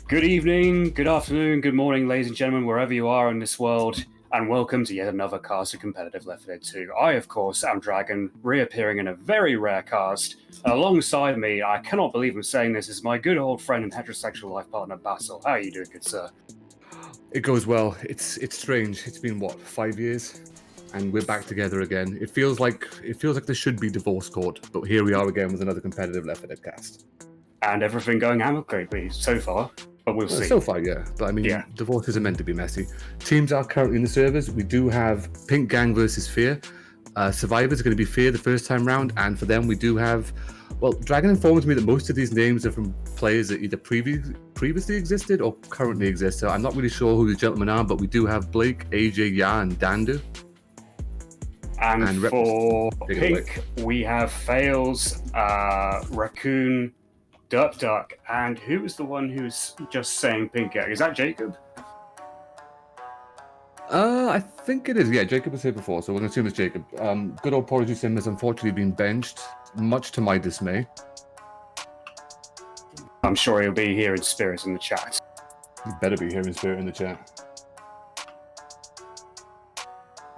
Good evening, good afternoon, good morning, ladies and gentlemen, wherever you are in this world, and welcome to yet another cast of competitive Left 4 Dead 2. I, of course, am Dragon, reappearing in a very rare cast. Alongside me, I cannot believe I'm saying this, is my good old friend and heterosexual life partner, Basil. How are you doing, good sir? It goes well. It's strange. It's been what, 5 years, and we're back together again. It feels like there should be divorce court, but here we are again with another competitive Left 4 Dead cast. And everything going amicably so far, but we'll see. So far, yeah. But I mean, Yeah. divorces are meant to be messy. Teams are currently in the servers. We do have Pink Gang versus FeaR. Survivors are going to be FeaR the first time round, and for them we do have. Well, Dragon informs me that most of these names are from players that either previously existed or currently exist. So I'm not really sure who the gentlemen are, but we do have Blake, AJ, Ya, and Dandu. And for Pink, we have Fails, Raccoon, Duck, and who was the one who was just saying Pink Gang? Is that Jacob? I think it is. Yeah, Jacob was here before, so we're going to assume it's Jacob. Good old Prodigy Sim has unfortunately been benched, much to my dismay. I'm sure he'll be here in spirit in the chat. He better be here in spirit in the chat.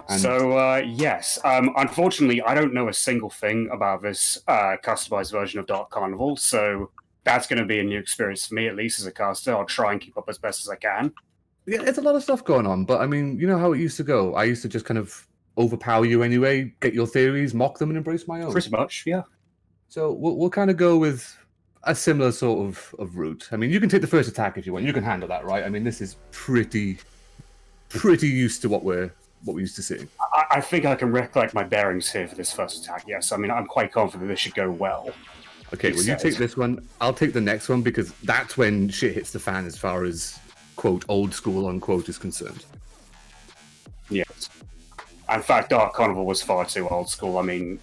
And yes. Unfortunately, I don't know a single thing about this customized version of Dark Carnival, so that's going to be a new experience for me, at least as a caster. I'll try and keep up as best as I can. Yeah, it's a lot of stuff going on, but I mean, you know how it used to go. I used to just kind of overpower you anyway, get your theories, mock them, and embrace my own. Pretty much, yeah. So we'll kind of go with a similar sort of route. I mean, you can take the first attack if you want. You can handle that, right? I mean, this is pretty used to what we're used to seeing. I think I can recollect my bearings here for this first attack, yes. I mean, I'm quite confident this should go well. Okay, well, you take this one. I'll take the next one, because that's when shit hits the fan as far as, quote, old school, unquote, is concerned. Yes. In fact, Dark Carnival was far too old school. I mean,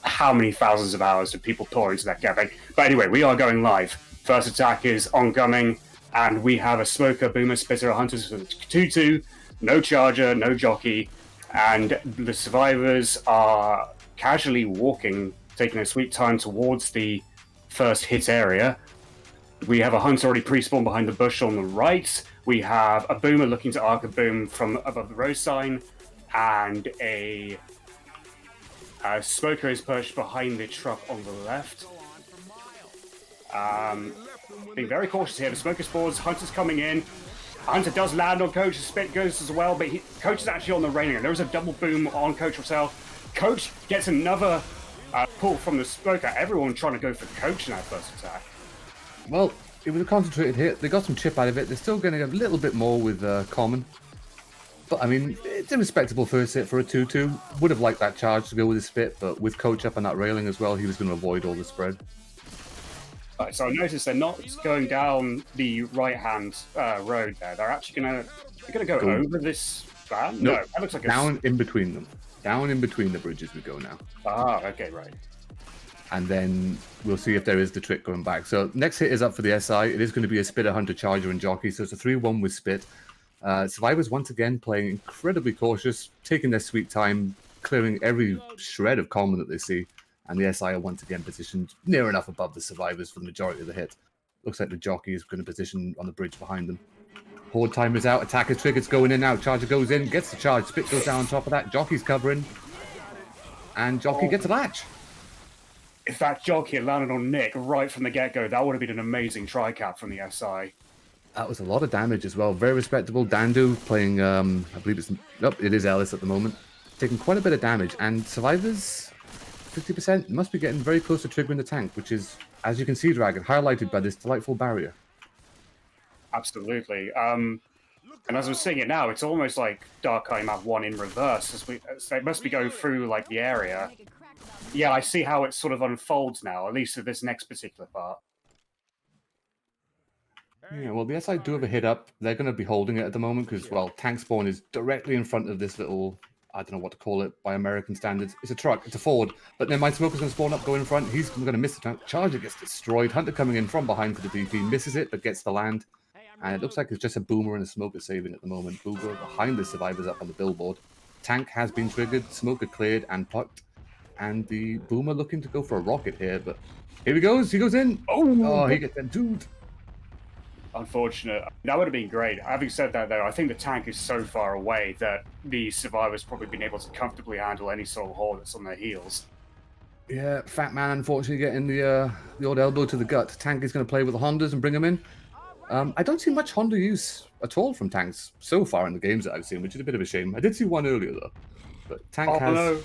how many thousands of hours did people pour into that campaign? But anyway, we are going live. First attack is oncoming, and we have a Smoker, Boomer, Spitter, Hunters with 2-2, no Charger, no Jockey, and the survivors are casually walking, taking a sweet time towards the first hit area. We have a Hunter already pre-spawned behind the bush on the right. We have a Boomer looking to arc a boom from above the road sign, and a Smoker is perched behind the truck on the left. Being very cautious here. The Smoker spawns, Hunter's coming in. Hunter does land on Coach, the spit goes as well, but Coach is actually on the railing. There is a double boom on Coach himself. Coach gets another pull from the Smoker. Everyone trying to go for Coach in that first attack. Well, it was a concentrated hit. They got some chip out of it. They're still getting a little bit more with Common. But, I mean, it's a respectable first hit for a 2-2. Would have liked that charge to go with his spit, but with Coach up on that railing as well, he was going to avoid all the spread. Right, so I noticed they're not going down the right-hand road there. They're actually going to go over this van? No, that looks like down in between them. Down in between the bridges we go now. Ah, okay, right. And then we'll see if there is the trick going back. So next hit is up for the SI. It is going to be a Spitter, Hunter, Charger, and Jockey. So it's a 3-1 with Spit. Survivors once again playing incredibly cautious, taking their sweet time, clearing every shred of common that they see. And the SI are once again positioned near enough above the Survivors for the majority of the hit. Looks like the Jockey is going to position on the bridge behind them. Horde timer's out, attacker triggers going in now. Charger goes in, gets the charge, Spit goes down on top of that. Jockey's covering. And Jockey gets a latch. If that Jockey had landed on Nick right from the get-go, that would have been an amazing tri-cap from the SI. That was a lot of damage as well. Very respectable. Dandu playing, I believe it's, nope, it is Ellis at the moment. Taking quite a bit of damage. And Survivors, 50%, must be getting very close to triggering the tank, which is, as you can see, Dragon, highlighted by this delightful barrier. Absolutely. And as I'm seeing it now, it's almost like Dark Eye Map 1 in reverse. So it must be going through like the area. Yeah, I see how it sort of unfolds now, at least for this next particular part. Yeah, well, the SI do have a hit up. They're going to be holding it at the moment because, well, tank spawn is directly in front of this little, I don't know what to call it by American standards. It's a truck, it's a Ford. But then my Smoker's going to spawn up, go in front. He's going to miss the tank. Charger gets destroyed. Hunter coming in from behind for the DP, misses it, but gets the land. And it looks like it's just a Boomer and a Smoker saving at the moment. Boomer behind the Survivors up on the billboard. Tank has been triggered, Smoker cleared and pucked. And the Boomer looking to go for a rocket here, but here he goes in. Oh, he gets entombed. Unfortunate. That would have been great. Having said that, though, I think the tank is so far away that the survivors probably been able to comfortably handle any sort of horde that's on their heels. Yeah, Fat Man unfortunately getting the odd elbow to the gut. Tank is going to play with the Hondas and bring them in. I don't see much Honda use at all from tanks so far in the games that I've seen, which is a bit of a shame. I did see one earlier though, but tank Oh has. no!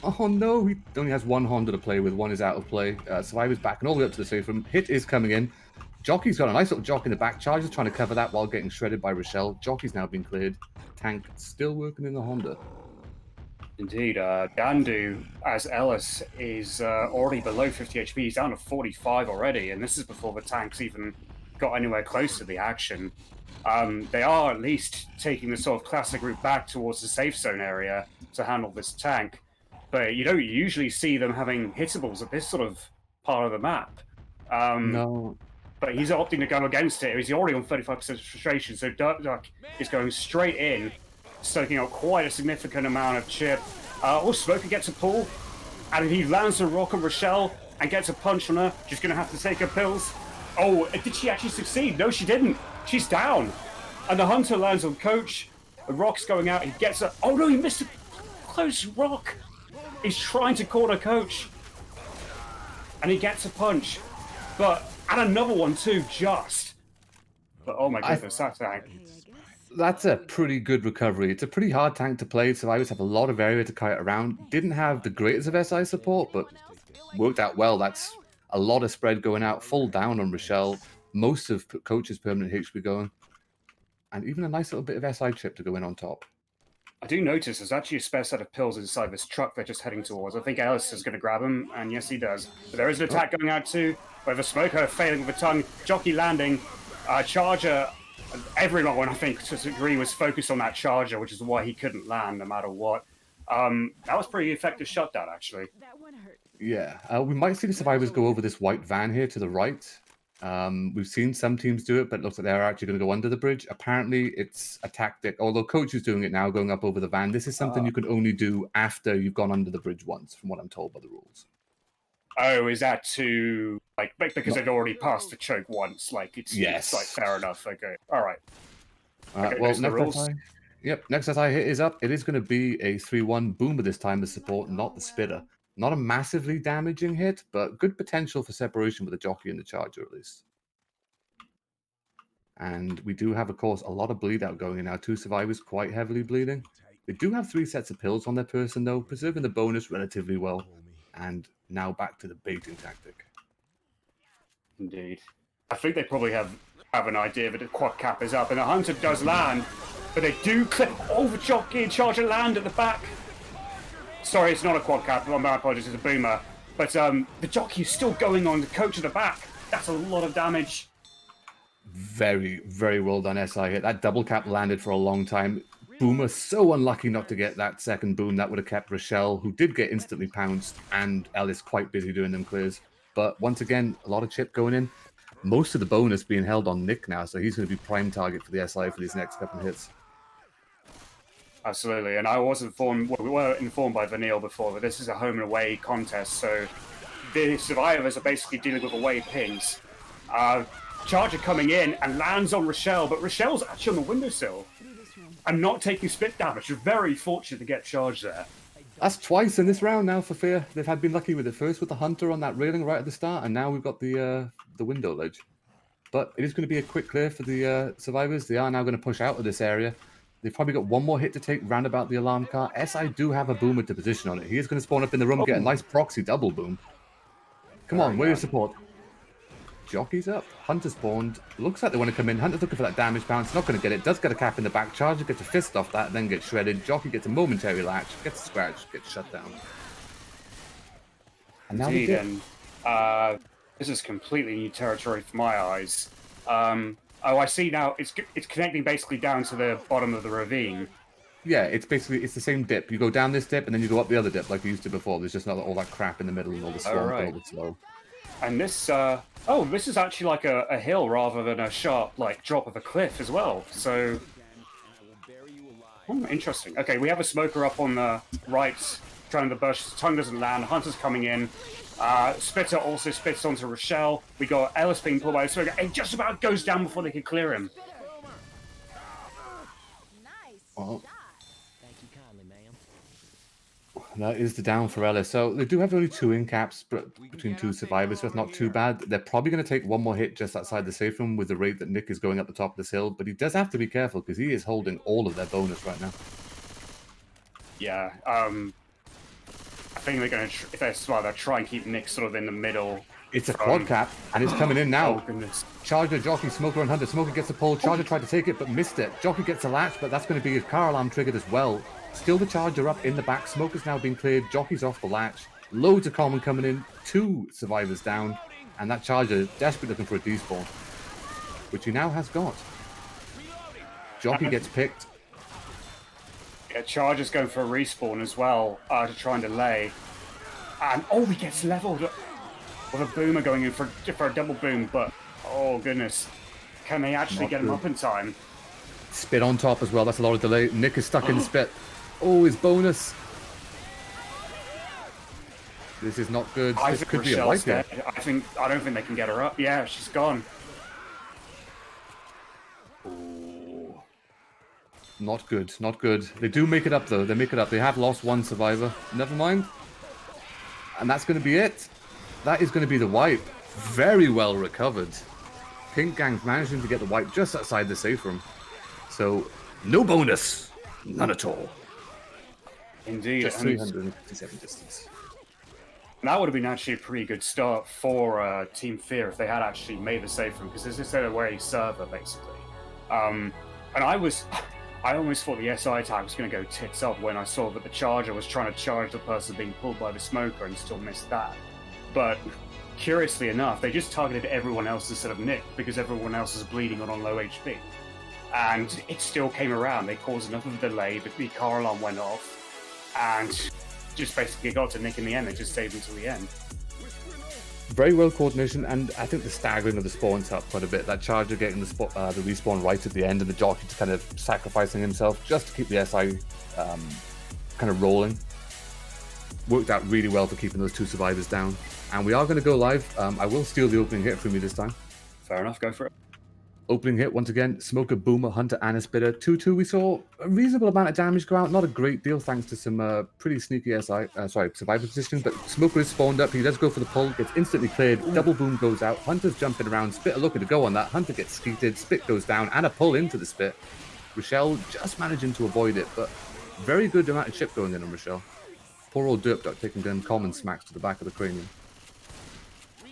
Oh no, he only has one Honda to play with. One is out of play. Survivor's backing all the way up to the safe room. Hit is coming in. Jockey's got a nice little jock in the back. Charger's trying to cover that while getting shredded by Rochelle. Jockey's now been cleared. Tank still working in the Honda. Indeed, Dandu, as Ellis, is already below 50 HP. He's down to 45 already, and this is before the tanks even got anywhere close to the action. They are at least taking the sort of classic route back towards the safe zone area to handle this tank, but you don't usually see them having hittables at this sort of part of the map. No. But he's opting to go against it. He's already on 35% frustration, so Dirt Duck is going straight in, soaking up quite a significant amount of chip. Smoker gets a pull, and he lands a rock on Rochelle and gets a punch on her. She's going to have to take her pills. Oh, did she actually succeed? No, she didn't. She's down. And the Hunter lands on Coach. The rock's going out. He gets a... Oh, no, he missed a close rock. He's trying to corner Coach. And he gets a punch. But... And another one, too, just. But, oh, my goodness, that tank. That's a pretty good recovery. It's a pretty hard tank to play. Survivors have a lot of area to kite around. Didn't have the greatest of SI support, but worked out well. That's a lot of spread going out. Full down on Rochelle. Most of Coach's permanent HP going. And even a nice little bit of SI chip to go in on top. I do notice there's actually a spare set of pills inside this truck they're just heading towards. I think Ellis is going to grab them, and yes, he does. But there is an attack going out too, with a Smoker failing with a tongue, Jockey landing, Charger. Everyone, I think, to a degree, was focused on that Charger, which is why he couldn't land no matter what. That was pretty effective shutdown, actually. That one hurt. Yeah, we might see the survivors go over this white van here to the right. We've seen some teams do it, but it looks like they're actually going to go under the bridge. Apparently, it's a tactic, although Coach is doing it now, going up over the van. This is something you can only do after you've gone under the bridge once, from what I'm told by the rules. Oh, is that to, like, because they've already passed the choke once? Like, it's like, fair enough. Okay, all right. Okay, well, next SI hit is up. It is going to be a 3-1 Boomer this time, the support, not the Spitter. Not a massively damaging hit, but good potential for separation with the Jockey and the Charger, at least. And we do have, of course, a lot of bleed out going in now. 2 survivors quite heavily bleeding. They do have 3 sets of pills on their person, though, preserving the bonus relatively well. And now back to the baiting tactic. Indeed. I think they probably have an idea that the quad cap is up, and the Hunter does land, but they do clip over Jockey and Charger land at the back. Sorry, it's not a quad cap. My apologies, it's a Boomer. But the Jockey is still going on the Coach at the back. That's a lot of damage. Very, very well done SI hit. That double cap landed for a long time. Boomer so unlucky not to get that second boom. That would have kept Rochelle, who did get instantly pounced, and Ellis quite busy doing them clears. But once again, a lot of chip going in. Most of the bonus being held on Nick now, so he's going to be prime target for the SI for these next couple of hits. Absolutely, and I was informed, well, we were informed by Vanille before that this is a home and away contest, so the survivors are basically dealing with away pings. Charger coming in and lands on Rochelle, but Rochelle's actually on the windowsill and not taking split damage. You're very fortunate to get charged there. That's twice in this round now for FeaR. They've had been lucky with it. First with the Hunter on that railing right at the start, and now we've got the window ledge. But it is going to be a quick clear for the survivors. They are now going to push out of this area. They've probably got one more hit to take round about the alarm car. SI do have a Boomer to position on it. He is going to spawn up in the room, get a nice proxy double boom. Come on, where's your support? Jockey's up. Hunter spawned. Looks like they want to come in. Hunter's looking for that damage bounce. Not going to get it. Does get a cap in the back. Charger gets a fist off that, then gets shredded. Jockey gets a momentary latch. Gets a scratch. Gets shut down. And now Indeed, and this is completely new territory for my eyes. Oh, I see now. It's connecting basically down to the bottom of the ravine. Yeah, it's basically, it's the same dip. You go down this dip, and then you go up the other dip like you used to before. There's just not all that crap in the middle and all the swamp and all the slow. And this, this is actually like a hill rather than a sharp, like, drop of a cliff as well. So, interesting. Okay, we have a Smoker up on the right, trying the bush. Tongue doesn't land. Hunter's coming in. Spitter also spits onto Rochelle. We got Ellis being pulled by the smoker. It just about goes down before they can clear him. Well, Thank you kindly, ma'am. that is the down for Ellis. So they do have only 2 in caps between 2 survivors, so it's not too bad. They're probably going to take one more hit just outside the safe room with the rate that Nick is going up the top of this hill, but he does have to be careful because he is holding all of their bonus right now. Yeah, I think they're going to, if they're smart, they'll try and keep Nick sort of in the middle. It's a quad cap, and it's coming in now. Oh, goodness. Charger, Jockey, Smoker, and Hunter. Smoker gets a pull. Charger tried to take it, but missed it. Jockey gets a latch, but that's going to be his car alarm triggered as well. Still the Charger up in the back. Smoker's now being cleared. Jockey's off the latch. Loads of common coming in. 2 survivors down. And that Charger desperately looking for a despawn, which he now has got. Jockey gets picked. Yeah, Charger's going for a respawn as well to try and delay. And, oh, he gets leveled with a boomer going in for a double boom, but, oh, goodness. Can they actually get him up in time? Spit on top as well. That's a lot of delay. Nick is stuck in the spit. Oh, his bonus. This is not good. I This think could be a Rochelle's wipe dead. here. I don't think they can get her up. Yeah, she's gone. Ooh. Not good. Not good. They do make it up, though. They make it up. They have lost 1 survivor. Never mind. And that's going to be it. That is going to be the wipe. Very well recovered. Pink Gang's managing to get the wipe just outside the safe room. So, no bonus. None at all. Indeed. Just And 357 distance. that would have been actually a pretty good start for Team FeaR if they had actually made the safe room, because this is their away server, basically. And I almost thought the SI tag was going to go tits up when I saw that the Charger was trying to charge the person being pulled by the smoker and still missed that. But curiously enough, they just targeted everyone else instead of Nick because everyone else is bleeding on low HP. And it still came around. They caused enough of a delay, but the car alarm went off and just basically got to Nick in the end. They just saved him till the end. Very well coordination, and I think the staggering of the spawns helped quite a bit. That Charger getting the respawn right at the end, and the Jockey just kind of sacrificing himself just to keep the SI kind of rolling. Worked out really well for keeping those 2 survivors down. And we are going to go live. I will steal the opening hit from you this time. Fair enough, go for it. Opening hit, once again, Smoker, Boomer, Hunter, and a Spitter. 2-2, we saw a reasonable amount of damage go out. Not a great deal, thanks to some pretty sneaky survivor positions. But Smoker is spawned up. He does go for the pull, gets instantly cleared. Double boom goes out. Hunter's jumping around. Spitter looking to go on that. Hunter gets skeeted. Spit goes down, and a pull into the Spit. Rochelle just managing to avoid it, but very good amount of chip going in on Rochelle. Poor old Derp Duck taking them common smacks to the back of the cranium.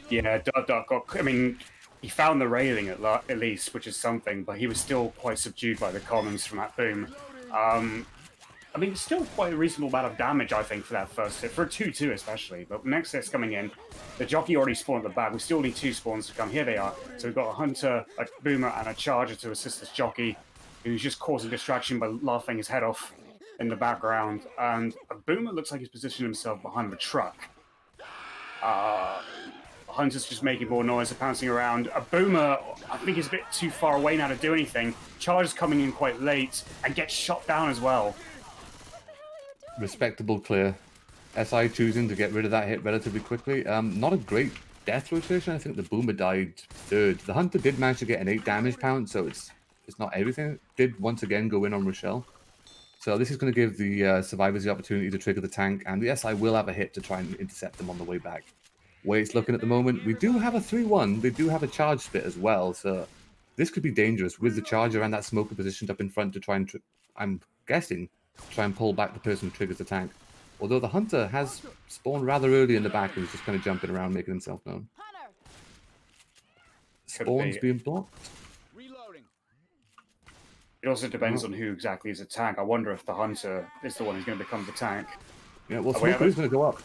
Yeah, Duck got... I mean, he found the railing at least, which is something, but he was still quite subdued by the commons from that boom. I mean, it's still quite a reasonable amount of damage, I think, for that first hit, for a 2-2 especially. But next hit's coming in. The Jockey already spawned at the back. We still need 2 spawns to come. Here they are. So we've got a Hunter, a Boomer, and a Charger to assist this Jockey, who's just causing distraction by laughing his head off in the background. And a Boomer looks like he's positioned himself behind the truck. Hunter's just making more noise, pouncing around. A Boomer, I think, is a bit too far away now to do anything. Charger's coming in quite late and gets shot down as well. Respectable clear. SI choosing to get rid of that hit relatively quickly. Not a great death rotation. I think the Boomer died 3rd. The Hunter did manage to get an 8 damage pound, so it's not everything. Did once again go in on Rochelle. So this is going to give the survivors the opportunity to trigger the tank, and the SI will have a hit to try and intercept them on the way back. Way it's looking at the moment, we do have a 3-1. They do have a charge spit as well, so this could be dangerous with the Charger and that Smoker positioned up in front to try and, I'm guessing, try and pull back the person who triggers the tank. Although the Hunter has spawned rather early in the back and is just kind of jumping around, making himself known. Spawns being blocked. It also depends on who exactly is a tank. I wonder if the Hunter is the one who's going to become the tank. Yeah, well, Smoker is going to go up.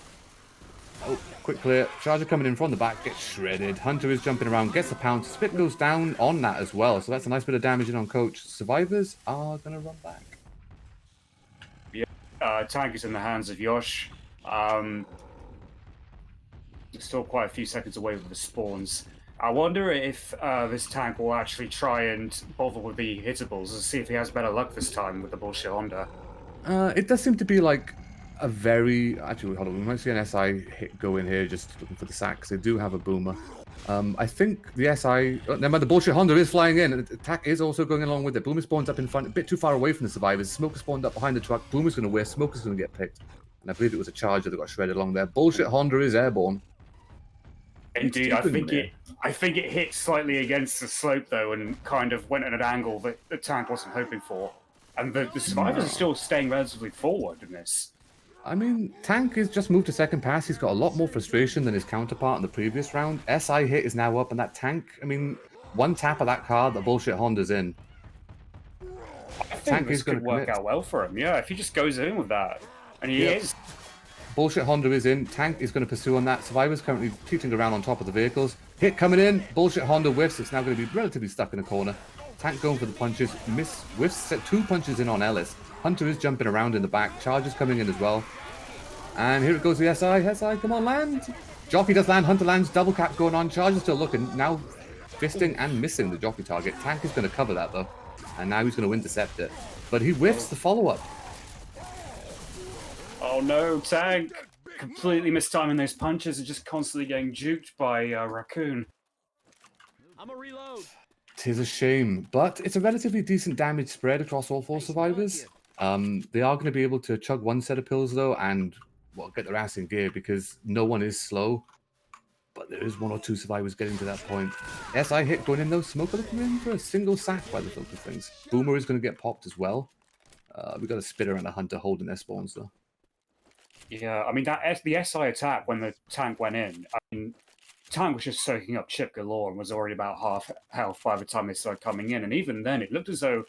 Oh, quick clear. Charger coming in from the back, gets shredded. Hunter is jumping around, gets the pound. Spit goes down on that as well, so that's a nice bit of damage in on Coach. Survivors are going to run back. Yeah, tank is in the hands of Yosh. Still quite a few seconds away with the spawns. I wonder if this tank will actually try and bother with the hittables and see if he has better luck this time with the bullshit Honda. It does seem to be like a very... Actually, hold on. We might see an SI hit go in here just looking for the sack, because they do have a boomer. I think the SI... Oh, never mind, the bullshit Honda is flying in. And attack is also going along with it. Boomer spawns up in front, a bit too far away from the survivors. Smoker spawned up behind the truck. Boomer's going to whiff. Smoker's going to get picked. And I believe it was a charger that got shredded along there. Bullshit Honda is airborne. Indeed, I think it hit slightly against the slope though, and kind of went at an angle that the tank wasn't hoping for. And the survivors are still staying relatively forward in this. I mean, Tank has just moved to second pass. He's got a lot more frustration than his counterpart in the previous round. SI hit is now up, and that Tank, I mean, one tap of that card, the bullshit Honda's in. I think this could work out well for him, yeah, if he just goes in with that. And he is. Bullshit Honda is in. Tank is going to pursue on that. Survivor's currently teetering around on top of the vehicles. Hit coming in. Bullshit Honda whiffs. It's now going to be relatively stuck in a corner. Tank going for the punches. Whiffs, set 2 punches in on Ellis. Hunter is jumping around in the back. Charger's coming in as well. And here it goes the SI. SI, come on, land. Jockey does land. Hunter lands. Double cap going on. Charger's still looking. Now fisting and missing the Jockey target. Tank is going to cover that, though. And now he's going to intercept it. But he whiffs the follow-up. Oh no, Tank! Completely mistiming those punches and just constantly getting juked by Raccoon. I'm a reload. Tis a shame, but it's a relatively decent damage spread across all 4 survivors. They are going to be able to chug 1 set of pills though, and well, get their ass in gear because no one is slow. But there is 1 or 2 survivors getting to that point. SI hit going in though. Smoker looking in for a single sack by the look of things. Boomer is going to get popped as well. We got a Spitter and a Hunter holding their spawns though. Yeah, I mean the SI attack when the tank went in. I mean, tank was just soaking up chip galore and was already about half health by the time they started coming in. And even then, it looked as though,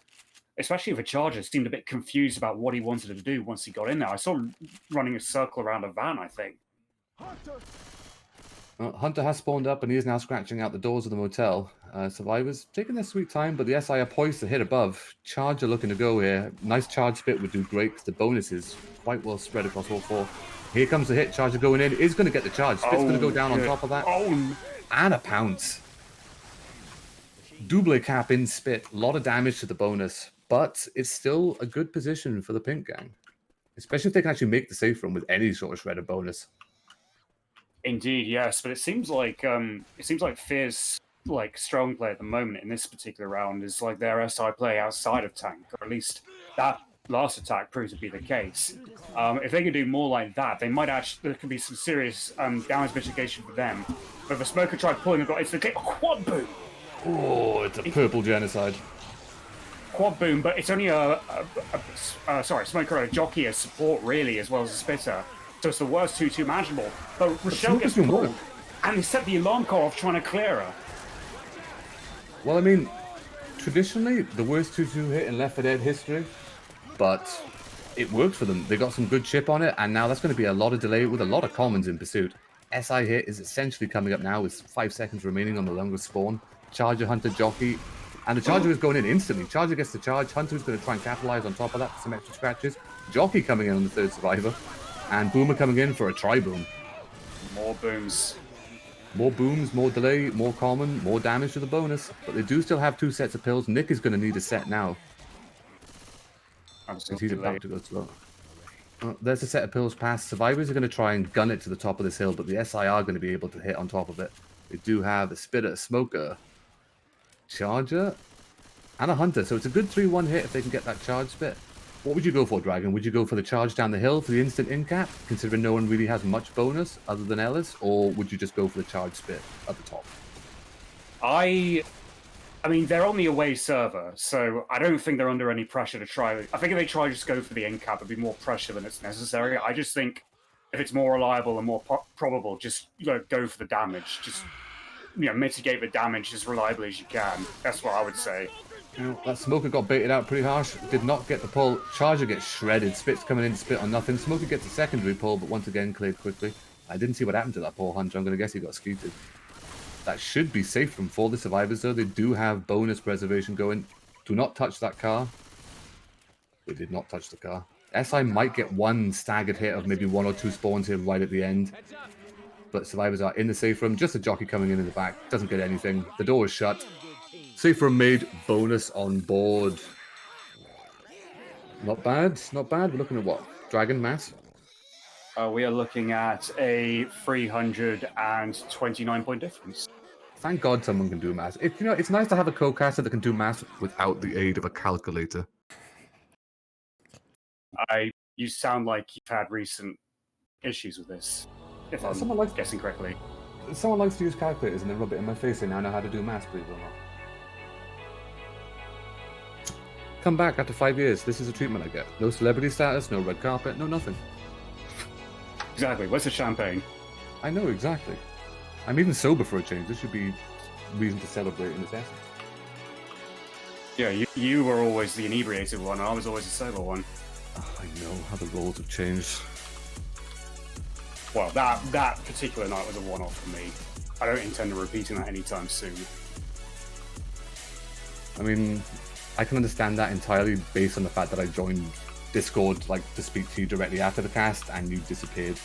especially if a charger, seemed a bit confused about what he wanted to do once he got in there. I saw him running a circle around a van, I think. Hunter has spawned up and he is now scratching out the doors of the motel. Survivors taking their sweet time, but the SI are poised to hit above. Charger looking to go here. Nice charge spit would do great because the bonus is quite well spread across all 4. Here comes the hit. Charger going in. Is going to get the charge. Spit's going to go down on top of that. And a pounce. Double cap in Spit. A lot of damage to the bonus, but it's still a good position for the pink gang. Especially if they can actually make the safe run with any sort of shredder bonus. Indeed, yes, but it seems like FeaR's like strong play at the moment in this particular round is like their SI play outside of tank, or at least that last attack proved to be the case. If they can do more like that, they might actually there could be some serious damage mitigation for them. But if a Smoker tried pulling it, it's the quad boom. Oh, it's a purple genocide. Quad boom, but it's only Smoker and a Jockey as support really, as well as a Spitter. So it's the worst 2-2 manageable. But Rochelle gets pulled, and they set the alarm call off trying to clear her. Well, I mean, traditionally, the worst 2-2 hit in Left 4 Dead history, but it worked for them. They got some good chip on it, and now that's going to be a lot of delay with a lot of commons in pursuit. SI hit is essentially coming up now with 5 seconds remaining on the longest spawn. Charger, Hunter, Jockey, and the Charger is going in instantly. Charger gets the charge. Hunter is going to try and capitalize on top of that for some extra scratches. Jockey coming in on the 3rd survivor. And Boomer coming in for a tri-boom. More booms. More booms, more delay, more common, more damage to the bonus. But they do still have 2 sets of pills. Nick is going to need a set now. He's about to go slow. There's a set of pills passed. Survivors are going to try and gun it to the top of this hill, but the SI are going to be able to hit on top of it. They do have a Spitter, a Smoker, Charger, and a Hunter. So it's a good 3-1 hit if they can get that charge spit. What would you go for, Dragon? Would you go for the charge down the hill for the instant in cap, considering no one really has much bonus other than Ellis, or would you just go for the charge spit at the top? I mean, they're on the away server, so I don't think they're under any pressure to try. I think if they try to just go for the in cap, it'd be more pressure than it's necessary. I just think if it's more reliable and more probable, just go for the damage. Just mitigate the damage as reliably as you can. That's what I would say. That Smoker got baited out pretty harsh. Did not get the pull. Charger gets shredded. Spit's coming in to spit on nothing. Smoker gets a secondary pull, but once again cleared quickly. I didn't see what happened to that poor Hunter. I'm going to guess he got skeeted. That should be safe from for the survivors, though. They do have bonus preservation going. Do not touch that car. They did not touch the car. SI might get 1 staggered hit of maybe 1 or 2 spawns here right at the end. But survivors are in the safe room. Just a Jockey coming in the back. Doesn't get anything. The door is shut. Safe room made. Bonus on board. Not bad. Not bad. We're looking at what? Dragon Mass? We are looking at a 329-point difference. Thank God someone can do math. It's nice to have a co-caster that can do math without the aid of a calculator. You sound like you've had recent issues with this, if I'm guessing correctly. Someone likes to use calculators and then rub it in my face and now I know how to do math, believe it or not. Come back after 5 years. This is the treatment I get. No celebrity status, no red carpet, no nothing. Exactly. Where's the champagne? I know, exactly. I'm even sober for a change. This should be reason to celebrate in its essence. Yeah, you were always the inebriated one, and I was always the sober one. Oh, I know how the roles have changed. Well, that particular night was a one-off for me. I don't intend on repeating that anytime soon. I mean, I can understand that entirely based on the fact that I joined Discord to speak to you directly after the cast, and you disappeared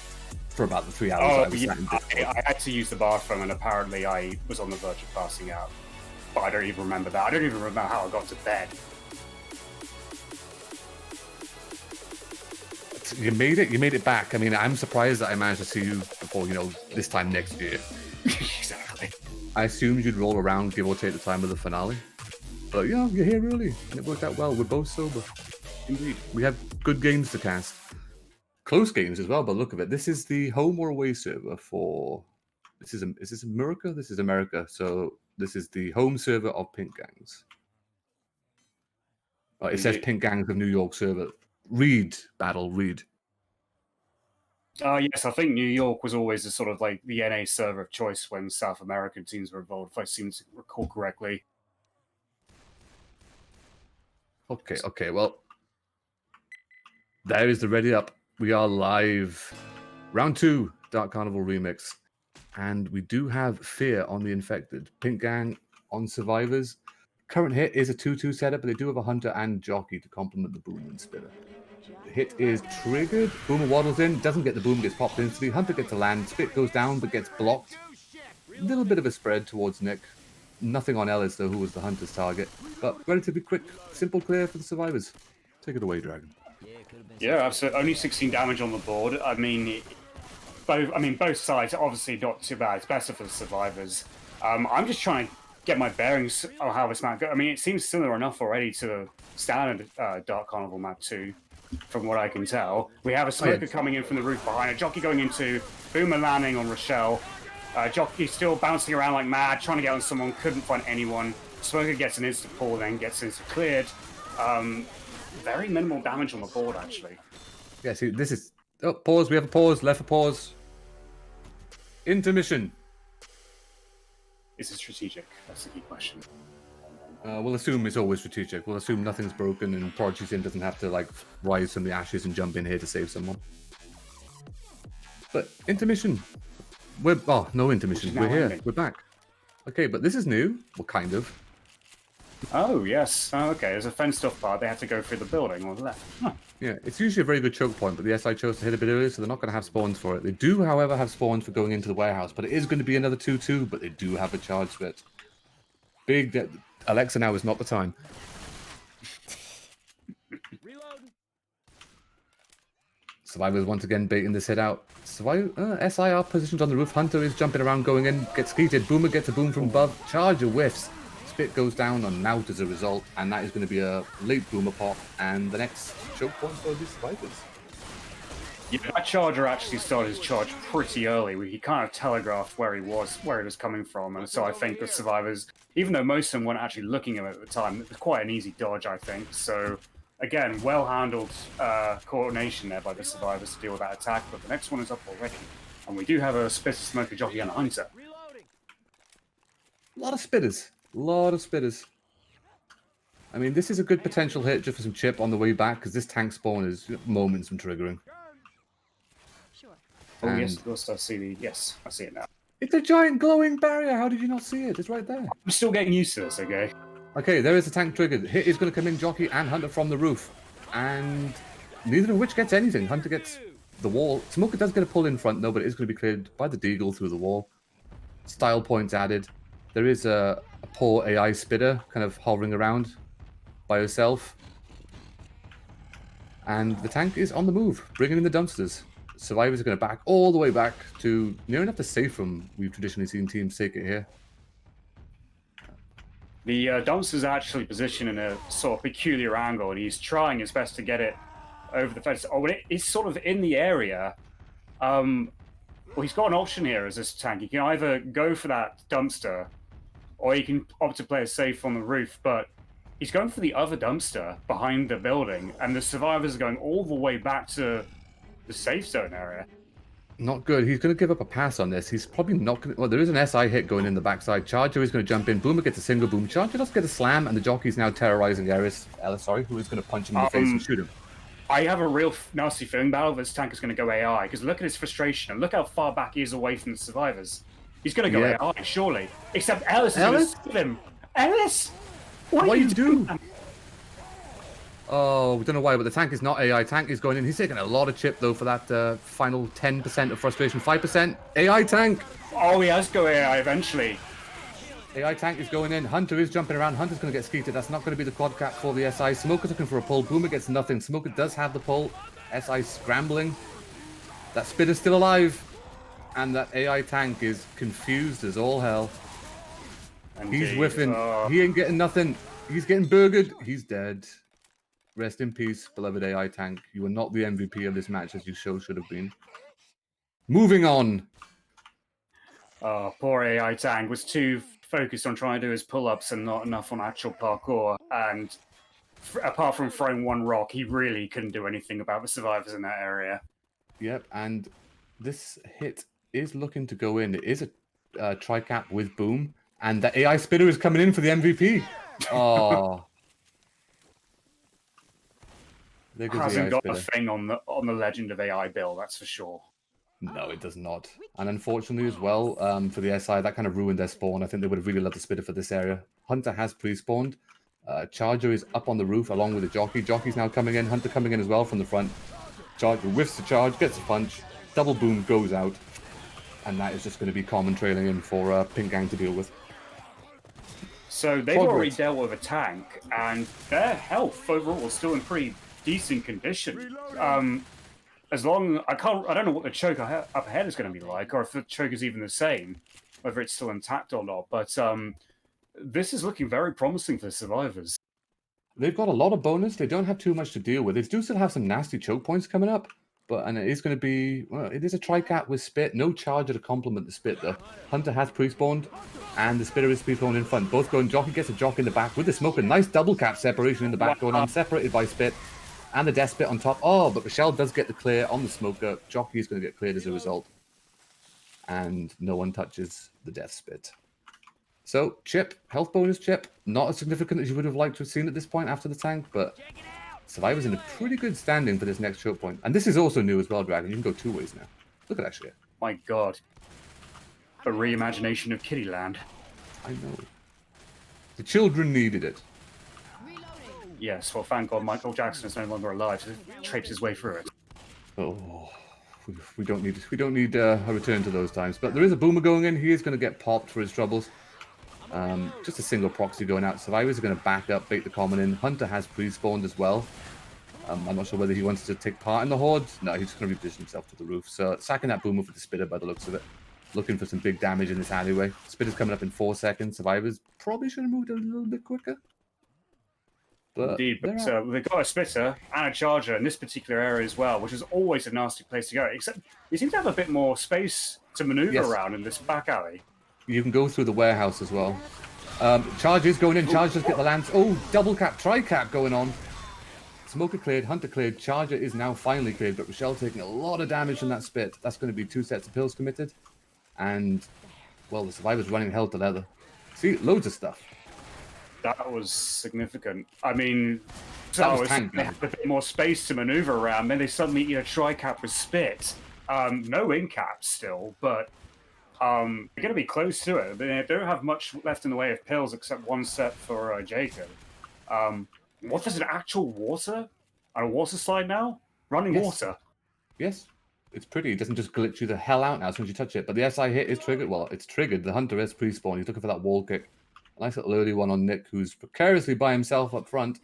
for about the 3 hours I was sat in Discord. I had to use the bathroom, and apparently I was on the verge of passing out. But I don't even remember that. I don't even remember how I got to bed. You made it back. I mean, I'm surprised that I managed to see you before, this time next year. Exactly. I assumed you'd roll around, give or take the time of the finale. But, you're here early, and it worked out well. We're both sober. Indeed. We have good games to cast. Close games as well, but look at it. This is the home or away server for... Is this America? This is America. So this is the home server of Pink Gangs. It says Pink Gangs of New York server. Reed. Yes, I think New York was always the sort of the NA server of choice when South American teams were involved, if I seem to recall correctly. Okay, well, there is the ready up. We are live. Round 2, Dark Carnival Remix. And we do have FeaR on the Infected. Pink Gang on Survivors. Current hit is a 2-2 setup, but they do have a Hunter and Jockey to complement the Boom and Spitter. The hit is triggered. Boomer waddles in, doesn't get the Boom, gets popped instantly. Hunter gets a land, Spit goes down, but gets blocked. A little bit of a spread towards Nick. Nothing on Ellis, though, who was the Hunter's target. But relatively quick, simple clear for the Survivors. Take it away, Dragon. Yeah, absolutely. Only 16 damage on the board. I mean, both sides are obviously not too bad. It's better for the Survivors. I'm just trying to get my bearings on how this map goes. I mean, it seems similar enough already to the standard Dark Carnival map 2, from what I can tell. We have a Smoker coming in from the roof behind, a Jockey going into, Boomer landing on Rochelle. Jockey still bouncing around like mad, trying to get on someone, couldn't find anyone. Smoker gets an instant pull, then gets instant cleared. Very minimal damage on the board, actually. Yeah, see, this is... Oh, pause. We have a pause. Left a pause. Intermission. Is it strategic? That's the key question. We'll assume it's always strategic. We'll assume nothing's broken and Prodigy Sin doesn't have to, rise from the ashes and jump in here to save someone. But intermission. No intermission. We're here. We're back. Okay, but this is new. Well, kind of. Oh, yes. Oh, okay. There's a fenced off part. They have to go through the building on the left. Huh. Yeah, it's usually a very good choke point, but the SI chose to hit a bit earlier, so they're not going to have spawns for it. They do, however, have spawns for going into the warehouse, but it is going to be another 2-2, but they do have a charge fit. Alexa, now is not the time. Survivors once again baiting this hit out. SIR positioned on the roof. Hunter is jumping around, going in, gets skeeted. Boomer gets a boom from above. Charger whiffs. Spit goes down on Nout as a result, and that is going to be a late Boomer pop, and the next choke point for the Survivors. Yeah, that Charger actually started his charge pretty early. He kind of telegraphed where he was coming from, and so I think the Survivors, even though most of them weren't actually looking at it at the time, it was quite an easy dodge, I think. So, again, well-handled coordination there by the Survivors to deal with that attack, but the next one is up already, and we do have a Spitter, Smoker, Jockey, and a Hunter. A lot of spitters. I mean, this is a good potential hit just for some chip on the way back, because this tank spawn is moments from triggering. Oh, and yes, of course, I see it now. It's a giant glowing barrier. How did you not see it? It's right there. I'm still getting used to this, okay? Okay, there is a tank triggered. Hit is going to come in, Jockey and Hunter from the roof. And neither of which gets anything. Hunter gets the wall. Smoker does get a pull in front, though, but it is going to be cleared by the Deagle through the wall. Style points added. There is a poor AI Spitter kind of hovering around by herself. And the tank is on the move, bringing in the dumpsters. Survivors are going to back all the way back to near enough the safe room we've traditionally seen teams take it here. The dumpster's actually positioned in a sort of peculiar angle, and he's trying his best to get it over the fence. Oh, when it's sort of in the area, well, he's got an option here as this tank. He can either go for that dumpster, or he can opt to play it safe on the roof, but he's going for the other dumpster behind the building, and the survivors are going all the way back to the safe zone area. Not good. He's going to give up a pass on this. He's probably not going to... Well, there is an SI hit going in the backside. Charger is going to jump in. Boomer gets a single boom. Charger does get a slam, and the jockey's now terrorizing Ellis, who is going to punch him in the face and shoot him. I have a real nasty feeling battle this tank is going to go AI, because look at his frustration, and look how far back he is away from the survivors. He's going to go AI, surely. Except Ellis is going to steal him. Ellis! What are you doing? Oh, we don't know why, but the tank is not AI. Tank is going in. He's taking a lot of chip, though, for that final 10% of frustration. 5%. AI tank! Oh, he has to go AI eventually. AI tank is going in. Hunter is jumping around. Hunter's going to get skeeted. That's not going to be the quad cap for the SI. Smoker's looking for a pull. Boomer gets nothing. Smoker does have the pull. SI scrambling. That Spit is still alive. And that AI tank is confused as all hell. Indeed. He's whiffing. He ain't getting nothing. He's getting burgered. He's dead. Rest in peace, beloved AI tank. You were not the MVP of this match as you should have been. Moving on. Oh, poor AI tank was too focused on trying to do his pull-ups and not enough on actual parkour. And apart from throwing one rock, he really couldn't do anything about the survivors in that area. Yep, and this hit is looking to go in. It is a tri-cap with boom, and the AI spitter is coming in for the MVP. Oh. Hasn't got a thing on the legend of AI Bill, that's for sure. No, it does not. And unfortunately as well, for the SI, that kind of ruined their spawn. I think they would have really loved the spitter for this area. Hunter has pre-spawned. Charger is up on the roof along with the jockey. Jockey's now coming in. Hunter coming in as well from the front. Charger whiffs the charge, gets a punch. Double boom goes out. And that is just going to be common trailing in for Pink Gang to deal with. So they've already dealt with a tank, and their health overall is still in pretty decent condition. As long I don't know what the choke up ahead is going to be like, or if the choke is even the same, whether it's still intact or not. But this is looking very promising for the survivors. They've got a lot of bonus. They don't have too much to deal with. They do still have some nasty choke points coming up, and it is going to be, well, it is a tri-cap with Spit. No Charger to complement the Spit though. Hunter has pre-spawned, and the Spitter is pre-spawned in front. Both going. Jockey gets a jock in the back with the Smoker. Nice double cap separation in the back going on, separated by Spit. And the Death Spit on top. Oh, but Michelle does get the clear on the Smoker. Jockey is going to get cleared as a result. And no one touches the Death Spit. So, chip, health bonus chip. Not as significant as you would have liked to have seen at this point after the tank, but Survivor's in a pretty good standing for this next choke point. And this is also new as well, Dragon. You can go two ways now. Look at that shit. My god. A reimagination of Kittyland. I know. The children needed it. Yes, well, thank God Michael Jackson is no longer alive to traipse his way through it. Oh, we don't need a return to those times. But there is a Boomer going in. He is going to get popped for his troubles. Just a single proxy going out. Survivors are going to back up, bait the common in. Hunter has pre-spawned as well. I'm not sure whether he wants to take part in the horde. No, he's just going to reposition himself to the roof. So sacking that Boomer for the Spitter by the looks of it. Looking for some big damage in this alleyway. Spitter's coming up in 4 seconds. Survivors probably should have moved a little bit quicker. But indeed, but they've got a Spitter and a Charger in this particular area as well, which is always a nasty place to go. Except you seem to have a bit more space to maneuver around in this back alley. You can go through the warehouse as well. Charger's going in. Charger does get the lance. Oh, double cap, tri-cap going on. Smoker cleared, Hunter cleared. Charger is now finally cleared, but Rochelle taking a lot of damage from that Spit. That's going to be 2 sets of pills committed. And, well, the Survivor's running hell to leather. See, loads of stuff. That was significant. I mean, that was they had a bit more space to maneuver around. Then they suddenly eat a tri-cap with Spit. No in-caps still, but they're going to be close to it. They don't have much left in the way of pills except 1 set for Jacob. What is an actual water? And a water slide now? Running water. Yes. It's pretty. It doesn't just glitch you the hell out now as soon as you touch it. But the SI hit is triggered. Well, it's triggered. The Hunter is pre-spawned. He's looking for that wall kick. A nice little early one on Nick, who's precariously by himself up front.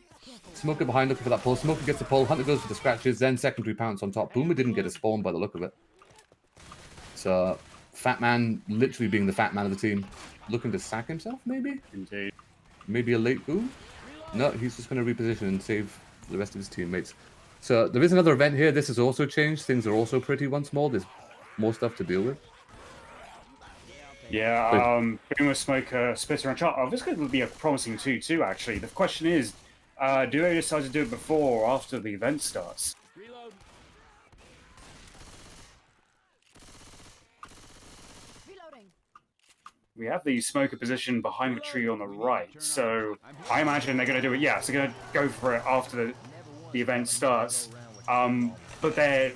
Smoker behind looking for that pull. Smoker gets the pull. Hunter goes for the scratches. Then secondary pounce on top. Boomer didn't get a spawn by the look of it. So Fat Man literally being the fat man of the team. Looking to sack himself, maybe? Indeed. Maybe a late boom? No, he's just going to reposition and save the rest of his teammates. So there is another event here. This has also changed. Things are also pretty once more. There's more stuff to deal with. Yeah, Boomer, Smoker, Spitter, and Chart. Oh, this could be a promising 2-2, actually. The question is, do they decide to do it before or after the event starts? Reload. Reloading. We have the Smoker position behind the tree on the right, so I imagine they're going to do it, yeah, so they're going to go for it after the event starts. But they're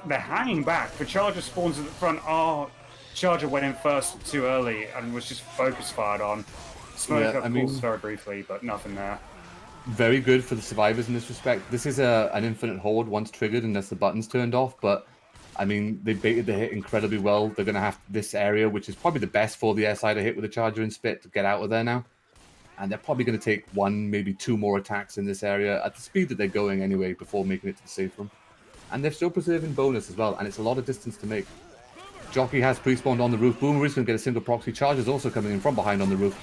hanging back. The Charger spawns at the front. Charger went in first too early and was just focus fired on. Smoker, Yeah, I mean, very briefly, but nothing there. very good for the survivors in this respect. This is an infinite hold once triggered unless the button's turned off, but I mean, they baited the hit incredibly well. They're going to have this area, which is probably the best for the SI to hit with a Charger and Spit to get out of there now. And they're probably going to take one, maybe two more attacks in this area at the speed that they're going anyway before making it to the safe room. And they're still preserving bonus as well, and it's a lot of distance to make. Jockey has pre-spawned on the roof. Boomer is going to get a single proxy. Charger's also coming in from behind on the roof.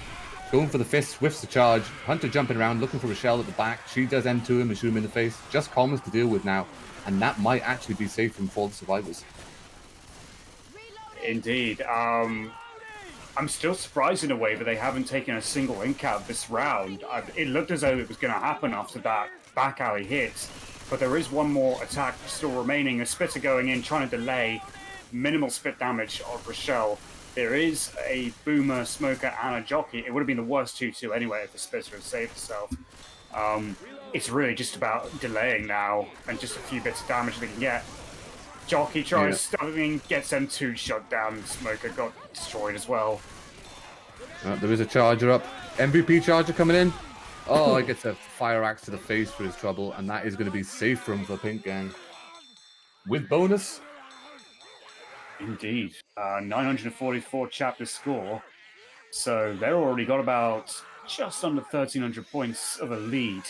Going for the fist, whiffs the charge. Hunter jumping around, looking for Rochelle at the back. She does M2 him and shoot him in the face. Just comms to deal with now. And that might actually be safe from for the survivors. Indeed. I'm still surprised in a way that they haven't taken a single ink out this round. It looked as though it was going to happen after that back alley hit. But there is one more attack still remaining. A Spitter going in, trying to delay. Minimal spit damage on Rochelle. There is a Boomer, Smoker, and a Jockey. It would have been the worst 2-2 anyway if the Spitter had saved itself. It's really just about delaying now and just a few bits of damage they can get. Jockey tries stuffing, gets M2 shot down. Smoker got destroyed as well. There is a Charger up. MVP Charger coming in. Oh, he gets a fire axe to the face for his trouble, and that is going to be safe room for Pink Gang. With bonus. Indeed. 944 chapter score. So they're already got about just under 1,300 points of a lead.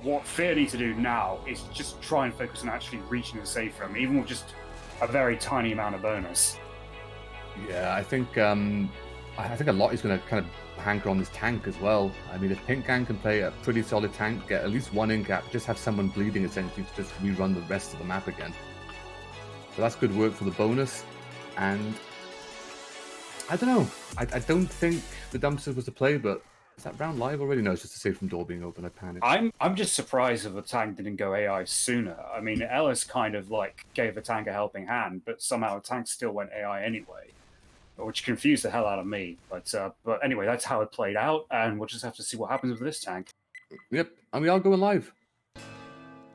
What FeaR need to do now is just try and focus on actually reaching the safe room, even with just a very tiny amount of bonus. Yeah, I think a lot is going to kind of hanker on this tank as well. I mean, if Pink Gang can play a pretty solid tank, get at least one in-cap, just have someone bleeding essentially to just rerun the rest of the map again. So that's good work for the bonus. And I don't know. I don't think the dumpster was the play, but is that round live already? No, it's just a safe room door being open. I panicked. I'm just surprised that the tank didn't go AI sooner. I mean, Ellis kind of like gave the tank a helping hand, but somehow the tank still went AI anyway, which confused the hell out of me. But anyway, that's how it played out, and we'll just have to see what happens with this tank. Yep, and we are going live.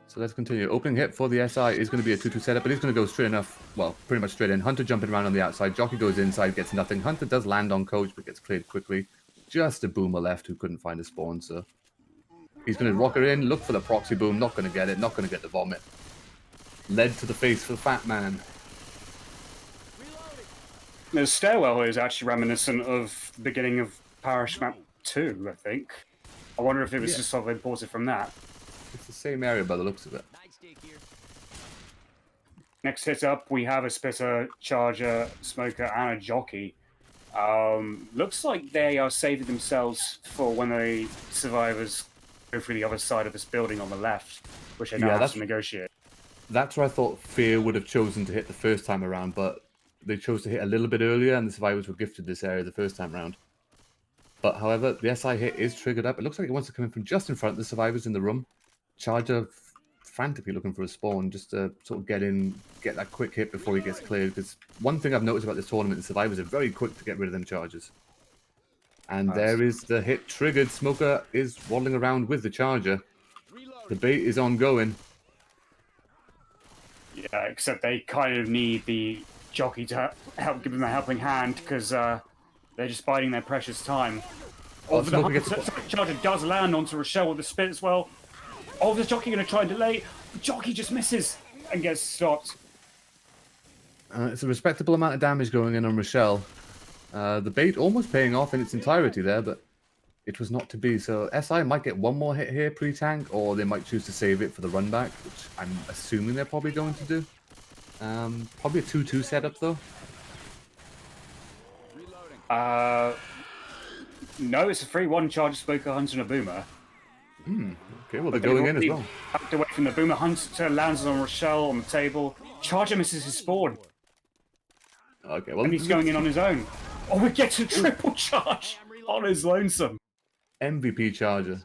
So let's continue. Opening hit for the SI is going to be a 2-2 setup, but he's going to go straight enough. Well, pretty much straight in. Hunter jumping around on the outside. Jockey goes inside, gets nothing. Hunter does land on Coach, but gets cleared quickly. Just a Boomer left who couldn't find a spawn, so he's going to rock her in, look for the proxy boom. Not going to get it. Not going to get the vomit. Lead to the face for the Fat Man. The stairwell is actually reminiscent of the beginning of Parish Map 2, I think. I wonder if it was just sort of imported from that. It's the same area by the looks of it. Next hit up, we have a Spitter, Charger, Smoker, and a Jockey. Looks like they are saving themselves for when the survivors go through the other side of this building on the left, which they now have to negotiate. That's where I thought FeaR would have chosen to hit the first time around, but they chose to hit a little bit earlier, and the survivors were gifted this area the first time around. But however, the SI hit is triggered up. It looks like it wants to come in from just in front of the survivors in the room. Charger frantically looking for a spawn just to sort of get that quick hit before he gets cleared. Because one thing I've noticed about this tournament, the survivors are very quick to get rid of them charges. And there is the hit triggered. Smoker is waddling around with the Charger. The bait is ongoing. Yeah, except they kind of need the Jockey to help give them a helping hand because they're just biding their precious time. Oh, The Charger does land onto Rochelle with the spit as well. Oh, the Jockey going to try and delay. The Jockey just misses and gets stopped. It's a respectable amount of damage going in on Rochelle. The bait almost paying off in its entirety there, but it was not to be. So SI might get one more hit here pre-tank, or they might choose to save it for the run back, which I'm assuming they're probably going to do. Probably a 2-2 setup though. No, it's a 3-1 charge Smoker Hunter and a Boomer. Okay, well they're going in as well. Backed away from the Boomer. Hunter lands on Rochelle on the table. Charger misses his spawn. Okay, well And he's going in on his own. Oh, we get a triple charge on his lonesome. MVP charger.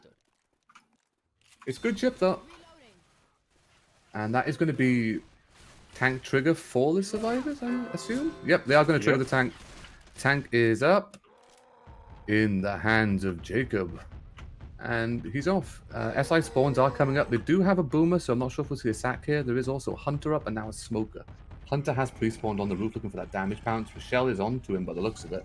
It's good chip though. And that is going to be tank trigger for the survivors, I assume. Yep, they are going to trigger the tank. Tank is up in the hands of Jacob. And he's off. SI spawns are coming up. They do have a Boomer, so I'm not sure if we'll see a sack here. There is also a Hunter up and now a Smoker. Hunter has pre-spawned on the roof looking for that damage pounce. Rochelle is on to him by the looks of it.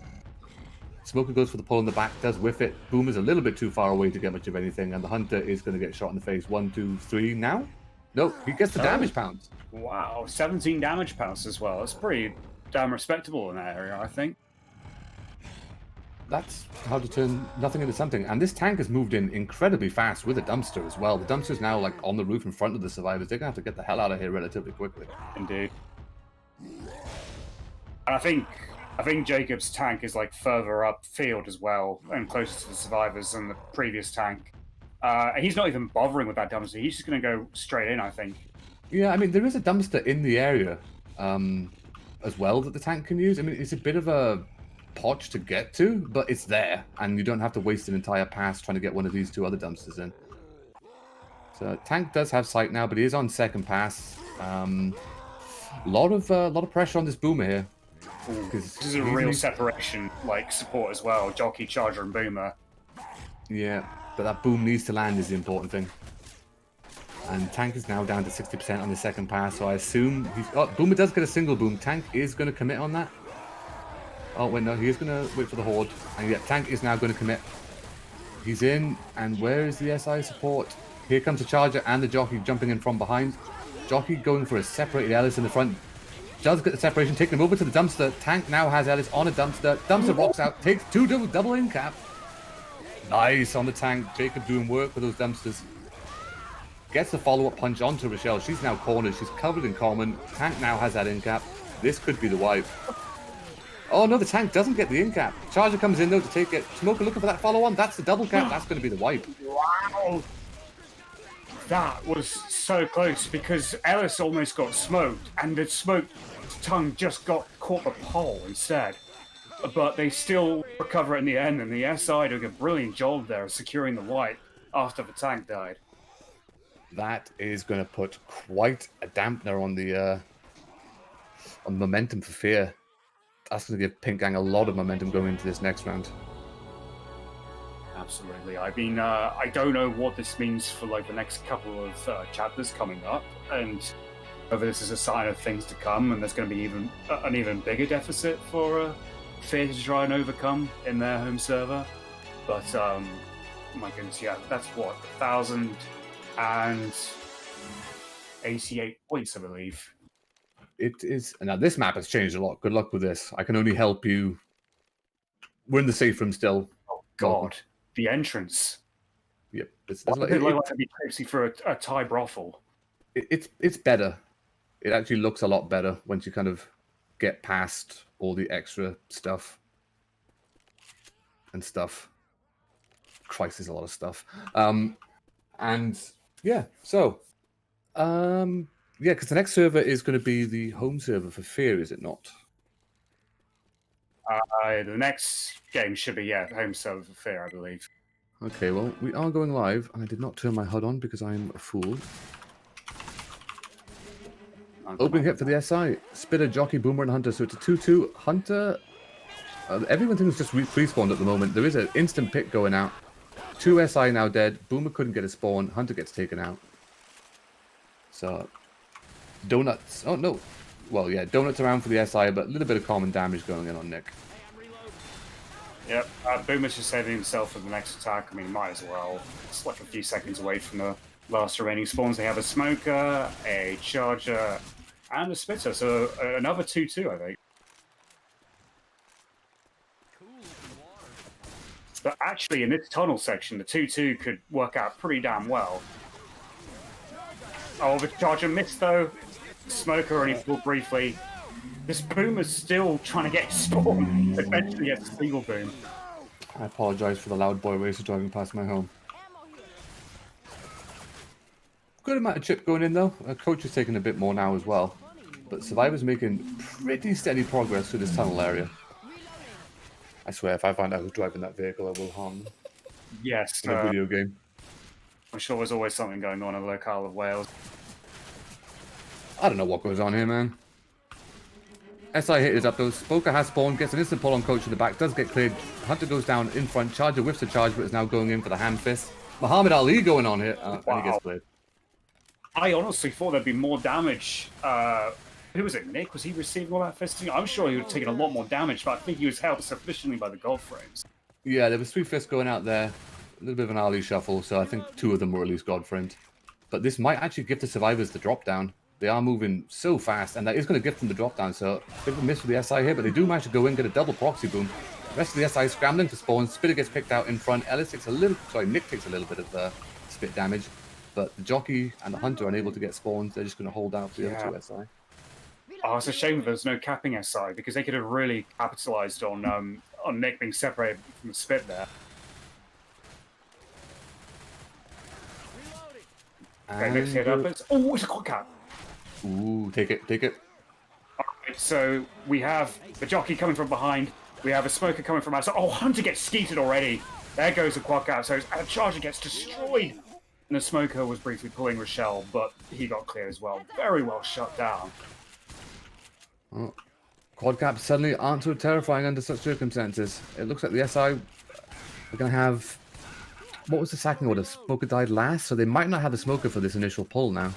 Smoker goes for the pull in the back, does whiff it. Boomer's a little bit too far away to get much of anything, and the Hunter is going to get shot in the face. 1, 2, 3 now? No, he gets the damage pounce. Wow, 17 damage pounce as well. That's pretty damn respectable in that area, I think. That's how to turn nothing into something. And this tank has moved in incredibly fast with a dumpster as well. The dumpster's now like on the roof in front of the survivors. They're going to have to get the hell out of here relatively quickly. Indeed. And I think Jacob's tank is like further upfield as well and closer to the survivors than the previous tank. He's not even bothering with that dumpster. He's just going to go straight in, I think. Yeah, I mean, there is a dumpster in the area as well that the tank can use. I mean, it's a bit of a potch to get to, but it's there, and you don't have to waste an entire pass trying to get one of these 2 other dumpsters in. So tank does have sight now, but he is on second pass. Lot of pressure on this Boomer here. This is a real separation, like, support as well. Jockey, Charger, and Boomer. Yeah, but that boom needs to land is the important thing. And tank is now down to 60% on the second pass, so I assume he's... Oh, Boomer does get a single boom. Tank is going to commit on that. Oh, wait, no, he is going to wait for the horde. And yeah, tank is now going to commit. He's in, and where is the SI support? Here comes the Charger and the Jockey jumping in from behind. Jockey going for a separated Ellis in the front. Does get the separation, taking him over to the dumpster. Tank now has Ellis on a dumpster. Dumpster rocks out, takes 2 double in cap. Nice on the tank. Jacob doing work with those dumpsters. Gets the follow-up punch onto Rochelle. She's now cornered. She's covered in common. Tank now has that in cap. This could be the wipe. Oh no, the tank doesn't get the in cap. Charger comes in though to take it. Smoker looking for that follow-on. That's the double cap. That's going to be the wipe. Wow. That was so close because Ellis almost got smoked and the smoked tongue just got caught the pole instead. But they still recover it in the end, and the SI doing a brilliant job there of securing the wipe after the tank died. That is going to put quite a dampener on the momentum for FeaR. That's going to give Pink Gang a lot of momentum going into this next round. Absolutely. I mean, I don't know what this means for like the next couple of chapters coming up, and whether this is a sign of things to come, and there's going to be an even bigger deficit for FeaR to try and overcome in their home server. But my goodness, yeah, that's what 1,088 points, I believe. It is. Now this map has changed a lot. Good luck with this. I can only help you. We're in the safe room still. Oh God. The entrance. Yep. It's like to be tipsy for a Thai brothel. It's better. It actually looks a lot better once you kind of get past all the extra stuff and stuff. Christ, there's a lot of stuff. And yeah, so yeah, because the next server is going to be the home server for FeaR, is it not? The next game should be, home server for FeaR, I believe. Okay, well, we are going live, and I did not turn my HUD on because I'm a fool. Opening hit for the SI. Spitter, Jockey, Boomer, and Hunter. So it's a 2-2. Hunter... everyone thinks just respawned at the moment. There is an instant pick going out. 2 SI now dead. Boomer couldn't get a spawn. Hunter gets taken out. So... Donuts. Oh, no. Well, yeah, Donuts around for the SI, but a little bit of common damage going in on Nick. Yep, Boomer's just saving himself for the next attack. I mean, might as well. It's like a few seconds away from the last remaining spawns. They have a Smoker, a Charger, and a Spitter. So another 2-2, I think. But actually, in this tunnel section, the 2-2 could work out pretty damn well. Oh, the charger missed though. Smoker only pulled briefly. This boomer's still trying to get spawned. Eventually gets a single boom. I apologize for the loud boy racer driving past my home. Good amount of chip going in though. Coach is taking a bit more now as well. But Survivor's making pretty steady progress through this tunnel area. I swear, if I find out who's driving that vehicle, I will harm them. Yes. In a video game. I'm sure there's always something going on in the locale of Wales. I don't know what goes on here, man. SI hit is up though. Spoker has spawned, gets an instant pull on Coach in the back, does get cleared. Hunter goes down in front. Charger whiffs the charge, but is now going in for the hand fist. Muhammad Ali going on here. And he gets cleared. I honestly thought there'd be more damage. Who was it, Nick? Was he receiving all that fisting? I'm sure he would have taken a lot more damage, but I think he was helped sufficiently by the gold frames. Yeah, there was 3 fists going out there. A little bit of an Ali shuffle, so I think 2 of them were at least god framed. But this might actually give the survivors the drop down. They are moving so fast, and that is going to give them the drop down. So a bit of a miss for the SI here, but they do manage to go in, get a double proxy boom. The rest of the SI scrambling to spawn. Spitter gets picked out in front. Nick takes a little bit of spit damage, but the jockey and the hunter are unable to get spawned. They're just going to hold out for the other 2 SI. Oh, it's a shame that there's no capping SI, because they could have really capitalized on Nick being separated from the spit there. Okay, Nick's hit up. Oh, it's a quad cap. Ooh, take it. Alright, so we have the jockey coming from behind. We have a smoker coming from outside. Oh, Hunter gets skeeted already. There goes the quad cap. So a charger gets destroyed. And the smoker was briefly pulling Rochelle, but he got clear as well. Very well shut down. Oh, quad caps suddenly aren't so terrifying under such circumstances. It looks like the SI are going to have... What was the sacking order? Smoker died last, so they might not have the smoker for this initial pull now.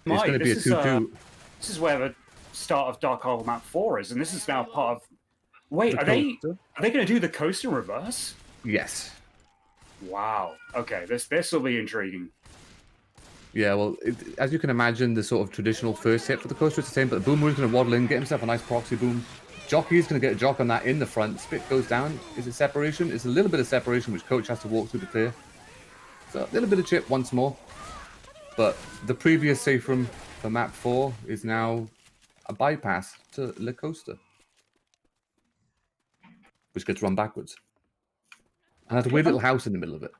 It's going to be a 2-2. This is where the start of Dark Hole Map 4 is, and this is now part of... Wait, are they going to do the coast in reverse? Yes. Wow. Okay, this will be intriguing. Yeah, well, as you can imagine, the sort of traditional first hit for the coaster is the same, but the boomer is going to waddle in, get himself a nice proxy boom. Jockey is going to get a jock on that in the front. Spit goes down. Is it separation? It's a little bit of separation, which Coach has to walk through to clear. So a little bit of chip once more. But the previous safe room for map 4 is now a bypass to La Costa, which gets run backwards. And has a weird little house in the middle of it.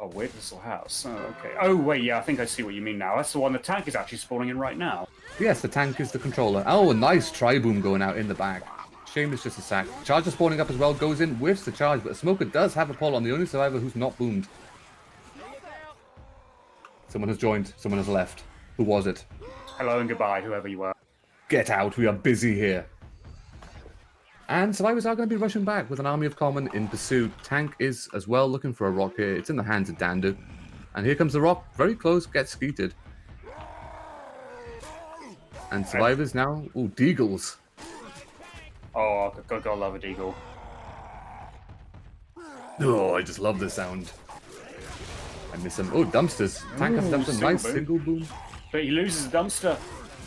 Oh, weird little house. Oh, okay. Oh, wait, yeah, I think I see what you mean now. That's the one the tank is actually spawning in right now. Yes, the tank is the controller. Oh, a nice tri-boom going out in the back. Shame it's just a sack. Charger spawning up as well, goes in, whiffs the charge, but Smoker does have a pull on the only survivor who's not boomed. Someone has joined, someone has left. Who was it? Hello and goodbye, whoever you were. Get out, we are busy here. And survivors are going to be rushing back with an army of common in pursuit. Tank is as well looking for a rock here. It's in the hands of Dandu. And here comes the rock, very close, gets skeeted. And survivors now, ooh, Deagles. Oh, gotta love a Deagle. Oh, I just love the sound. I miss them. Oh, dumpsters. Tank has dumpster, nice single boom. But he loses a dumpster.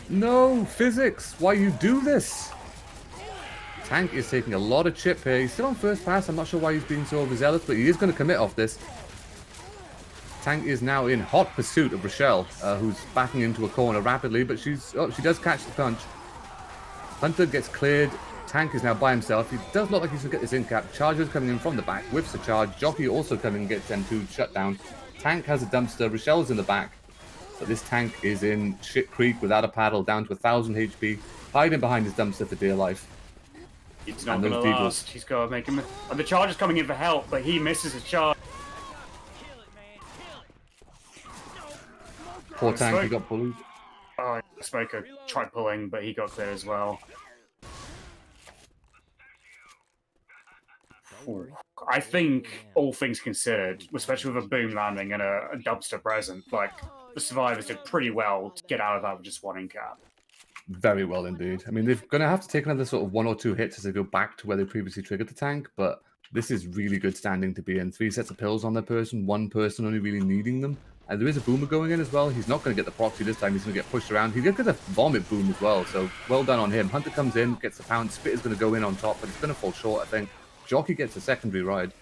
No, physics, why you do this? Tank is taking a lot of chip here. He's still on first pass. I'm not sure why he's being so overzealous, but he is going to commit off this. Tank is now in hot pursuit of Rochelle, who's backing into a corner rapidly, but she does catch the punch. Hunter gets cleared. Tank is now by himself. He does look like he's going to get this in cap. Charger's coming in from the back. Whiffs the charge. Jockey also coming and gets M2 shut down. Tank has a dumpster. Rochelle's in the back. But this tank is in shit creek without a paddle, down to 1,000 HP, hiding behind his dumpster for dear life. It's not going to last. He's got to make him... And the Charger's coming in for help, but he misses his charge. Poor Tank, he got bullied. Oh, Smoker tried pulling, but he got clear as well. Ooh. I think, all things considered, especially with a boom landing and a dumpster present, like, the survivors did pretty well to get out of that with just one in cap. Very well indeed. I mean, they're going to have to take another sort of 1 or 2 hits as they go back to where they previously triggered the tank, but this is really good standing to be in. 3 sets of pills on their person, 1 person only really needing them. And there is a boomer going in as well. He's not going to get the proxy this time. He's going to get pushed around. He did get a vomit boom as well, so well done on him. Hunter comes in, gets the pound. Spit is going to go in on top, but it's going to fall short, I think. Jockey gets a secondary ride.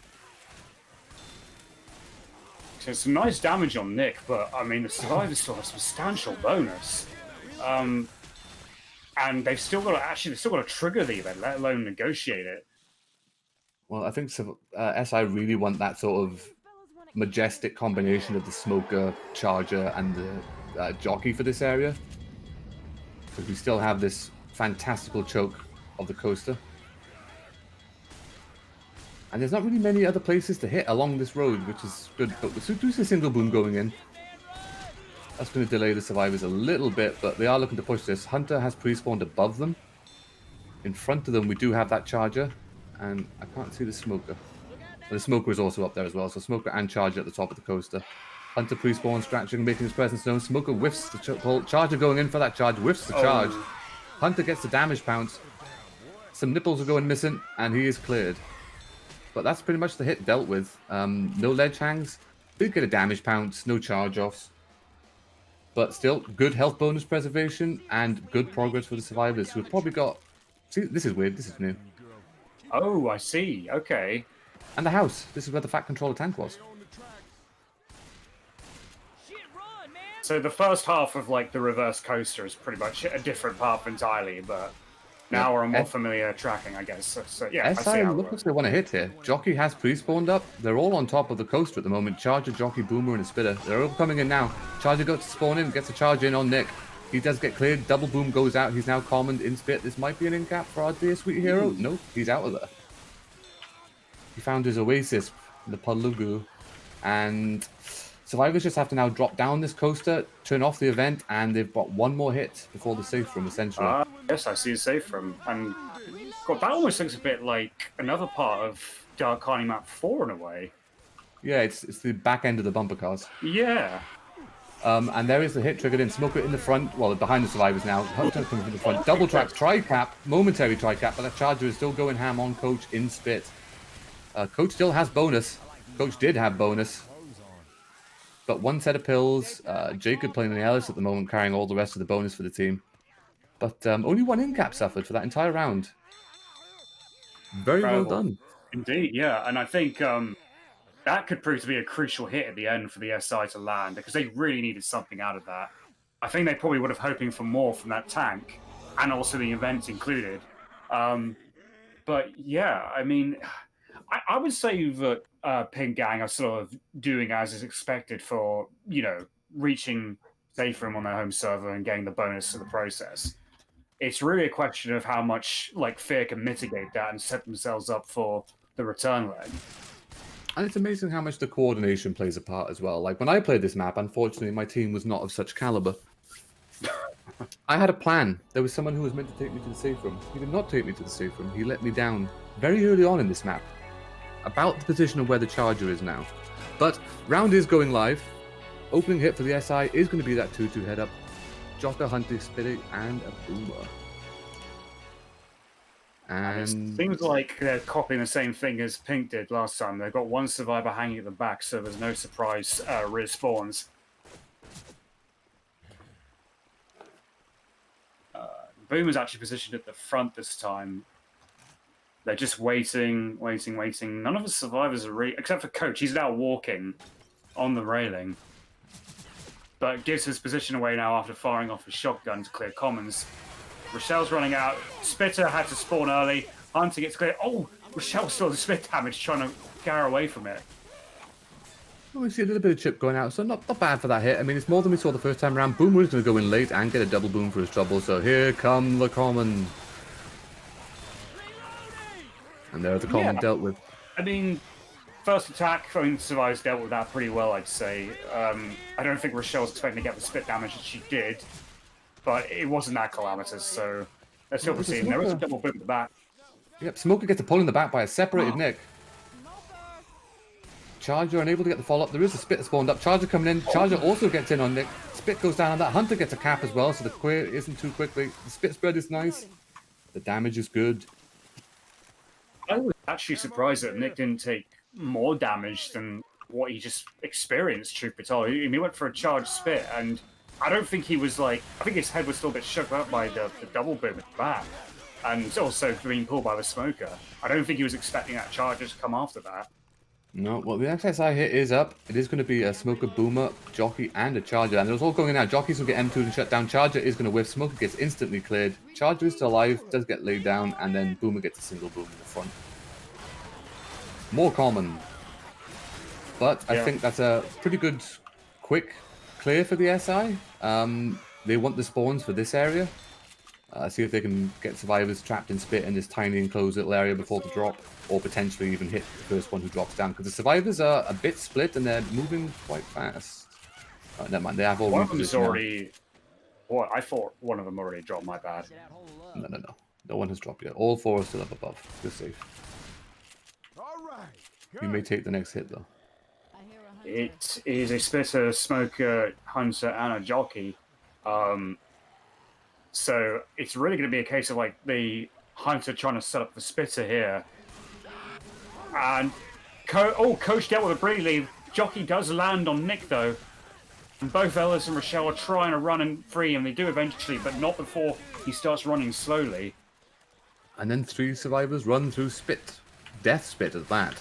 So it's some nice damage on Nick, but I mean the survivors still have substantial bonus. And they've still got to trigger the event, let alone negotiate it. Well, I think SI really want that sort of majestic combination of the Smoker, Charger, and the Jockey for this area. Because we still have this fantastical choke of the coaster. And there's not really many other places to hit along this road, which is good. But we do see a single boom going in. That's going to delay the survivors a little bit, but they are looking to push this. Hunter has pre-spawned above them. In front of them, we do have that Charger. And I can't see the Smoker. The Smoker is also up there as well. So Smoker and Charger at the top of the coaster. Hunter pre-spawn, scratching, making his presence known. Smoker whiffs the Charger going in for that charge. Whiffs the charge. Hunter gets the damage pounce. Some nipples are going missing, and he is cleared. But that's pretty much the hit dealt with. No ledge hangs. Did get a damage pounce. No charge offs. But still, good health bonus preservation and good progress for the survivors who have probably got... See, this is weird. This is new. Oh, I see. Okay. And the house. This is where the Fat Controller tank was. So the first half of like the reverse coaster is pretty much a different path entirely, but now we're on more familiar tracking, I guess. So yeah, I see SI how it looks like works. they want to hit here. Jockey has pre-spawned up. They're all on top of the coaster at the moment. Charger, Jockey, Boomer, and a Spitter. They're all coming in now. Charger got to spawn in, gets a charge in on Nick. He does get cleared. Double boom goes out. He's now commoned in Spit. This might be an in-cap for our dear sweet hero. Nope, he's out of there. He found his oasis, the Palugu, and survivors just have to now drop down this coaster, turn off the event, and they've got one more hit before the safe room, essentially. Yes, I see a safe room. And God, that almost looks a bit like another part of Dark Carney Map 4 in a way. Yeah, it's the back end of the bumper cars. Yeah. And there is the hit triggered in. Smoker in the front, well, behind the survivors now. Hunter coming from the front. Double track, tri-cap, momentary tri-cap, but that Charger is still going ham on Coach in Spit. Coach still has bonus. Coach did have bonus. But one set of pills. Jacob playing the Ellis at the moment, carrying all the rest of the bonus for the team. But only one in-cap suffered for that entire round. Very well done. Indeed, yeah. And I think that could prove to be a crucial hit at the end for the SI to land, because they really needed something out of that. I think they probably would have hoping for more from that tank, and also the events included. But yeah, I mean, I would say that Pink Gang are sort of doing as is expected for, you know, reaching safe room on their home server and getting the bonus of the process. It's really a question of how much like FeaR can mitigate that and set themselves up for the return leg. And it's amazing how much the coordination plays a part as well. Like when I played this map, unfortunately, my team was not of such caliber. I had a plan. There was someone who was meant to take me to the safe room. He did not take me to the safe room. He let me down very early on in this map. About the position of where the Charger is now. But round is going live. Opening hit for the SI is going to be that 2-2 head up. Jocker, Hunter, Spirit, and a Boomer. And it seems like they're copying the same thing as Pink did last time. They've got one survivor hanging at the back, so there's no surprise respawns. Boomer's actually positioned at the front this time. They're just waiting. None of the survivors are except for Coach. He's now walking on the railing. But gives his position away now after firing off his shotgun to clear commons. Rochelle's running out. Spitter had to spawn early. Hunter gets clear. Oh, Rochelle still has spit damage trying to get away from it. we see a little bit of chip going out, so not bad for that hit. I mean, it's more than we saw the first time around. Boomer is going to go in late and get a double boom for his trouble, so here come the common. And there's the common dealt with. I mean, first attack, I mean, survivors dealt with that pretty well, I'd say. I don't think Rochelle was expecting to get the spit damage that she did, but it wasn't that calamitous, so let's still proceed. There was a double boom at the back. Yep, Smoker gets a pull in the back by a separated Nick. Charger unable to get the follow-up. There is a Spit spawned up. Charger coming in. Charger also gets in on Nick. Spit goes down on that. Hunter gets a cap as well, so the clear isn't too quickly. The Spit spread is nice. The damage is good. I was actually surprised that Nick didn't take more damage than what he just experienced, truth be told. He went for a charged Spit, and I don't think he was like... I think his head was still a bit shook up by the double boom at the back. and also being pulled by the smoker. I don't think he was expecting that charger to come after that. No, well, the XSI hit is up. It is going to be a Smoker, Boomer, Jockey, and a Charger. And it was all going in now. Jockey's going to get M2 and shut down. Charger is going to whiff. Smoker gets instantly cleared. Charger is still alive, does get laid down, and then Boomer gets a single boom in the front. More common. But I think that's a pretty good, quick clear for the SI. They want the spawns for this area. See if they can get survivors trapped in spit in this tiny enclosed little area before the drop, or potentially even hit the first one who drops down. Because the survivors are a bit split and they're moving quite fast. Never mind, they have all one of them's already. What? I thought one of them already dropped. My bad. No. No one has dropped yet. All 4 are still up above. You're safe. All right. You may take the next hit though. It is a splitter, smoker, hunter, and a jockey. So it's really going to be a case of like the hunter trying to set up the spitter here. And Coach dealt with a brilliant lead. Jockey does land on Nick though. And both Ellis and Rochelle are trying to run and free, and they do eventually, but not before he starts running slowly. And then 3 survivors run through spit. Death spit at that.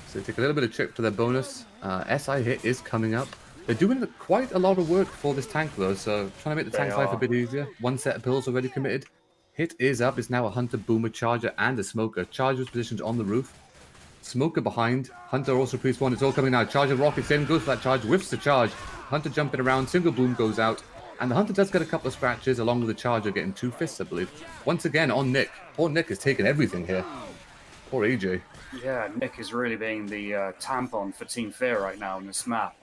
So they take a little bit of chip to their bonus. SI hit is coming up. They're doing quite a lot of work for this tank though, so trying to make the tank's life a bit easier. 1 set of pills already committed. Hit is up. It's now a Hunter, Boomer, Charger, and a Smoker. Charger is positioned on the roof. Smoker behind. Hunter also pre-spawned. It's all coming now. Charger rockets in, goes for that charge, whiffs the charge. Hunter jumping around, single boom goes out. And the Hunter does get a couple of scratches, along with the Charger getting 2 fists, I believe. Once again on Nick. Poor Nick is taking everything here. Poor AJ. Yeah, Nick is really being the tampon for Team FeaR right now on this map.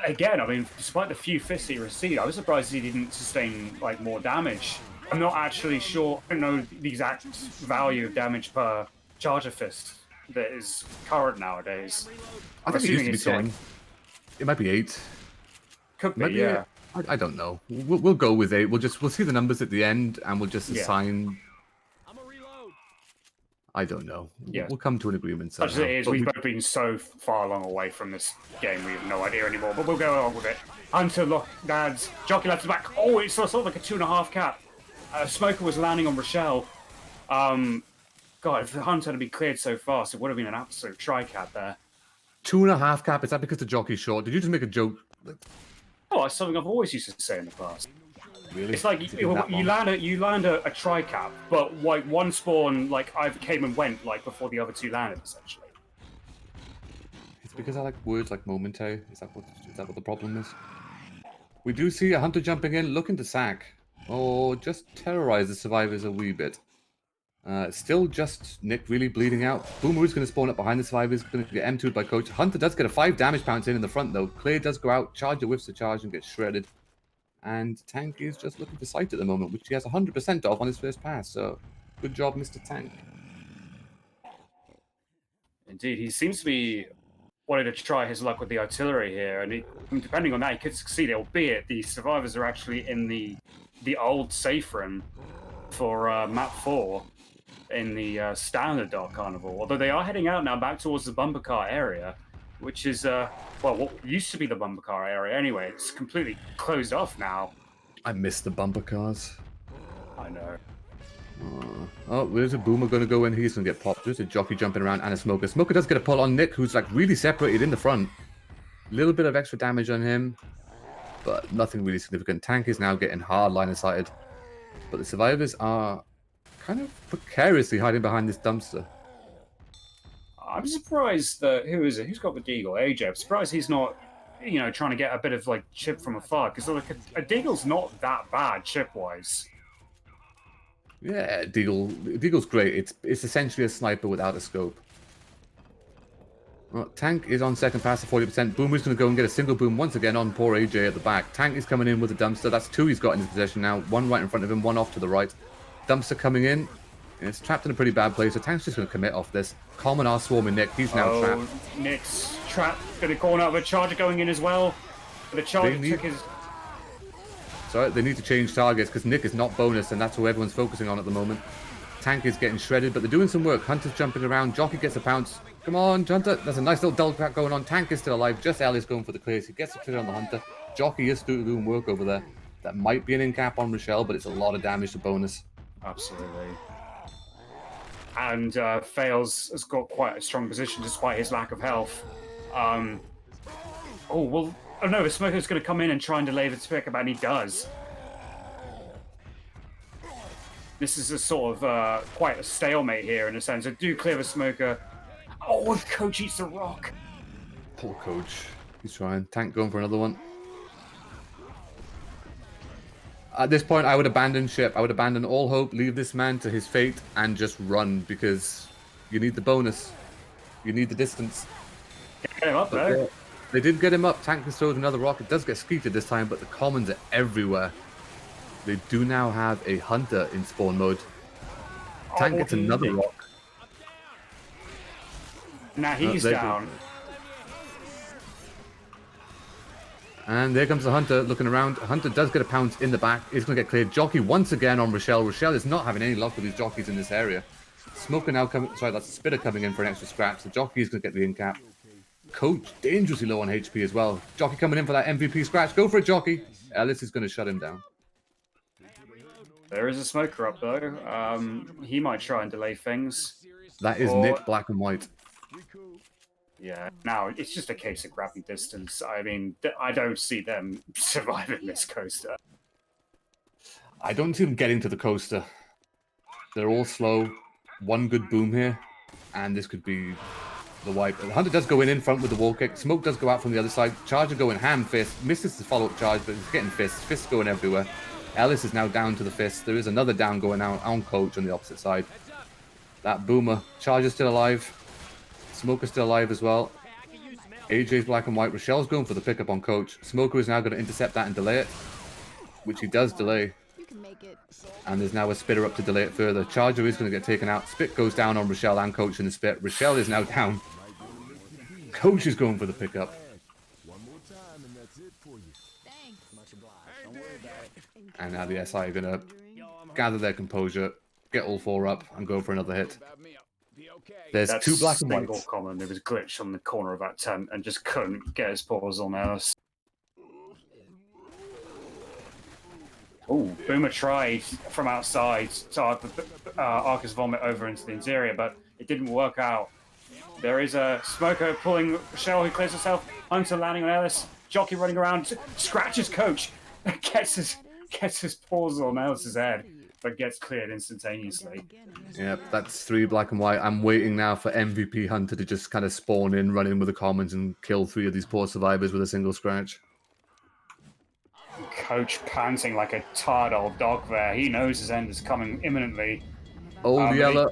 Again, I mean, despite the few fists he received, I was surprised he didn't sustain like more damage. I'm not actually sure. I don't know the exact value of damage per Charger fist that is current nowadays. I think it used to be 10. It might be 8. Could be, yeah. I don't know. We'll go with 8. We'll see the numbers at the end, and we'll just assign. I'm a reload. I don't know. Yeah. We'll come to an agreement somehow. As it is, we've both been so far along away from this game, we have no idea anymore. But we'll go along with it. Hunter, look, lads, Jockey lads back. Oh, it's sort of like a 2.5 cap. Smoker was landing on Rochelle. God, if the Hunter had been cleared so fast, it would have been an absolute tri-cap there. 2.5 cap. Is that because the Jockey's short? Did you just make a joke? Oh, that's something I've always used to say in the past. Really? It's like you land a tri-cap, but like one spawn like either came and went like before the other 2 landed essentially. It's because I like words like momentary. Is that what the problem is? We do see a Hunter jumping in, looking to sack. Or just terrorize the survivors a wee bit. Still just Nick really bleeding out. Boomer is going to spawn up behind the survivors, going to get M2'd by Coach. Hunter does get a 5 damage pounce in the front though. Clear does go out, Charger whiffs the charge and gets shredded. And Tank is just looking for sight at the moment, which he has 100% of on his first pass. So good job, Mr. Tank. Indeed, he seems to be wanting to try his luck with the artillery here, and depending on that, he could succeed. Albeit the survivors are actually in the old safe room for map 4 in the standard Dark Carnival. Although they are heading out now back towards the bumper car area, which is well, what used to be the bumper car area anyway. It's completely closed off now. I miss the bumper cars. I know. Oh, there's a Boomer going to go in. He's going to get popped. There's a Jockey jumping around and a Smoker. Smoker does get a pull on Nick, who's like really separated in the front. A little bit of extra damage on him, but nothing really significant. Tank is now getting hard line of sighted, but the survivors are kind of precariously hiding behind this dumpster. I'm surprised that who is it? Who's got the Deagle? AJ. I'm surprised he's not, you know, trying to get a bit of like chip from afar, because like a Deagle's not that bad chip wise. Yeah, Deagle's great. It's essentially a sniper without a scope. Well, Tank is on second pass at 40%. Boomer's going to go and get a single boom once again on poor AJ at the back. Tank is coming in with a dumpster. That's 2 he's got in his possession now. 1 right in front of him, 1 off to the right. Dumpster coming in. And it's trapped in a pretty bad place, so Tank's just going to commit off this. Common are swarming Nick. He's now trapped. Nick's trapped. Going to corner of a Charger going in as well. The Charger took his... Sorry, they need to change targets because Nick is not bonus, and that's who everyone's focusing on at the moment. Tank is getting shredded, but they're doing some work. Hunter's jumping around. Jockey gets a pounce. Come on, Hunter. There's a nice little double crack going on. Tank is still alive. Just Ellie's going for the clears. He gets a clear on the Hunter. Jockey is still doing work over there. That might be an in-cap on Rochelle, but it's a lot of damage to bonus. Absolutely. And Fails has got quite a strong position despite his lack of health. Oh, well, oh no, the Smoker's going to come in and try and delay the pickup, and he does. This is a sort of quite a stalemate here in a sense. I do clear the Smoker. Oh, the Coach eats the rock. Poor Coach. He's trying. Tank going for another one. At this point, I would abandon ship. I would abandon all hope, leave this man to his fate, and just run, because you need the bonus. You need the distance. Get him up, though. They did get him up. Tank can throw another rock. It does get skeeted this time, but the commons are everywhere. They do now have a Hunter in spawn mode. Tank gets another rock. Now he's down. And there comes the Hunter looking around. Hunter does get a pounce in the back. He's going to get cleared. Jockey once again on Rochelle. Rochelle is not having any luck with these jockeys in this area. Smoker now coming. Sorry, that's a Spitter coming in for an extra scratch. The jockey is going to get the in-cap. Coach dangerously low on HP as well. Jockey coming in for that MVP scratch. Go for it, Jockey. Ellis is going to shut him down. There is a Smoker up, though. He might try and delay things. That is Nick, black and white. Yeah, now it's just a case of grabbing distance. I mean, I don't see them surviving this coaster. I don't see them getting to the coaster. They're all slow. One good boom here, and this could be the wipe. The Hunter does go in front with the wall kick. Smoke does go out from the other side. Charger going ham fist. Misses the follow-up charge, but he's getting fists. Fists going everywhere. Ellis is now down to the fist. There is another down going out on Coach on the opposite side. That boomer. Charger's still alive. Smoker's still alive as well. AJ's black and white. Rochelle's going for the pickup on Coach. Smoker is now going to intercept that and delay it, which he does delay. And there's now a Spitter up to delay it further. Charger is going to get taken out. Spit goes down on Rochelle and Coach in the Spit. Rochelle is now down. Coach is going for the pickup. And now the SI are going to gather their composure, get all four up, and go for another hit. There's two black and whites. Common. There was a glitch on the corner of that tent and just couldn't get his paws on Alice. Oh, Boomer tried from outside to arc his vomit over into the interior, but it didn't work out. There is a Smoker pulling Rochelle, who clears herself. Hunter landing on Ellis. Jockey running around, scratches Coach, gets his paws on Ellis's head, but gets cleared instantaneously. Yep, that's three black and white. I'm waiting now for MVP Hunter to just kind of spawn in, run in with the commons, and kill three of these poor survivors with a single scratch. Coach panting like a tired old dog there. He knows his end is coming imminently. Old Yeller.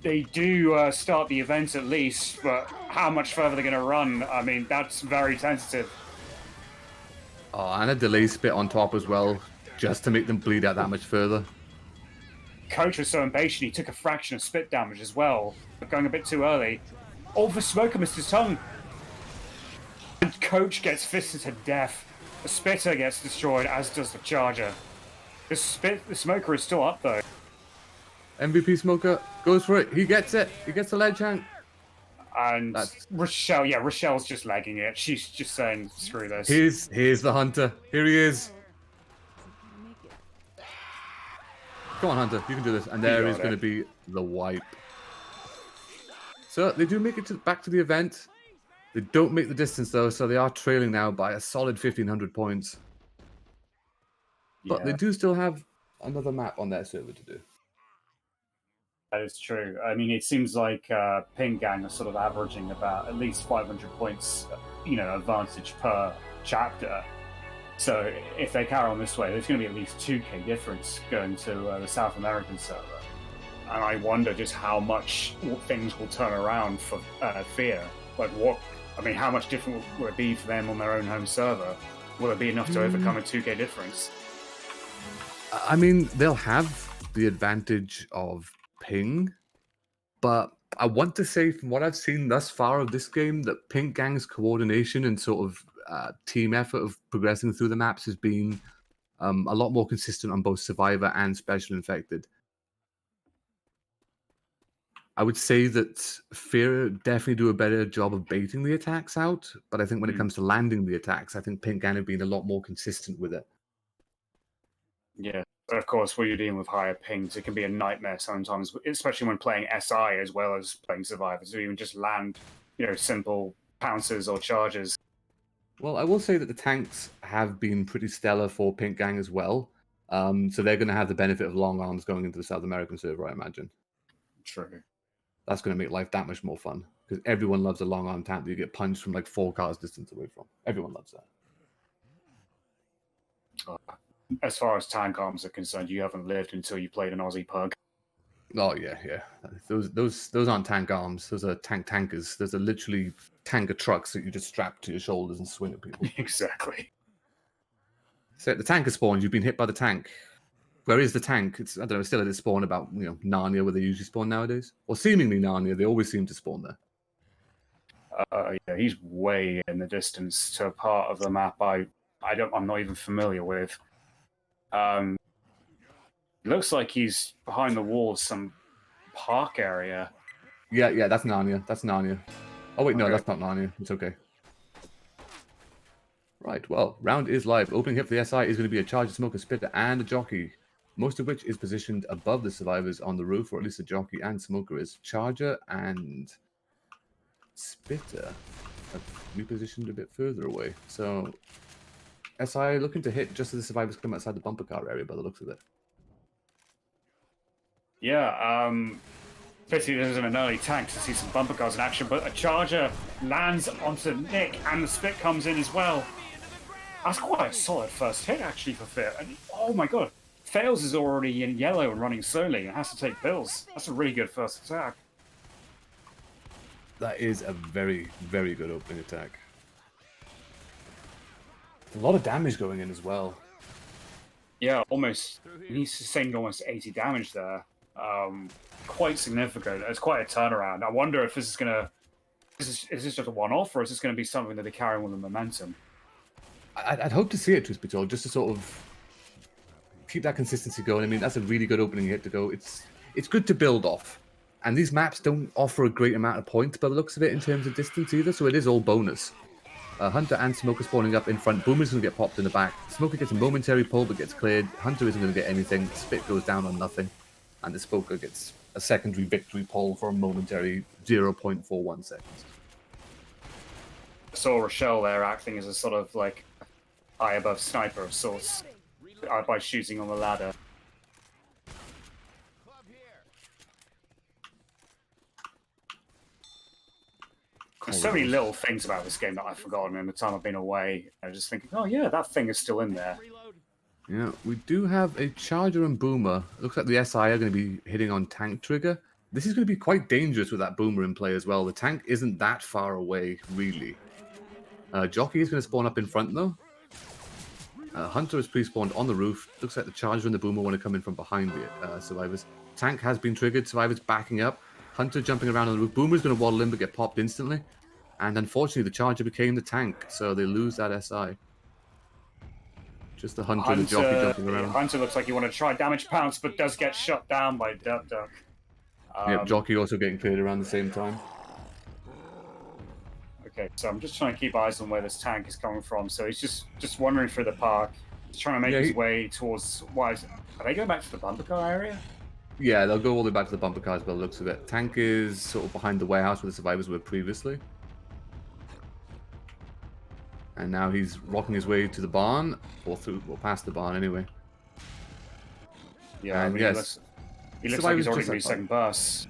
They do start the event at least, but how much further they're going to run, I mean, that's very tentative. Oh, and a delay spit on top as well, just to make them bleed out that much further. Coach was so impatient, he took a fraction of spit damage as well, but going a bit too early. Oh, the Smoker missed his tongue. And Coach gets fisted to death. The Spitter gets destroyed, as does the Charger. The Smoker is still up, though. MVP Smoker goes for it. He gets it. He gets the ledge hang. And Rochelle, Rochelle's just legging it. She's just saying, screw this. Here's the Hunter. Here he is. Come on, Hunter. You can do this. And there is going to be the wipe. So they do make it back to the event. They don't make the distance, though, so they are trailing now by a solid 1,500 points. But they do still have another map on their server to do. That is true. I mean, it seems like Ping Gang are sort of averaging about at least 500 points, advantage per chapter. So if they carry on this way, there's going to be at least 2k difference going to the South American server. And I wonder just how much things will turn around for FeaR. Like how much different will it be for them on their own home server? Will it be enough to overcome a 2k difference? I mean, they'll have the advantage of ping, but I want to say from what I've seen thus far of this game that Pink Gang's coordination and sort of team effort of progressing through the maps has been a lot more consistent on both Survivor and Special Infected. I would say that FeaR definitely do a better job of baiting the attacks out, but I think when it comes to landing the attacks, I think Pink Gang have been a lot more consistent with it. Yeah. But of course, when you're dealing with higher pings, it can be a nightmare sometimes, especially when playing SI as well as playing Survivors, to even just land, simple pounces or charges. Well, I will say that the tanks have been pretty stellar for Pink Gang as well. So they're going to have the benefit of long arms going into the South American server, I imagine. True. That's going to make life that much more fun because everyone loves a long arm tank that you get punched from like 4 cars distance away from. Everyone loves that. As far as tank arms are concerned, you haven't lived until you played an Aussie pug. Oh yeah, yeah. Those aren't tank arms. Those are tankers. Those are literally tanker trucks that you just strap to your shoulders and swing at people. Exactly. So the tanker spawns. You've been hit by the tank. Where is the tank? It's, I don't know. It's still at its spawn about Narnia, where they usually spawn nowadays, or seemingly Narnia. They always seem to spawn there. Yeah, he's way in the distance to a part of the map I'm not even familiar with. Looks like he's behind the wall of some park area. Yeah, that's Narnia. That's Narnia. Oh wait, no, Okay. that's not Narnia. It's okay. Right, well, round is live. Opening hit for the SI is going to be a Charger, Smoker, Spitter, and a Jockey. Most of which is positioned above the survivors on the roof, or at least the Jockey and Smoker is. Charger and Spitter have repositioned a bit further away. So, SI looking to hit just as the survivors come outside the bumper car area by the looks of it. Yeah, especially there's an early tank to see some bumper cars in action, but a charger lands onto Nick and the spit comes in as well. That's quite a solid first hit actually for FeaR. And oh my god, Fails is already in yellow and running slowly and has to take pills. That's a really good first attack. That is a very, very good opening attack. A lot of damage going in as well. Yeah, almost. He sustained almost 80 damage there. Quite significant. It's quite a turnaround. I wonder if this is gonna. Is this just a one-off, or is this going to be something that they carry on with the momentum? I'd hope to see it, truth be told, just to sort of keep that consistency going. I mean, that's a really good opening hit to go. It's good to build off. And these maps don't offer a great amount of points by the looks of it in terms of distance either, so it is all bonus. Hunter and Smoker spawning up in front. Boomer's going to get popped in the back. Smoker gets a momentary pull but gets cleared. Hunter isn't going to get anything. Spit goes down on nothing. And the Smoker gets a secondary victory pull for a momentary 0.41 seconds. I saw Rochelle there acting as a sort of like high above sniper of sorts by shooting on the ladder. There's so many little things about this game that I've forgotten in the time I've been away. I'm just thinking, oh yeah, that thing is still in there. Yeah, we do have a Charger and Boomer. Looks like the SI are going to be hitting on Tank Trigger. This is going to be quite dangerous with that Boomer in play as well. The tank isn't that far away, really. Jockey is going to spawn up in front, though. Hunter is pre-spawned on the roof. Looks like the Charger and the Boomer want to come in from behind the survivors. Tank has been triggered. Survivors backing up. Hunter jumping around on the roof. Boomer's going to waddle in but get popped instantly. And unfortunately, the Charger became the tank, so they lose that SI. Just the Hunter and the Jockey jumping around. Hunter looks like he wanted to try damage pounce, but does get shut down by Duck Duck. Yep, Jockey also getting cleared around the same time. Okay, so I'm just trying to keep eyes on where this tank is coming from. So he's just wandering through the park. He's trying to make his way towards... Are they going back to the bumper car area? Yeah, they'll go all the way back to the bumper cars by the looks of it. Tank is sort of behind the warehouse where the survivors were previously. And now he's rocking his way to the barn, or past the barn anyway. Yeah, and yes, he looks like he's already going to be second bus.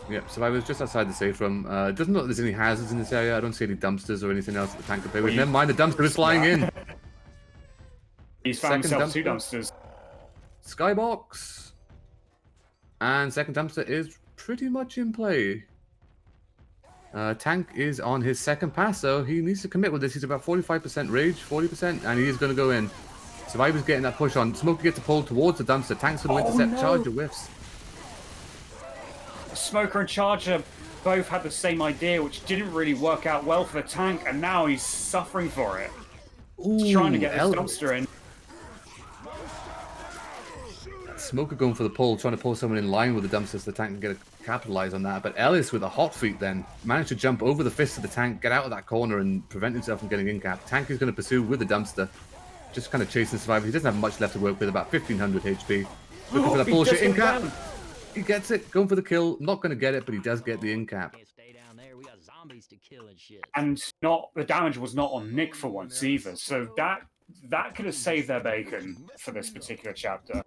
Yep, survivors just outside the safe room. Doesn't look like there's any hazards in this area. I don't see any dumpsters or anything else that the tank can play with. Never mind, the dumpster is flying in. He's found himself 2 dumpsters. Skybox. And second dumpster is pretty much in play. Tank is on his second pass, so he needs to commit with this. He's about 45% rage, 40%, and he is going to go in. Survivor's getting that push on. Smoker gets a pull towards the dumpster. Tank's going to intercept. Charger whiffs. Smoker and Charger both had the same idea, which didn't really work out well for the tank, and now he's suffering for it. He's trying to get this dumpster in. Smoker going for the pull, trying to pull someone in line with the dumpster so the tank can capitalize on that. But Ellis with a hot feet then managed to jump over the fist of the tank, get out of that corner and prevent himself from getting in cap. Tank is going to pursue with the dumpster. just kind of chasing survivors. He doesn't have much left to work with, about 1500 HP. Looking for that He bullshit just in went cap. down. He gets it, going for the kill. Not going to get it, but he does get the in cap. Can't stay down there. We got zombies to kill and shit. And not the damage was not on Nick for once either. So that could have saved their bacon for this particular chapter.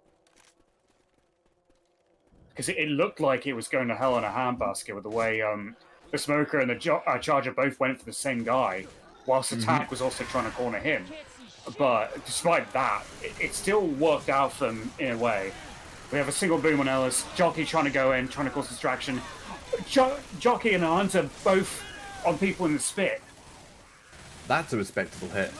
Because it looked like it was going to hell in a handbasket with the way the Smoker and the Charger both went for the same guy, whilst Attack was also trying to corner him. But despite that, it still worked out for them in a way. We have a single boom on Ellis, Jockey trying to go in, trying to cause distraction. Jockey and Hunter both on people in the spit. That's a respectable hit.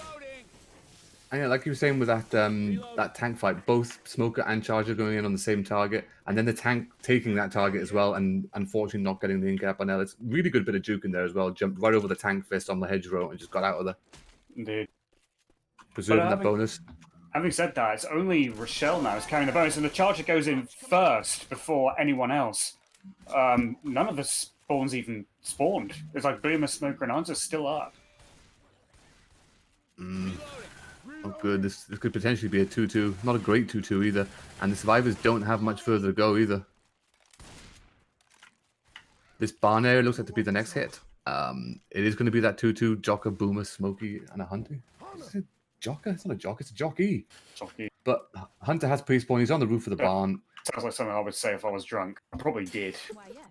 And yeah, like you were saying with that that tank fight, both Smoker and Charger going in on the same target, and then the tank taking that target as well, and unfortunately not getting the in-cap on Ellis. Really good bit of juke in there as well. Jumped right over the tank fist on the hedgerow and just got out of there. Indeed. Preserving that bonus. Having said that, it's only Rochelle now who's carrying the bonus, and the Charger goes in first before anyone else. None of the spawns even spawned. It's like Boomer, Smoker, and Hunter still up. Oh, good. This could potentially be a 2-2. Not a great 2-2 either. And the survivors don't have much further to go either. This barn area looks like to be the next hit. It is going to be that 2-2 Jocker, Boomer, Smokey, and a Hunter. Is it Jocker? It's not a Jocker, it's a Jockey. Jockey. But Hunter has pre-spawn. He's on the roof of the barn. Sounds like something I would say if I was drunk. I probably did. Why, yes.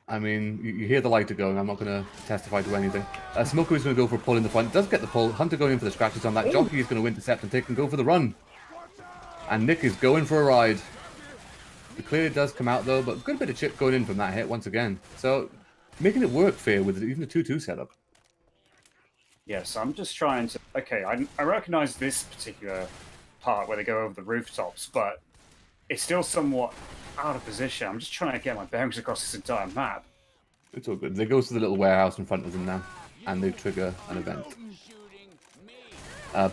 I mean, you hear the lighter going. I'm not going to testify to anything. Smoker is going to go for a pull in the front. Does get the pull. Hunter going in for the scratches on that. Ooh. Jockey is going to intercept and take and go for the run. And Nick is going for a ride. It clearly does come out though, but good bit of chip going in from that hit once again. So making it work FeaR with even a 2-2 setup. Yes, I'm just trying to... Okay, I recognize this particular part where they go over the rooftops, but it's still somewhat out of position. I'm just trying to get my bearings across this entire map. It's all good. They go to the little warehouse in front of them now, and they trigger an event.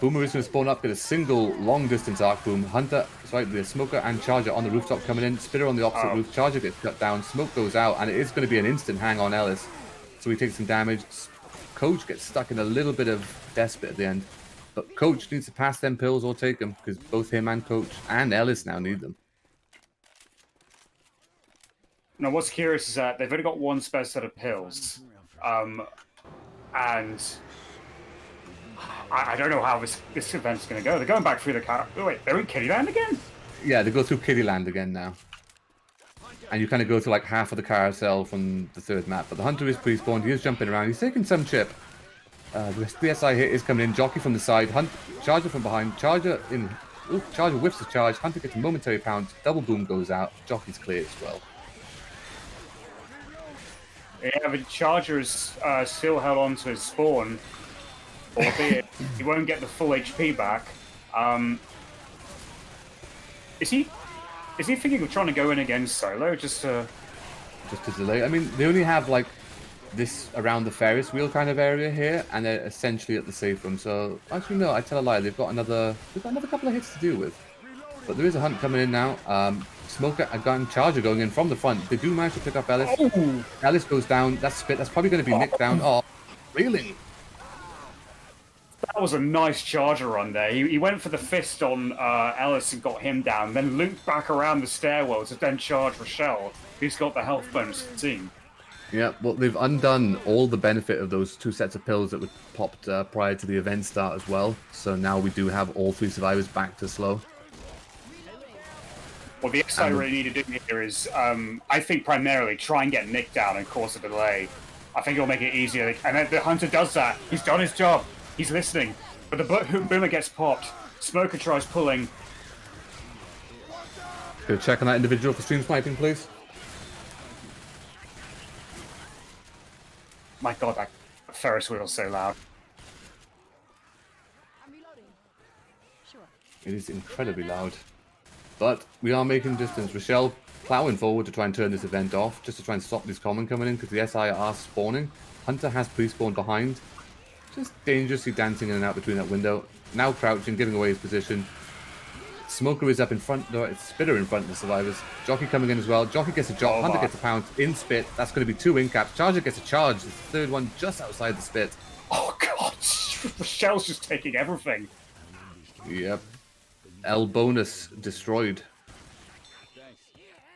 Boomer is going to spawn up, get a single long-distance arc boom. Hunter, sorry, the Smoker and Charger on the rooftop coming in. Spitter on the opposite roof. Charger gets cut down. Smoke goes out, and it is going to be an instant hang on Ellis. So he takes some damage. Coach gets stuck in a little bit of despot at the end. But Coach needs to pass them pills or take them, because both him and Coach and Ellis now need them. Now, what's curious is that they've only got one spare set of pills. And I don't know how this event's going to go. They're going back through the car. Oh, wait, they're in Kittyland again? Yeah, they go through Kittyland again now. And you kind of go through like half of the carousel from the third map. But the Hunter is pre-spawned. He is jumping around. He's taking some chip. The SI hit is coming in. Jockey from the side. Charger from behind. Charger in. Ooh, Charger whiffs the charge. Hunter gets a momentary pound. Double boom goes out. Jockey's clear as well. Yeah, the Charger is still held on to his spawn. Albeit he won't get the full HP back. Is he thinking of trying to go in against solo just to delay? I mean, they only have like this around the Ferris wheel kind of area here, and they're essentially at the safe room. So actually, no, I tell a lie. They've got another couple of hits to deal with. But there is a hunt coming in now. Smoker and Charger going in from the front. They do manage to pick up Ellis. Oh! Ellis goes down. That's spit. That's probably going to be Nick down. Oh, reeling. That was a nice Charger run there. He went for the fist on Ellis and got him down, then looped back around the stairwell to then charge Rochelle, who's got the health bonus to the team. Yeah, well, they've undone all the benefit of those two sets of pills that were popped prior to the event start as well. So now we do have all three survivors back to slow. What the XI really need to do here is, I think primarily try and get Nick down and cause a delay. I think it'll make it easier. And then the Hunter does that. He's done his job. He's listening. But the Boomer gets popped. Smoker tries pulling. Go check on that individual for stream sniping, please. My god, that Ferris wheel's so loud. I'm reloading. Sure. It is incredibly loud. But we are making distance. Rochelle plowing forward to try and turn this event off, just to try and stop this common coming in, because the SI are spawning. Hunter has pre-spawned behind. Just dangerously dancing in and out between that window. Now crouching, giving away his position. Smoker is up in front, though. It's Spitter in front of the survivors. Jockey coming in as well. Jockey gets a job. Hunter gets a pound in spit. That's going to be 2 in caps. Charger gets a charge. The third one just outside the spit. Oh god, Rochelle's just taking everything. Yep. L bonus destroyed.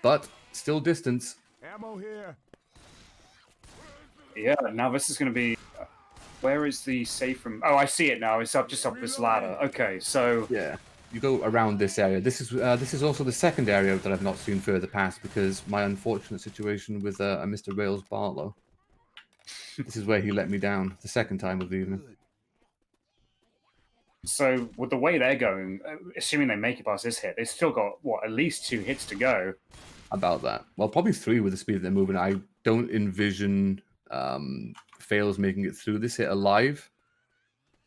But still distance. Ammo here. Yeah, now this is going to be... Where is the safe room? Oh, I see it now. It's up just up this ladder. Okay, so... Yeah. You go around this area. This is also the second area that I've not seen further past because my unfortunate situation with a Mr. Rails Barlow. This is where he let me down the second time of the evening. So, with the way they're going, assuming they make it past this hit, they've still got, what, at least 2 hits to go. About that. Well, probably 3 with the speed that they're moving. I don't envision Fails making it through this hit alive.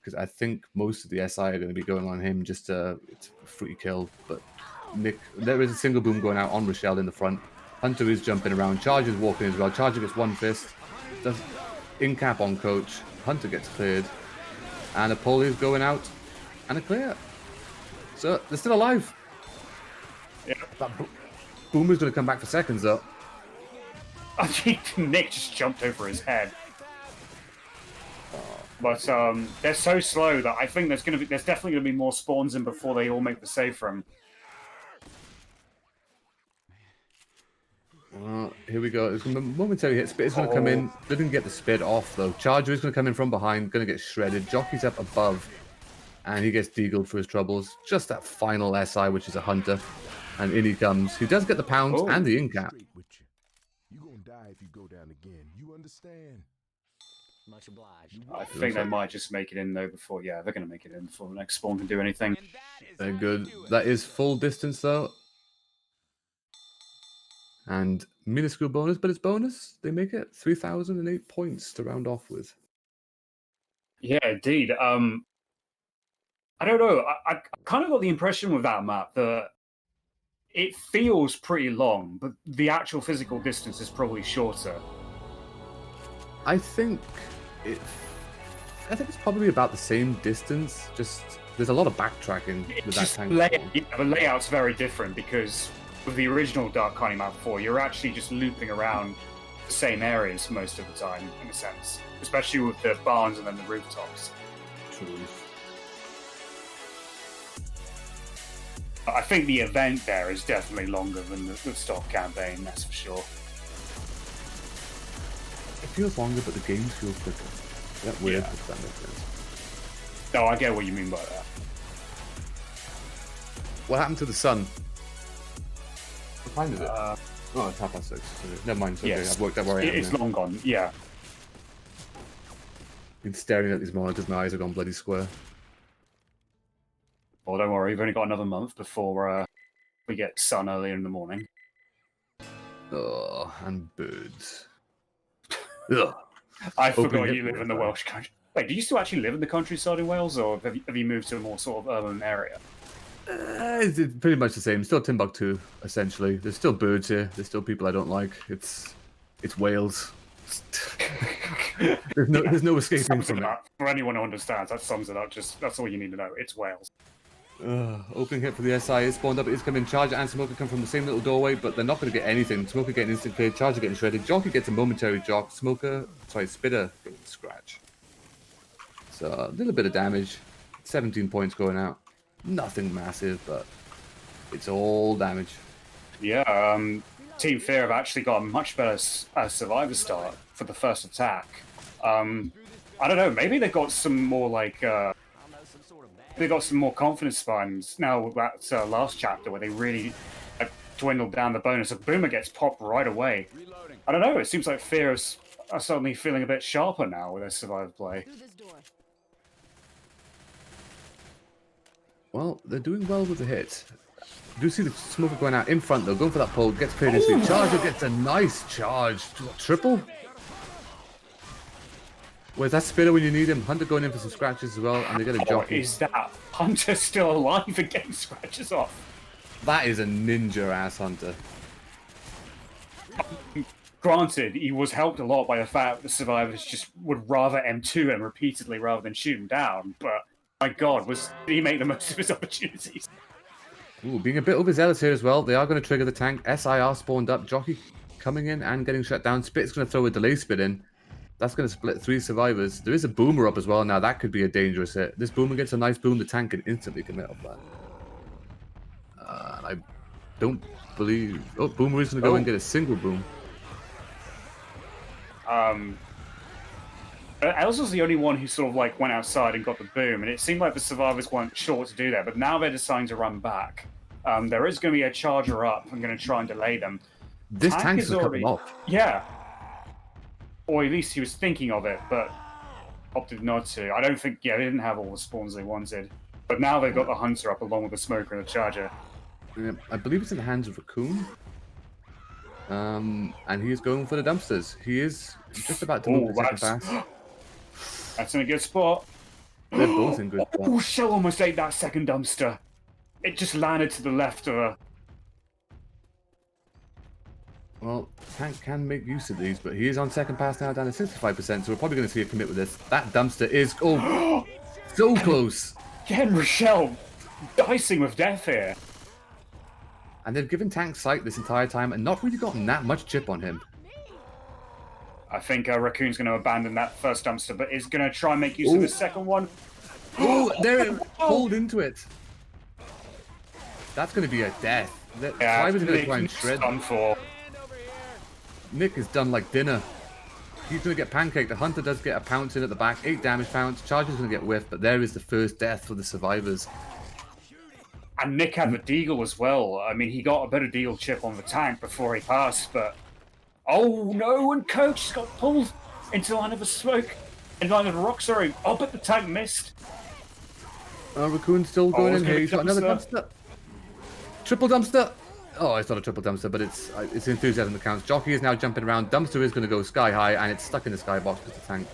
Because I think most of the SI are going to be going on him just to it's a free kill. But Nick, there is a single boom going out on Rochelle in the front. Hunter is jumping around. Charger's walking as well. Charger gets one fist. Does in cap on Coach. Hunter gets cleared. And Apollio's going out. And a clear. So they're still alive. Yeah. That Boomer's going to come back for seconds though. I think Nick just jumped over his head. But they're so slow that I think there's definitely gonna be more spawns in before they all make the safe room. Here we go. It's a momentary hit. Spit is going to come in. Didn't get the spit off though. Charger is going to come in from behind. Going to get shredded. Jockey's up above, and he gets deagled for his troubles. Just that final SI, which is a Hunter, and in he comes. He does get the pounds and the in cap. You gonna die if you go down again. You understand? Much obliged. I think they might just make it in though before. Yeah, they're gonna make it in before the next spawn can do anything. They're good. That is full distance though. And minuscule bonus, but it's bonus. They make it 3,008 points to round off with. Yeah, indeed. I don't know. I kind of got the impression with that map that it feels pretty long, but the actual physical distance is probably shorter. I think it's probably about the same distance. Just there's a lot of backtracking with that tank. The layout's very different because with the original Dark Carnival map 4, you're actually just looping around the same areas most of the time, in a sense. Especially with the barns and then the rooftops. True. I think the event there is definitely longer than the stock campaign, that's for sure. It feels longer, but the games feel quicker. That weird, if that makes sense. No, I get what you mean by that. What happened to the sun? What time is it? Oh, it's 6:30. Never mind. It's okay. Yes. I've worked out where I am. It's now. long gone, yeah. Been staring at these monitors, my eyes have gone bloody square. Well, don't worry, we've only got another month before we get sun earlier in the morning. Oh, and birds. Ugh. I forgot you live in the Welsh country. Wait, do you still actually live in the countryside in Wales, or have you moved to a more sort of urban area? It's pretty much the same. Still Timbuktu, essentially. There's still birds here. There's still people I don't like. It's Wales. there's no escaping from it. For anyone who understands, that sums it up. Just that's all you need to know. It's Wales. Opening hit for the SI is spawned up. It is coming. Charger and Smoker come from the same little doorway, but they're not going to get anything. Smoker getting instant clear. Charger getting shredded. Jockey gets a momentary jock. Spitter getting scratch. So a little bit of damage. 17 points going out. Nothing massive, but it's all damage. Yeah, Team FeaR have actually got a much better survivor start for the first attack. I don't know, maybe they got some more like they got some more confidence spines now with that last chapter where they really dwindled down the bonus. A boomer gets popped right away. I don't know, it seems like FeaR are suddenly feeling a bit sharper now with their survivor play. Through this door. Well, they're doing well with the hit. Do you see the Smoker going out in front though, going for that pole, gets cleared instantly. Charger gets a nice charge. Triple? Where's that Spitter when you need him? Hunter going in for some scratches as well, and they get a jockey. Is that Hunter still alive and getting scratches off? That is a ninja-ass Hunter. Granted, he was helped a lot by the fact that the survivors just would rather M2 him repeatedly rather than shoot him down, but my god, did he make the most of his opportunities? Ooh, being a bit overzealous here as well. They are going to trigger the tank. SIR spawned up. Jockey coming in and getting shut down. Spit's going to throw a delay spit in. That's going to split 3 survivors. There is a boomer up as well now. That could be a dangerous hit. This boomer gets a nice boom. The tank can instantly commit off that. And I don't believe... Oh, boomer is going to go and get a single boom. Els was the only one who sort of like went outside and got the boom, and it seemed like the survivors weren't sure to do that, but now they're deciding to run back. There is going to be a charger up. I'm going to try and delay them. This tank's going to cut them off. Yeah. Or at least he was thinking of it, but opted not to. I don't think, yeah, they didn't have all the spawns they wanted. But now they've got the hunter up along with the smoker and the charger. Yeah, I believe it's in the hands of Raccoon. And he is going for the dumpsters. He is just about to move the second pass. That's in a good spot. They're both in good spots. Oh, Shell almost ate that second dumpster. It just landed to the left of her. Well, Tank can make use of these, but he is on second pass now, down to 65%, so we're probably going to see a commit with this. That dumpster is... Oh, so close! Again, Rochelle dicing with death here. And they've given Tank sight this entire time and not really gotten that much chip on him. I think Raccoon's going to abandon that first dumpster, but is going to try and make use of the second one. Oh, they're pulled into it. That's going to be a death. Yeah, Survivor's going to try and shred. Done for. Nick is done like dinner. He's going to get pancaked. The hunter does get a pounce in at the back. 8 damage pounce. Charger's going to get whiffed, but there is the first death for the survivors. And Nick had the deagle as well. I mean, he got a bit of deagle chip on the tank before he passed, but... Oh no, and Coach got pulled into line of a smoke. In line of a rock, sorry. Oh, but the tank missed. Raccoon's still going in here. He's got another dumpster. Triple dumpster. Oh, it's not a triple dumpster, but it's enthusiasm that counts. Jockey is now jumping around. Dumpster is going to go sky high, and it's stuck in the skybox because the tank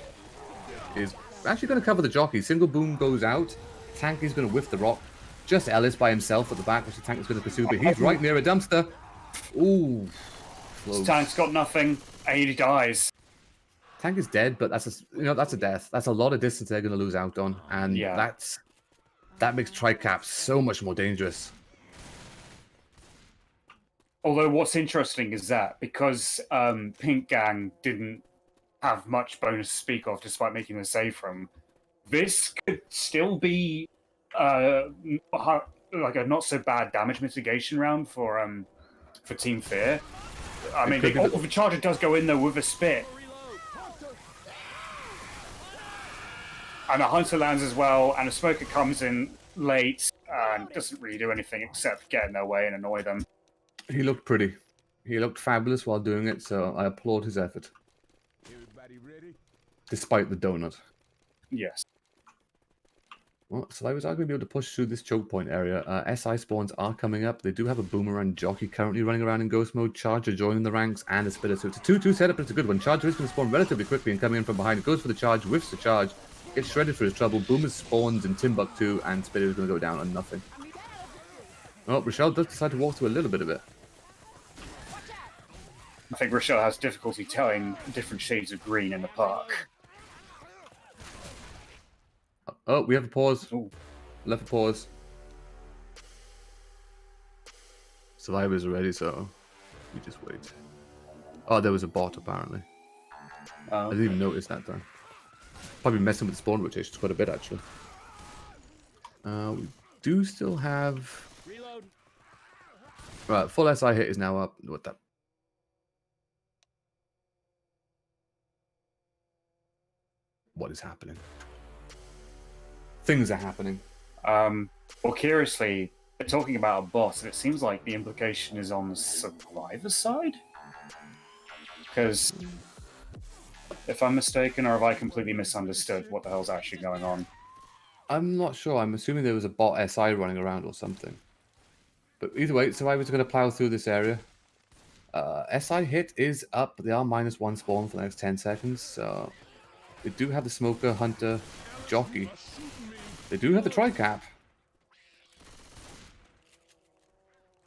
is actually going to cover the jockey. Single boom goes out. Tank is going to whiff the rock. Just Ellis by himself at the back, which the tank is going to pursue, but he's right near a dumpster. Ooh. This tank's got nothing, and he dies. Tank is dead, but that's a death. That's a lot of distance they're going to lose out on, and that makes Tricap so much more dangerous. Although what's interesting is that because Pink Gang didn't have much bonus to speak of, despite making the save from, this could still be like a not so bad damage mitigation round for Team FeaR. I mean, the charger does go in though with a spit. And a hunter lands as well, and a smoker comes in late and doesn't really do anything except get in their way and annoy them. He looked pretty. He looked fabulous while doing it, so I applaud his effort. Everybody ready? Despite the donut. Yes. Well, survivors are going to be able to push through this choke point area. SI spawns are coming up. They do have a boomerang jockey currently running around in ghost mode. Charger joining the ranks and a spitter. So it's a 2-2 setup, but it's a good one. Charger is going to spawn relatively quickly and coming in from behind. Goes for the charge, whiffs the charge, gets shredded for his trouble. Boomer spawns in Timbuktu, and spitter is going to go down on nothing. Well, Rochelle does decide to walk through a little bit of it. I think Rochelle has difficulty telling different shades of green in the park. Oh, we have a pause. Ooh. Left a pause. Survivors are ready, so we just wait. Oh, there was a bot, apparently. I didn't even notice that time. Probably messing with the spawn rotations quite a bit, actually. We do still have... Reload. Right, full SI hit is now up. What that? What is happening? Things are happening. Well, curiously, they're talking about a boss, and it seems like the implication is on the survivor side? Because, if I'm mistaken, or have I completely misunderstood what the hell's actually going on? I'm not sure. I'm assuming there was a bot SI running around or something. But either way, survivors are going to plow through this area. SI hit is up. They are -1 spawn for the next 10 seconds, so... They do have the smoker, hunter, jockey. They do have the tri-cap.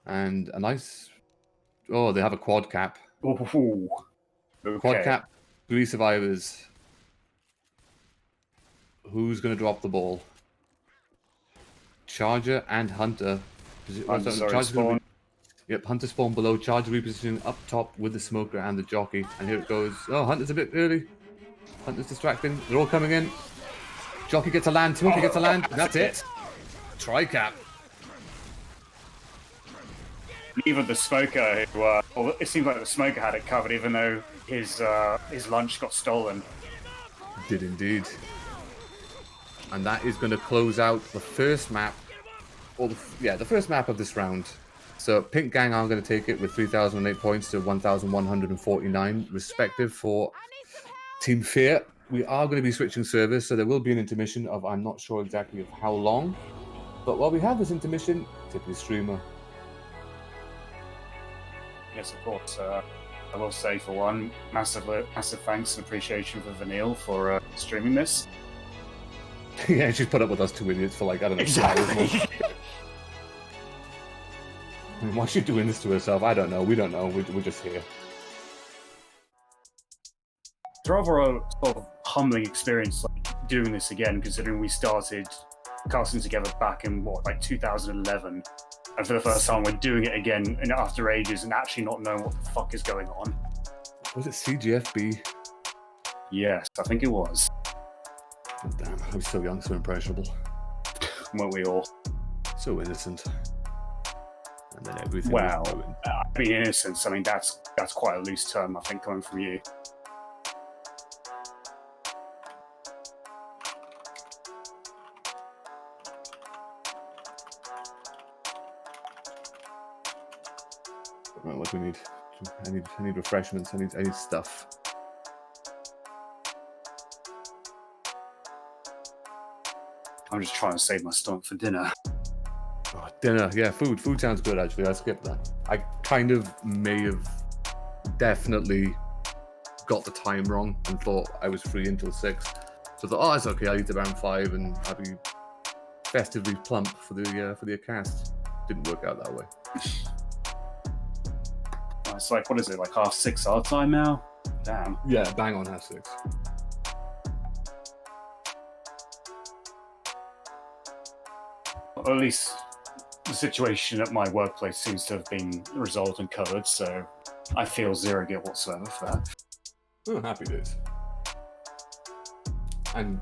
And a nice... Oh, they have a quad cap. Ooh. Okay. Quad cap, 3 survivors. Who's going to drop the ball? Charger and hunter. Spawn. Yep, hunter spawn below. Charger repositioning up top with the smoker and the jockey. And here it goes. Oh, hunter's a bit early. Hunter's distracting. They're all coming in. Jockey gets a land. Timothy gets a land. That's it. Tri-cap. Even the smoker, who, well, it seemed like the smoker had it covered, even though his lunch got stolen. Did indeed. And that is going to close out the first map, or the first map of this round. So Pink Gang are going to take it with 3,008 points to 1,149 respective for Team FeaR. We are going to be switching servers, so there will be an intermission of I'm not sure exactly of how long. But while we have this intermission, tip your streamer. Yes, of course. I will say, for one, massive thanks and appreciation for Vanille for streaming this. Yeah, she's put up with us two idiots for like, I don't know, 2 hours more. I mean, why is she doing this to herself? I don't know. We don't know. We're just here. It's rather a sort of humbling experience, like, doing this again, considering we started casting together back in, like 2011. And for the first time, we're doing it again and after ages and actually not knowing what the fuck is going on. Was it CGFB? Yes, I think it was. Oh, damn, I was so young, so impressionable. Weren't we all? So innocent. And then everything Well, was ruined. being innocent, I mean, that's quite a loose term, I think, coming from you. Right, what do we need? I need refreshments. I need stuff. I'm just trying to save my stomach for dinner. Oh, dinner, yeah, food. Food sounds good, actually. I skipped that. I kind of may have definitely got the time wrong and thought I was free until 6. So I thought, oh, it's okay. I'll eat around 5 and I'll be festively plump for the cast. Didn't work out that way. It's like, what is it, like 6:30 our time now? Damn. Yeah, bang on 6:30. Or at least the situation at my workplace seems to have been resolved and covered, so I feel zero guilt whatsoever for that. Oh, happy days. And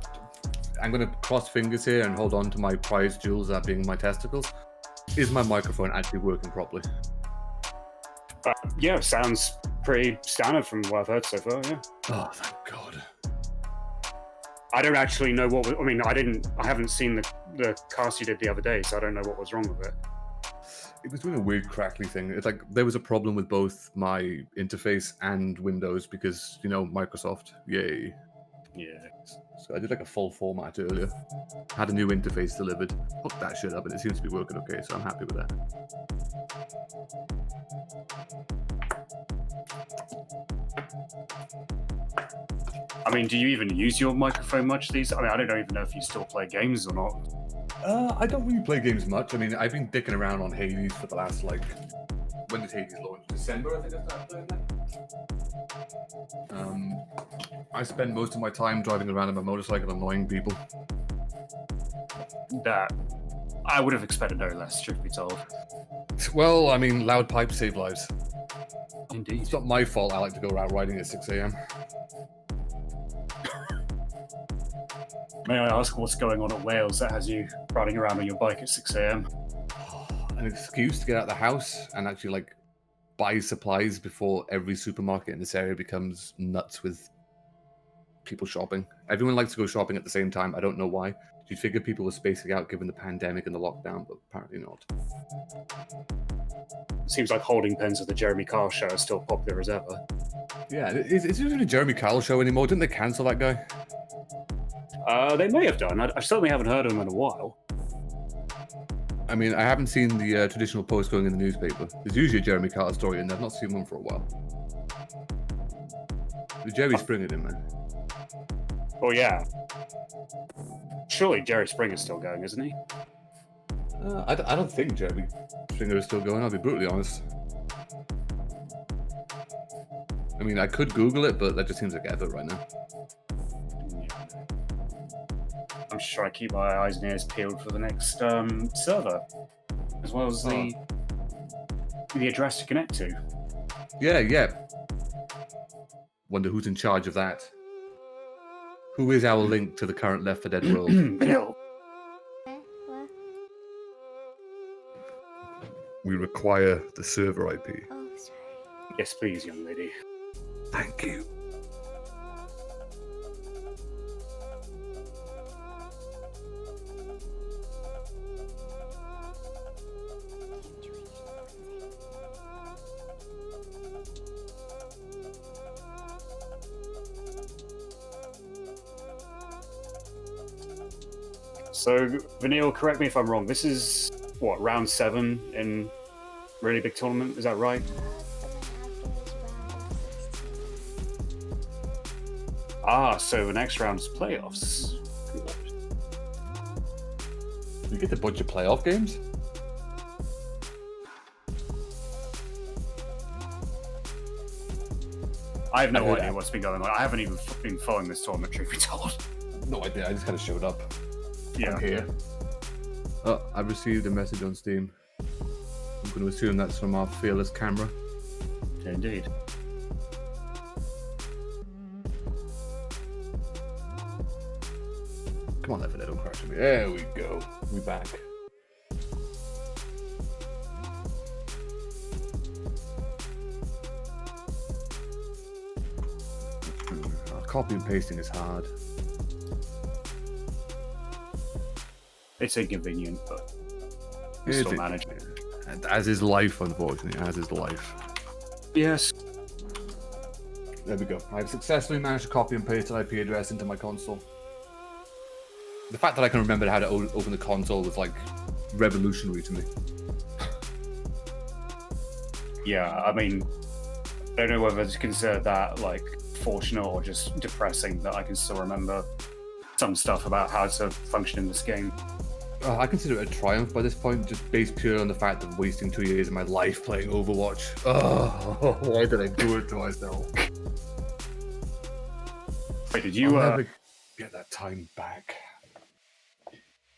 I'm going to cross fingers here and hold on to my prized jewels, that being my testicles. Is my microphone actually working properly? Yeah, sounds pretty standard from what I've heard so far, yeah. Oh, thank God. I don't actually know what, I haven't seen the cast you did the other day, so I don't know what was wrong with it. It was doing a weird crackly thing. It's like there was a problem with both my interface and Windows because, Microsoft, yay. Yeah. So I did like a full format earlier. Had a new interface delivered. Hooked that shit up and it seems to be working okay, so I'm happy with that. I mean, do you even use your microphone much these? I mean, I don't even know if you still play games or not. I don't really play games much. I mean, I've been dicking around on Hades for the last, when did Hades launch? December, I think I started playing that. I spend most of my time driving around on my motorcycle annoying people. That I would have expected no less, truth be told. Well, I mean, loud pipes save lives. Indeed. It's not my fault I like to go around riding at 6 a.m. May I ask what's going on at Wales that has you riding around on your bike at 6 a.m.? An excuse to get out of the house and actually, buy supplies before every supermarket in this area becomes nuts with people shopping. Everyone likes to go shopping at the same time. I don't know why. You'd figure people were spacing out given the pandemic and the lockdown, but apparently not. Seems like holding pens at the Jeremy Kyle show is still popular as ever. Yeah, is it even a Jeremy Kyle show anymore? Didn't they cancel that guy? They may have done. I certainly haven't heard of them in a while. I mean, I haven't seen the traditional post going in the newspaper. There's usually a Jeremy Kyle story, and I've not seen one for a while. The Jerry Springer in, man. Oh, yeah. Surely Jerry Springer's still going, isn't he? I don't think Jeremy Springer is still going, I'll be brutally honest. I mean, I could Google it, but that just seems like effort right now. I'm just trying to keep my eyes and ears peeled for the next server, as well as the address to connect to. Yeah. Wonder who's in charge of that. Who is our link to the current Left 4 Dead world? Vanille. What? We require the server IP. Oh, sorry. Yes, please, young lady. Thank you. So, Vanille, correct me if I'm wrong. This is, what, round 7 in really big tournament? Is that right? Ah, so the next round is playoffs. We get a bunch of playoff games. I have no I heard idea that. what's been going on. I haven't even been following this tournament, truth be told. No idea. I just kind of showed up. Yeah. I'm here. Oh, I've received a message on Steam. I'm going to assume that's from our fearless camera. Indeed. Come on, Left 4 Dead, don't crash me. There we go. We back. Copy and pasting is hard. It's inconvenient, but we Is still it? manage. And as is life, unfortunately. As is life. Yes. There we go. I've successfully managed to copy and paste an IP address into my console. The fact that I can remember how to open the console was like revolutionary to me. Yeah, I mean, I don't know whether to consider that like fortunate or just depressing that I can still remember some stuff about how to function in this game. I consider it a triumph by this point, just based purely on the fact of wasting 2 years of my life playing Overwatch. Oh, why did I do it to myself? Wait, did you? I'll never get that time back.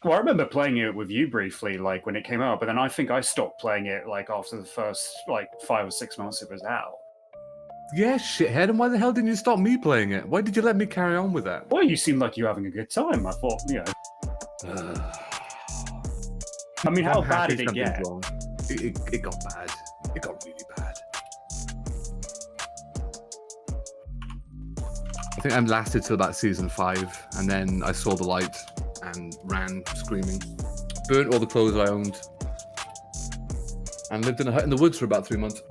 Well, I remember playing it with you briefly, like when it came out, but then I think I stopped playing it like after the first like 5 or 6 months it was out. Yeah, shithead, and why the hell didn't you stop me playing it? Why did you let me carry on with that? Well, you seemed like you were having a good time. I thought, you know. I mean, how I'm bad happy did it something's get? wrong. It got bad. It got really bad. I think I lasted till about season 5, and then I saw the light and ran screaming. Burnt all the clothes I owned, and lived in a hut in the woods for about 3 months.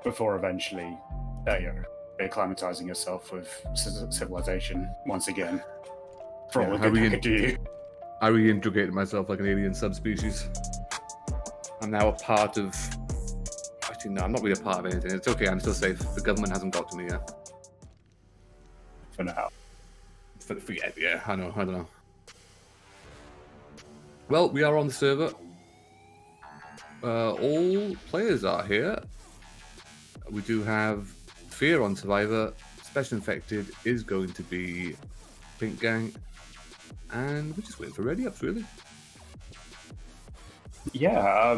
Before eventually, you're acclimatizing yourself with civilization once again. For all Yeah, the how good we I could do. I reintegrated myself like an alien subspecies. I'm now a part of... Actually, no, I'm not really a part of anything. It's okay, I'm still safe. The government hasn't got to me yet. For now. Forget, yeah, I don't know. Well, we are on the server. All players are here. We do have FeaR on Survivor. Special Infected is going to be Pink Gang. And we're just waiting for ready-ups, really. Yeah, I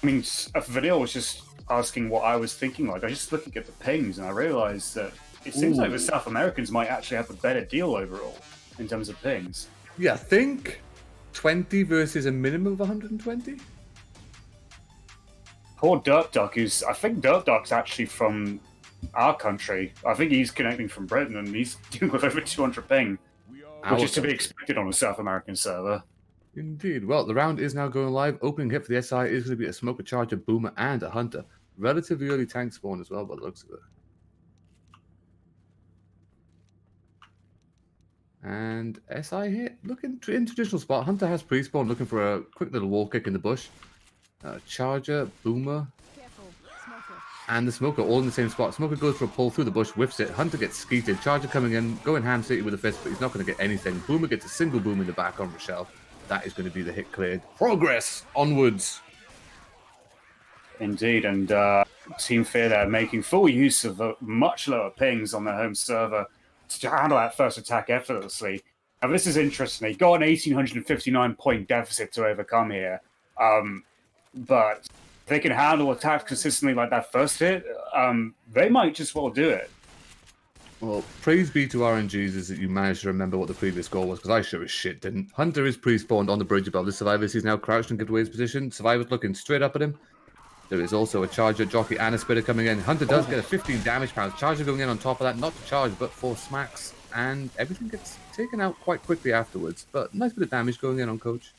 mean, Vanille was just asking what I was thinking. Like, I was just looking at the pings, and I realized that it seems like the South Americans might actually have a better deal overall in terms of pings. Yeah, I think 20 versus a minimum of 120. Poor Dirt Duck I think Dirt Duck's actually from our country. I think he's connecting from Britain, and he's dealing with over 200 ping, which is to be expected on a South American server. Indeed. Well, the round is now going live. Opening hit for the SI is going to be a Smoker, Charger, Boomer, and a Hunter. Relatively early tank spawn as well, by the looks of it. And SI hit, looking in traditional spot. Hunter has pre-spawn, looking for a quick little wall kick in the bush. Charger, Boomer, Careful, smoker. and the Smoker all in the same spot. Smoker goes for a pull through the bush, whiffs it. Hunter gets skeeted. Charger coming in, going ham city with a fist, but he's not going to get anything. Boomer gets a single boom in the back on Rochelle. That is going to be the hit cleared. Progress onwards. Indeed, and Team FeaR there making full use of much lower pings on their home server to handle that first attack effortlessly. And this is interesting. They got an 1,859 point deficit to overcome here. But if they can handle attacks consistently like that first hit, they might just well do it. Well, praise be to RNGs is that you managed to remember what the previous goal was, because I sure as shit didn't. Hunter is pre-spawned on the bridge above the survivors. He's now crouched and gives away his position. Survivors looking straight up at him. There is also a charger, jockey, and a spitter coming in. Hunter does get a 15 damage pounds. Charger going in on top of that, not to charge, but 4 smacks. And everything gets taken out quite quickly afterwards. But nice bit of damage going in on Coach.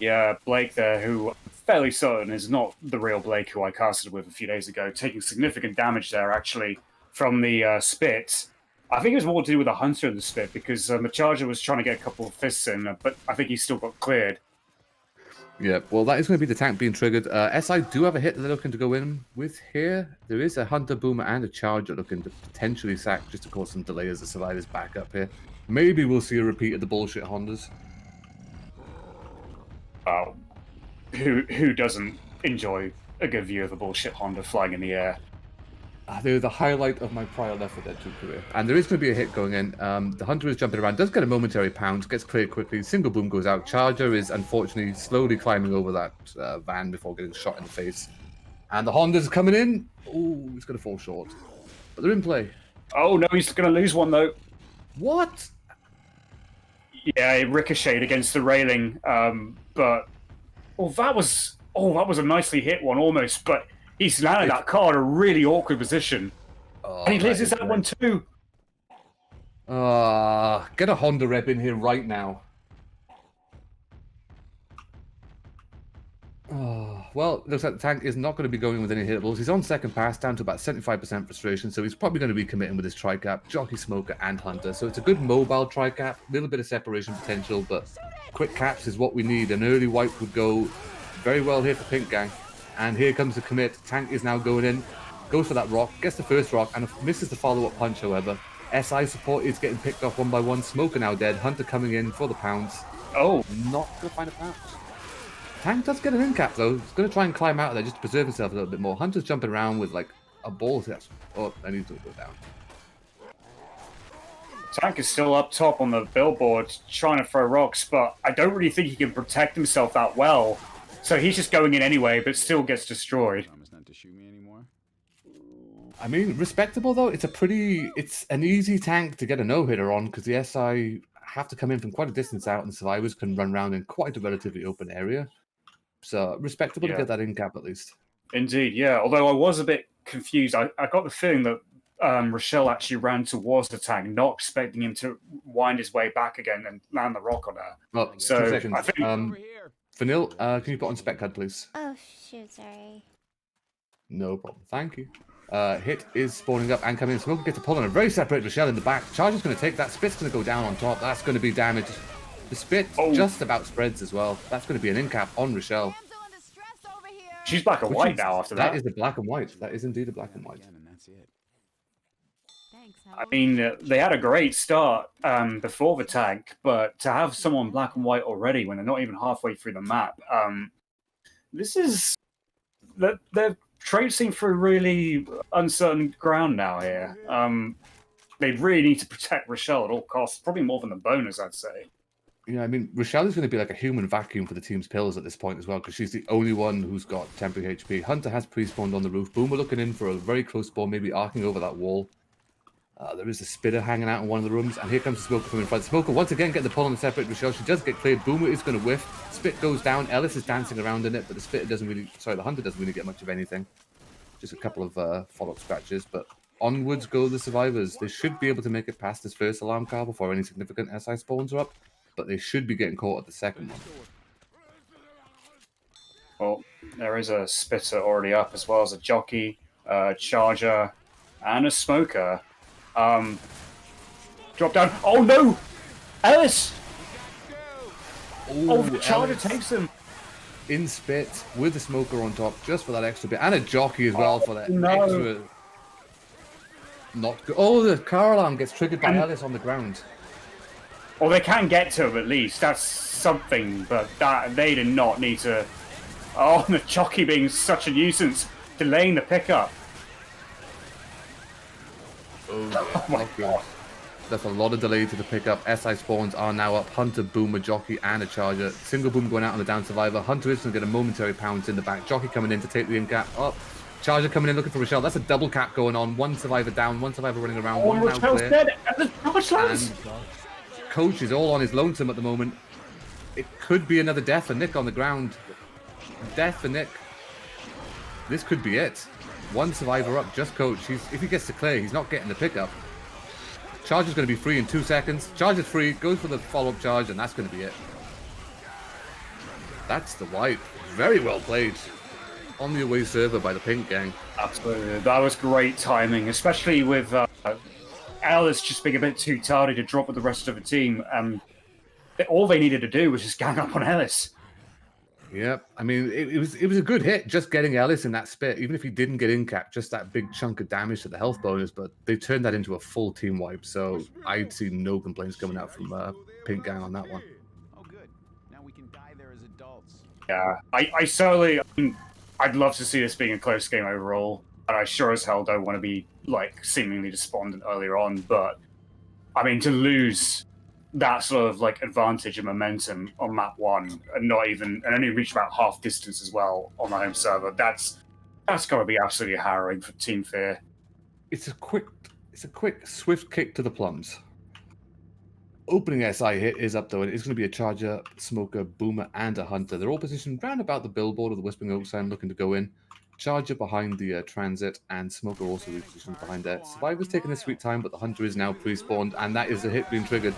Yeah, Blake there, who I'm fairly certain is not the real Blake who I casted with a few days ago, taking significant damage there, actually, from the spit. I think it was more to do with the Hunter and the spit, because the Charger was trying to get a couple of fists in, but I think he still got cleared. Yeah, well, that is going to be the tank being triggered. SI do have a hit that they're looking to go in with here. There is a Hunter, Boomer, and a Charger looking to potentially sack just to cause some delay as the survivors back up here. Maybe we'll see a repeat of the bullshit Hondas. Who doesn't enjoy a good view of a bullshit Honda flying in the air? They're the highlight of my prior Left 4 Dead 2 career. And there is going to be a hit going in. The Hunter is jumping around, does get a momentary pound, gets cleared quickly. Single boom goes out. Charger is unfortunately slowly climbing over that van before getting shot in the face. And the Honda's coming in. Ooh, he's going to fall short. But they're in play. Oh no, he's going to lose one though. What? Yeah, it ricocheted against the railing, but that was a nicely hit one almost, but he's landed that car in a really awkward position. Oh, And he loses that one too. Get a Honda rep in here right now. Well, it looks like the tank is not going to be going with any hitables. He's on second pass, down to about 75% frustration, so he's probably going to be committing with his tri-cap, Jockey, Smoker, and Hunter. So it's a good mobile tri-cap, a little bit of separation potential, but quick caps is what we need. An early wipe would go very well here for Pink Gang. And here comes the commit. Tank is now going in, goes for that rock, gets the first rock, and misses the follow-up punch, however. SI support is getting picked off one by one. Smoker now dead. Hunter coming in for the pounds. Oh, Not going to find a pouch. Tank does get an in cap though. He's going to try and climb out of there just to preserve himself a little bit more. Hunter's jumping around with like a ball. Oh, I need to go down. Tank is still up top on the billboard trying to throw rocks, but I don't really think he can protect himself that well. So he's just going in anyway, but still gets destroyed. Promise not to shoot me anymore. I mean, respectable though. It's an easy tank to get a no-hitter on because the SI have to come in from quite a distance out and the survivors can run around in quite a relatively open area. So respectable to get that in cap at least. Indeed, yeah. Although I was a bit confused. I got the feeling that Rochelle actually ran towards the tank, not expecting him to wind his way back again and land the rock on her. Well, So, 2 seconds. I think- Over here. Vanille, can you put on spec card, please? Oh, shoot, sorry. No problem. Thank you. Hit is spawning up and coming in. Smoker gets a pull on a very separate Rochelle in the back. Charger's going to take that. Spit's going to go down on top. That's going to be damage. The spit just about spreads as well. That's going to be an in cap on Rochelle. She's black and white now after that. That is a black and white. That is indeed a black and white. Again, and that's it. Thanks. I mean, they had a great start before the tank, but to have someone black and white already when they're not even halfway through the map, this is... They're traipsing through really uncertain ground now here. They really need to protect Rochelle at all costs, probably more than the bonus, I'd say. Yeah, I mean, Rochelle is going to be like a human vacuum for the team's pills at this point as well, because she's the only one who's got temporary HP. Hunter has pre-spawned on the roof. Boomer looking in for a very close spawn, maybe arcing over that wall. There is a spitter hanging out in one of the rooms, and here comes the Smoker from in front. Smoker once again getting the pull on the separate Rochelle. She does get cleared. Boomer is going to whiff. Spit goes down. Ellis is dancing around in it, but the Spitter doesn't really... Sorry, the Hunter doesn't really get much of anything. Just a couple of follow-up scratches, but onwards go the survivors. They should be able to make it past this first alarm car before any significant SI spawns are up, but they should be getting caught at the second one. Well, there is a Spitter already up, as well as a Jockey, Charger, and a Smoker. Drop down. Oh no! Ellis! Oh, the Charger Ellis takes him. in spit with the Smoker on top just for that extra bit, and a Jockey as well for that no. extra. Not good. Oh, the car alarm gets triggered by Ellis on the ground. Well, they can get to him at least. That's something, but that they did not need to. Oh, the Jockey being such a nuisance, delaying the pickup. Oh my god. That's a lot of delay to the pickup. SI spawns are now up. Hunter, Boomer, Jockey, and a Charger. Single boom going out on the down survivor. Hunter is going to get a momentary pounce in the back. Jockey coming in to take the in gap up. Charger coming in looking for Rochelle. That's a double cap going on. One survivor down, one survivor running around. Oh, One now Rochelle's clear. dead. And the charge lands. And Coach is all on his lonesome at the moment. It could be another death for Nick on the ground. Death for Nick. This could be it. One survivor up, just Coach. If he gets to clear, he's not getting the pickup. Charge is going to be free in 2 seconds. Charge is free, goes for the follow-up charge, and that's going to be it. That's the wipe. Very well played. On the away server by the Pink Gang. Absolutely. That was great timing, especially with Alice just being a bit too tardy to drop with the rest of the team. All they needed to do was just gang up on Ellis. Yep. I mean, it was a good hit, just getting Ellis in that spit. Even if he didn't get in cap, just that big chunk of damage to the health bonus, but they turned that into a full team wipe, so I'd see no complaints coming out from Pink Gang on that one. Oh, good. Now we can die there as adults. Yeah, I certainly... I'd love to see this being a close game overall, and I sure as hell don't want to be, like, seemingly despondent earlier on, but, I mean, to lose that sort of, like, advantage and momentum on map 1, and only reach about half distance as well on the home server, that's got to be absolutely harrowing for Team FeaR. It's a quick, swift kick to the plums. Opening SI hit is up though, and it's going to be a Charger, Smoker, Boomer, and a Hunter. They're all positioned round about the billboard of the Whispering Oak sign, looking to go in. Charger behind the Transit, and Smoker also repositioned behind there. Survivor's taking a sweet time, but the Hunter is now pre-spawned, and that is the hit being triggered.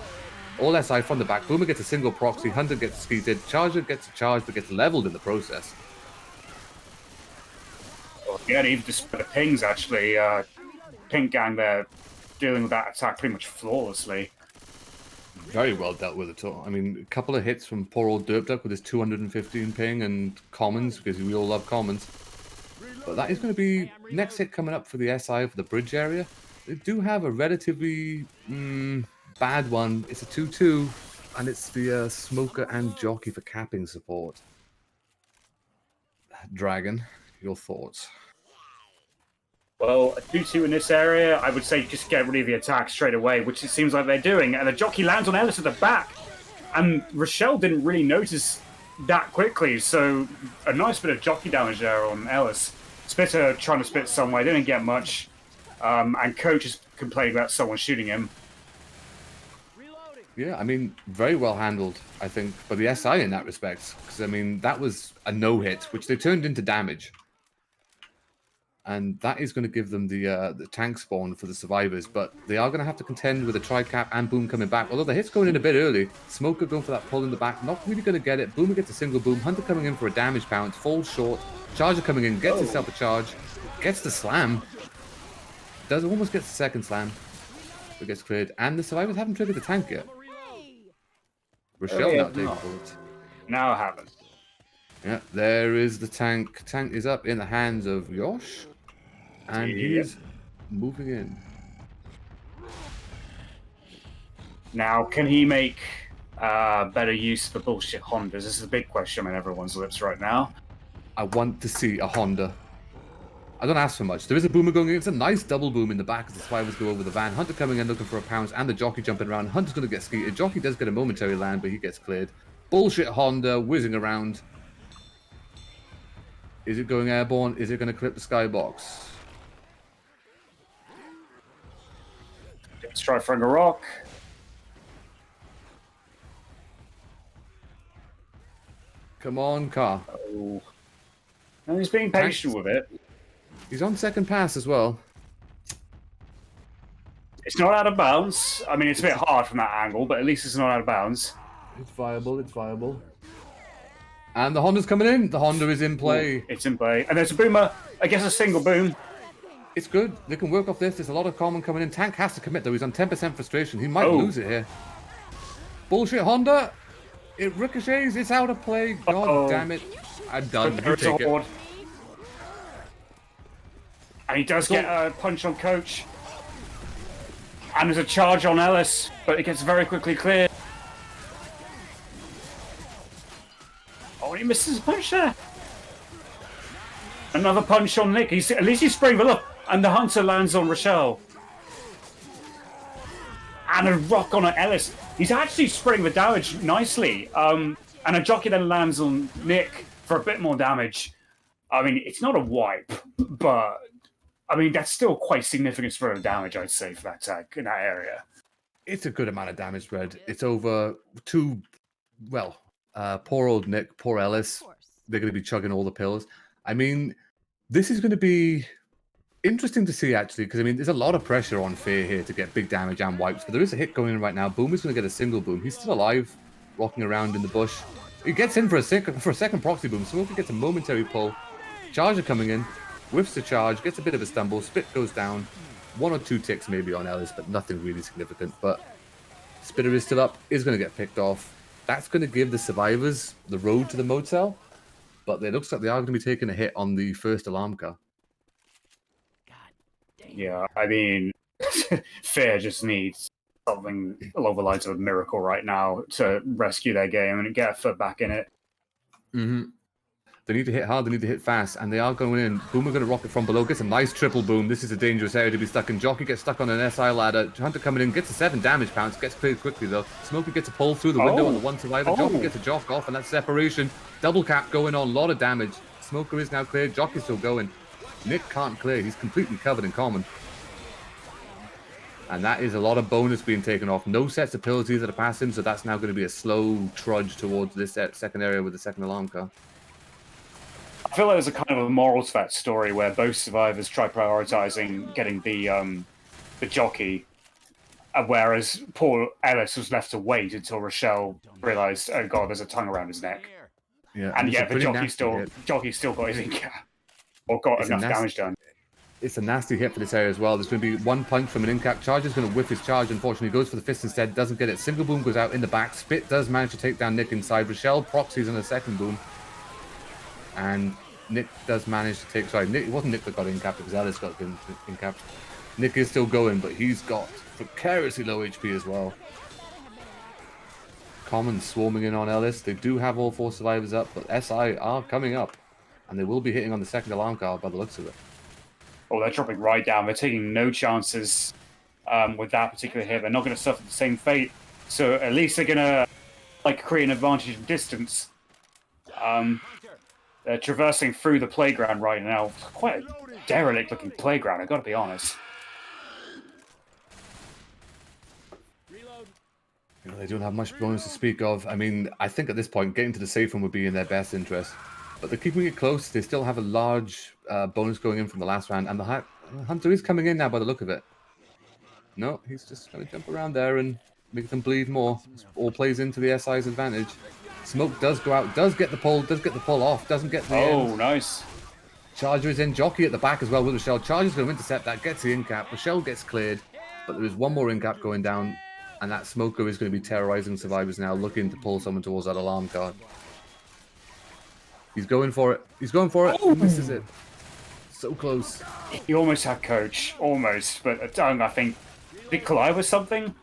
All SI from the back. Boomer gets a single proxy, Hunter gets skeeted, Charger gets a charge, but gets leveled in the process. Well, yeah, even despite the pings, actually, Pink Gang there dealing with that attack pretty much flawlessly. Very well dealt with at all. I mean, a couple of hits from poor old Derp Duck with his 215 ping and commons, because we all love commons. But that is going to be next hit coming up for the SI for the bridge area. They do have a relatively bad one. It's a 2-2, and it's the Smoker and Jockey for capping support. Dragon, your thoughts? Well, a 2-2 in this area, I would say just get rid of the attack straight away, which it seems like they're doing. And the Jockey lands on Ellis at the back. And Rochelle didn't really notice that quickly, so a nice bit of Jockey damage there on Ellis. Spitter trying to spit somewhere, didn't get much. And Coach is complaining about someone shooting him. Yeah, I mean, very well handled, I think, by the SI in that respect. Because, I mean, that was a no-hit, which they turned into damage. And that is going to give them the tank spawn for the survivors. But they are going to have to contend with a tri-cap and Boom coming back. Although the hit's going in a bit early. Smoker going for that pull in the back. Not really going to get it. Boomer gets a single boom. Hunter coming in for a damage bounce. Falls short. Charger coming in. Gets himself a charge. Gets the slam. Does almost get the second slam. But gets cleared. And the survivors haven't triggered the tank yet. Rochelle now taking bullets. Now it happened. Yeah, there is the tank. Tank is up in the hands of Yosh. And he is moving in. Now, can he make better use of the bullshit Hondas? This is a big question on everyone's lips right now. I want to see a Honda. I don't ask for much. There is a Boomer going in. It's a nice double boom in the back as the survivors go over the van. Hunter coming in looking for a pounce, and the Jockey jumping around. Hunter's going to get skeeted. Jockey does get a momentary land, but he gets cleared. Bullshit Honda whizzing around. Is it going airborne? Is it going to clip the skybox? Let's try throwing a rock. Come on, car. Oh. No, he's being patient with it. He's on second pass as well. It's not out of bounds. I mean, it's a bit hard from that angle, but at least it's not out of bounds. It's viable, it's viable. And the Honda's coming in. The Honda is in play. It's in play. And there's a Boomer. I guess a single boom. It's good. They can work off this. There's a lot of common coming in. Tank has to commit, though. He's on 10% frustration. He might lose it here. Bullshit Honda. It ricochets. It's out of play. God damn it. I'm done. You take it. And he does get a punch on Coach. And there's a charge on Ellis, but it gets very quickly cleared. Oh, and he misses a punch there. Another punch on Nick. At least he's spraying the look. And the Hunter lands on Rochelle. And a rock on Ellis. He's actually spraying the damage nicely. And a Jockey then lands on Nick for a bit more damage. I mean, it's not a wipe, but I mean that's still quite significant for the damage, I'd say, for that tag in that area. It's a good amount of damage spread. It's over two. Well, poor old Nick, poor Ellis. They're going to be chugging all the pills. I mean, this is going to be interesting to see, actually, because I mean, there's a lot of pressure on FeaR here to get big damage and wipes, but there is a hit going in right now. Boom is going to get a single boom. He's still alive, rocking around in the bush. He gets in for a second proxy boom. Smokey gets a momentary pull. Charger coming in, whiffs the charge, gets a bit of a stumble. Spit goes down. 1 or 2 ticks maybe on Ellis, but nothing really significant. But Spitter is still up, is going to get picked off. That's going to give the survivors the road to the motel, but it looks like they are going to be taking a hit on the first alarm car. Yeah, I mean, FeaR just needs something along the lines of a miracle right now to rescue their game and get a foot back in it. Mm-hmm. They need to hit hard, they need to hit fast, and they are going in. Boomer going to rock it from below, gets a nice triple boom. This is a dangerous area to be stuck in. Jockey gets stuck on an SI ladder. Hunter coming in, gets a 7 damage pounce, gets cleared quickly though. Smokey gets a pull through the window on the one survivor. Jockey gets a jock off, and that's separation. Double cap going on, a lot of damage. Smoker is now cleared, Jockey's still going. Nick can't clear, he's completely covered in common. And that is a lot of bonus being taken off. No sets of pills either to pass him, so that's now going to be a slow trudge towards this second area with the second alarm car. I feel like there's a kind of a moral to that story where both survivors try prioritizing getting the jockey, whereas poor Ellis was left to wait until Rochelle realized, oh god, there's a tongue around his neck. Yeah, And yet the jockey still got his ink or got enough damage done. It's a nasty hit for this area as well. There's going to be 1 punch from an in-cap. Charger's going to whiff his charge, unfortunately. Goes for the fist instead, doesn't get it. Single boom goes out in the back. Spit does manage to take down Nick inside. Rochelle proxies on a second boom. And Nick does manage to take... Sorry, it wasn't Nick that got in-capped, it was Ellis got in-capped. Nick is still going, but he's got precariously low HP as well. Common swarming in on Ellis. They do have all 4 survivors up, but SI are coming up. And they will be hitting on the second alarm car by the looks of it. Oh, they're dropping right down. They're taking no chances with that particular hit. They're not going to suffer the same fate. So at least they're going to create an advantage from distance. They're traversing through the playground right now. Quite a derelict-looking playground, I've got to be honest. You know, they don't have much bonus to speak of. I mean, I think at this point, getting to the safe room would be in their best interest. But they're keeping it close. They still have a large bonus going in from the last round. And the Hunter is coming in now by the look of it. No, he's just going to jump around there and make them bleed more. All plays into the SI's advantage. Smoke does go out, does get the pull off, doesn't get the end. Nice. Charger is in, Jockey at the back as well with Rochelle. Charger's going to intercept that, gets the in-cap. Rochelle gets cleared, but there is one more in-cap going down, and that Smoker is going to be terrorizing survivors now, looking to pull someone towards that alarm card. He's going for it. He's going for it. He misses it. So close. He almost had Coach. Almost. But a tongue, I think. Did it collide with something?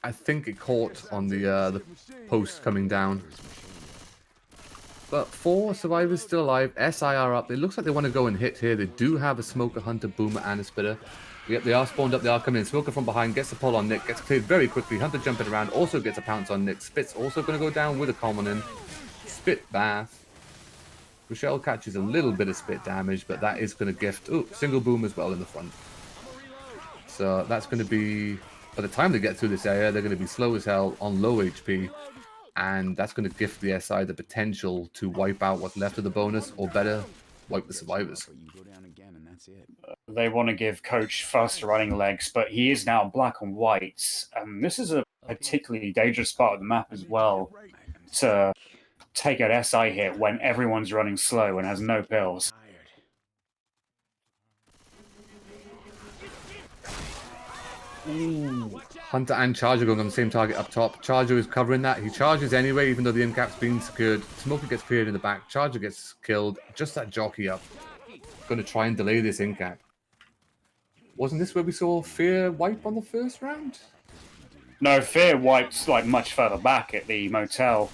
I think it caught on the post coming down. But 4 survivors still alive. SI are up. It looks like they want to go and hit here. They do have a Smoker, Hunter, Boomer, and a Spitter. Yep, they are spawned up. They are coming in. Smoker from behind gets a pull on Nick. Gets cleared very quickly. Hunter jumping around. Also gets a pounce on Nick. Spit's also going to go down with a common in. Spit bath. Rochelle catches a little bit of spit damage, but that is going to gift... Oh, single boom as well in the front. So that's going to be... By the time they get through this area, they're going to be slow as hell on low HP. And that's going to gift the SI the potential to wipe out what's left of the bonus, or better, wipe the survivors. They want to give Coach faster running legs, but he is now black and white. And this is a particularly dangerous part of the map as well to take an SI hit when everyone's running slow and has no pills. Ooh. Hunter and Charger going on the same target up top. Charger is covering that. He charges anyway, even though the in-cap's been secured. Smoker gets cleared in the back. Charger gets killed. Just that jockey up. Going to try and delay this in-cap. Wasn't this where we saw FeaR wipe on the first round? No, FeaR wiped much further back at the motel.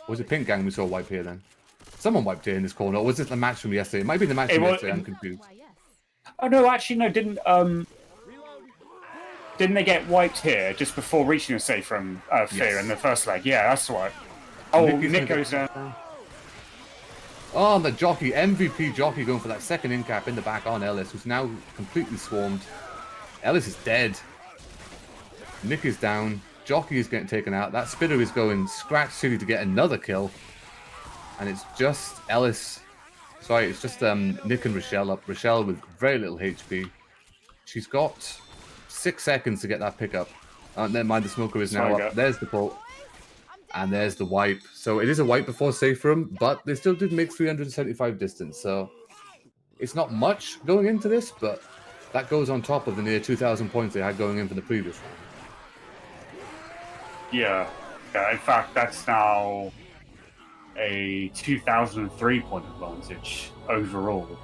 Was it Pink Gang we saw wipe here then? Someone wiped here in this corner. Or was it the match from yesterday? It might be the match from yesterday. I'm confused. Oh no, actually no, didn't they get wiped here just before reaching the safe from FeaR in the first leg? Yeah, that's right. Oh, Nick goes down. Oh, the jockey, MVP jockey going for that second in cap in the back on Ellis, who's now completely swarmed. Ellis is dead. Nick is down. Jockey is getting taken out. That Spitter is going Scratch City to get another kill. And it's just Ellis. Sorry, it's just Nick and Rochelle up. Rochelle with very little HP. She's got 6 seconds to get that pickup. Never mind, the smoker is now up. There's the pull. And there's the wipe. So it is a wipe before save for him, but they still did make 375 distance. So it's not much going into this, but that goes on top of the near 2,000 points they had going in for the previous round. Yeah. In fact, that's now a 2003 point advantage overall.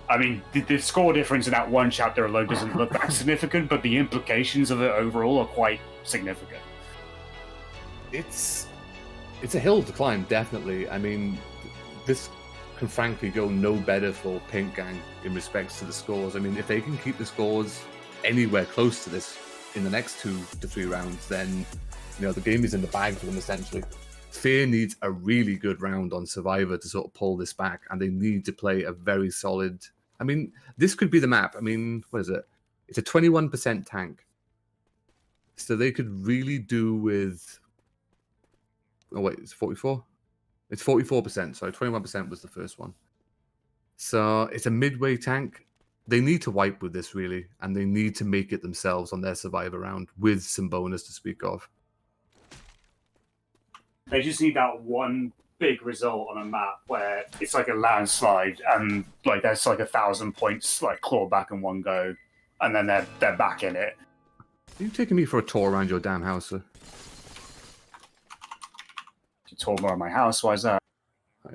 I mean, the score difference in that one chapter alone doesn't look that significant, but the implications of it overall are quite significant. It's a hill to climb, definitely. I mean, this can frankly go no better for Pink Gang in respects to the scores. I mean, if they can keep the scores anywhere close to this in the next 2 to 3 rounds, then the game is in the bag for them essentially. FeaR needs a really good round on Survivor to sort of pull this back, and they need to play a very solid. I mean, this could be the map. I mean, what is it? It's a 21% tank, so they could really do with. Oh wait, it's 44. It's 44%. Sorry, 21% was the first one. So it's a midway tank. They need to wipe with this really, and they need to make it themselves on their Survivor round with some bonus to speak of. They just need that one big result on a map where it's like a landslide and like there's like 1,000 points like clawed back in one go, and then they're back in it. Are you taking me for a tour around your damn house, sir? To tour more of my house, why is that?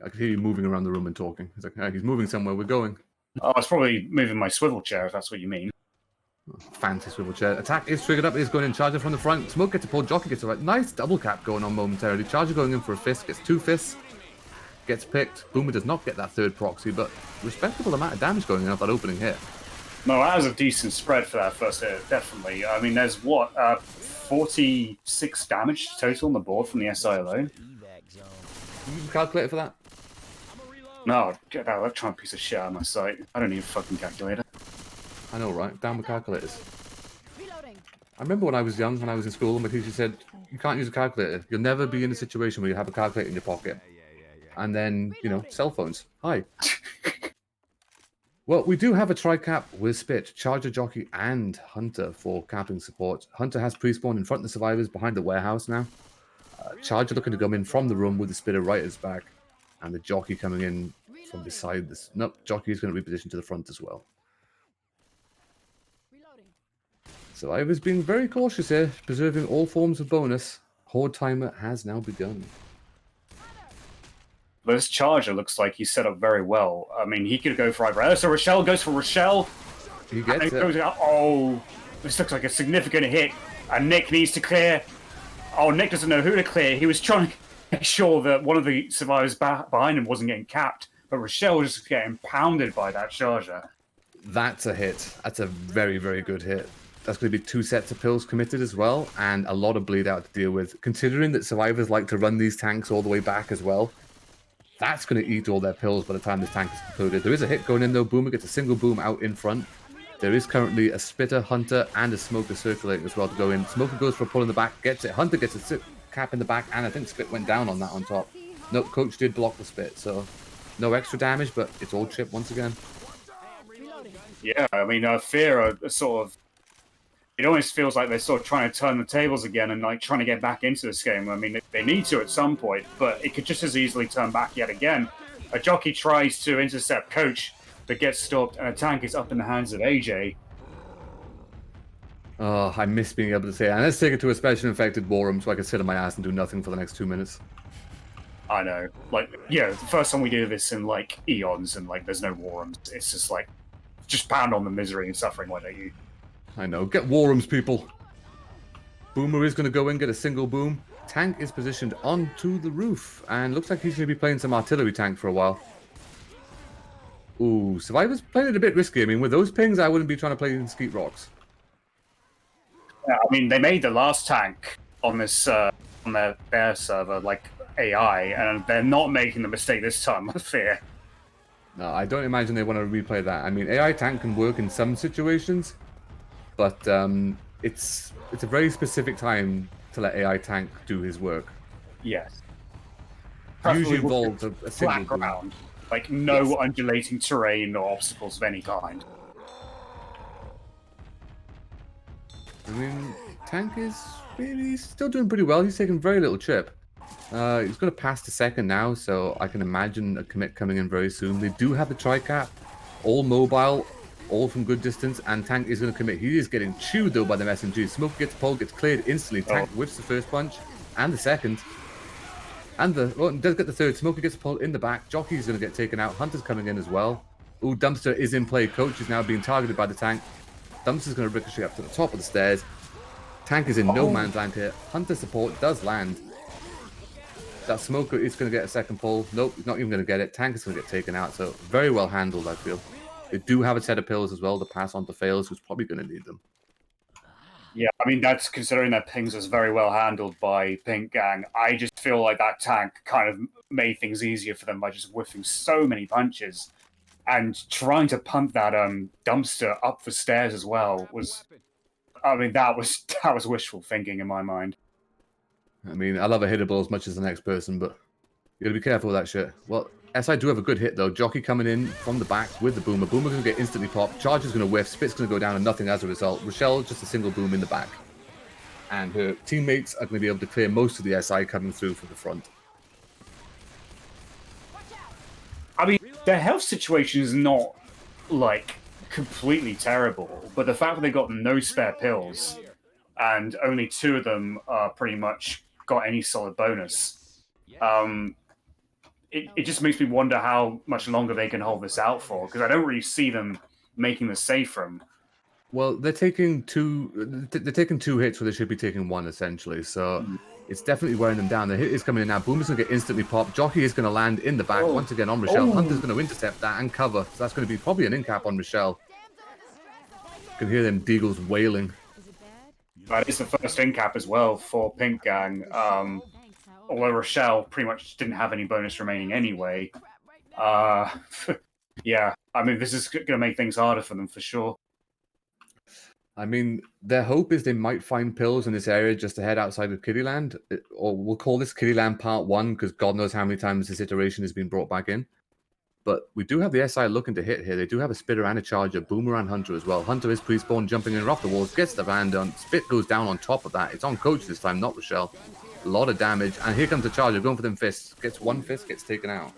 I can hear you moving around the room and talking. It's like, hey, he's moving somewhere, we're going. Oh, I was probably moving my swivel chair, if that's what you mean. Fancy swivel chair. Attack is triggered up, is going in. Charger from the front. Smoke gets a pull, Jockey gets a right. Nice double cap going on momentarily. Charger going in for a fist, gets 2 fists. Gets picked. Boomer does not get that third proxy, but respectable amount of damage going in off that opening hit. No, that was a decent spread for that first hit, definitely. I mean, there's 46 damage total on the board from the SI alone. Can you use a calculator for that? No, get that electron piece of shit out of my sight. I don't need a fucking calculator. I know, right? Down with calculators. I remember when I was young, when I was in school, and my teacher said, you can't use a calculator. You'll never be in a situation where you have a calculator in your pocket. And then, cell phones. Hi. Well, we do have a tri-cap with Spit, Charger, Jockey, and Hunter for capping support. Hunter has pre-spawned in front of the survivors behind the warehouse now. Charger looking to come in from the room with the Spitter right at his back. And the Jockey coming in from beside this. Nope, Jockey is going to reposition to the front as well. Survivors being very cautious here, preserving all forms of bonus. Horde timer has now begun. This Charger looks like he's set up very well. I mean, he could go for either. So Rochelle goes for Rochelle. He gets it. Goes out. Oh, this looks like a significant hit. And Nick needs to clear. Oh, Nick doesn't know who to clear. He was trying to make sure that one of the survivors behind him wasn't getting capped. But Rochelle was just getting pounded by that Charger. That's a hit. That's a very, very good hit. That's going to be 2 sets of pills committed as well, and a lot of bleed out to deal with. Considering that survivors like to run these tanks all the way back as well, that's going to eat all their pills by the time this tank is concluded. There is a hit going in though. Boomer gets a single boom out in front. There is currently a Spitter, Hunter, and a Smoker circulating as well to go in. Smoker goes for a pull in the back, gets it. Hunter gets a cap in the back, and I think Spit went down on that on top. Nope, Coach did block the Spit, so no extra damage, but it's all chip once again. Yeah, I mean, FeaR are sort of... It almost feels like they're sort of trying to turn the tables again and like trying to get back into this game. I mean, they need to at some point, but it could just as easily turn back yet again. A Jockey tries to intercept Coach, but gets stopped, and a tank is up in the hands of AJ. Oh, I miss being able to say, and let's take it to a special infected war room so I can sit on my ass and do nothing for the next 2 minutes. I know. Like, yeah, the first time we do this in like eons, and like there's no war rooms. It's just like, just pound on the misery and suffering, why don't you? I know. Get war rooms, people. Boomer is going to go in, get a single boom. Tank is positioned onto the roof, and looks like he's going to be playing some artillery tank for a while. Ooh, Survivor's playing it a bit risky. I mean, with those pings, I wouldn't be trying to play in Skeet Rocks. Yeah, I mean, they made the last tank on this on their server like AI, and they're not making the mistake this time, I fear. No, I don't imagine they want to replay that. I mean, AI tank can work in some situations, but it's a very specific time to let AI tank do his work. Yes. Usually Preferably involves a single flat boom. ground, like no undulating terrain or obstacles of any kind. I mean, tank is he's still doing pretty well. He's taking very little chip. He's going to pass the second now, so I can imagine a commit coming in very soon. They do have the tri-cap, all mobile, all from good distance, and tank is going to commit. He is getting chewed though by the SMG. Smoke gets pulled, gets cleared instantly. Tank whips the first punch and the second. And does get the third. Smoker gets pulled in the back. Jockey's going to get taken out. Hunter's coming in as well. Ooh, Dumpster is in play. Coach is now being targeted by the tank. Dumpster's going to ricochet up to the top of the stairs. Tank is in no man's land here. Hunter support does land. That Smoker is going to get a second pull. Nope, he's not even going to get it. Tank is going to get taken out. So very well handled, I feel. They do have a set of pills as well to pass on to Fails, who's probably going to need them. Yeah, I mean, that's considering that pings was very well handled by Pink Gang. I just feel like that tank kind of made things easier for them by just whiffing so many punches. And trying to punt that Dumpster up the stairs as well was... I mean, that was wishful thinking in my mind. I mean, I love a hittable as much as the next person, but you gotta be careful with that shit. Well, SI do have a good hit though. Jockey coming in from the back with the boomer. Boomer gonna get instantly popped. Charger's gonna whiff. Spit's gonna go down and nothing as a result. Rochelle just a single boom in the back. And her teammates are gonna be able to clear most of the SI coming through from the front. I mean, their health situation is not, like, completely terrible, but the fact that they got no spare pills and only 2 of them pretty much got any solid bonus, it just makes me wonder how much longer they can hold this out for, because I don't really see them making the save from. Well, they're taking two hits where they should be taking one, essentially. So it's definitely wearing them down. The hit is coming in now. Boomer's going to get instantly popped. Jockey is going to land in the back once again on Rochelle. Hunter's going to intercept that and cover. So that's going to be probably an in-cap on Rochelle. You can hear them deagles wailing. That is the first in-cap as well for Pink Gang. Although Rochelle pretty much didn't have any bonus remaining anyway. Yeah, I mean, this is going to make things harder for them for sure. I mean, their hope is they might find pills in this area just to head outside of Kittyland. Or we'll call this Kittyland Part 1, because God knows how many times this iteration has been brought back in. But we do have the SI looking to hit here. They do have a Spitter and a Charger, Boomer and Hunter as well. Hunter is pre-spawn, jumping in off the walls, gets the van done. Spit goes down on top of that. It's on Coach this time, not Rochelle. A lot of damage. And here comes the Charger, going for them fists. Gets one fist, gets taken out.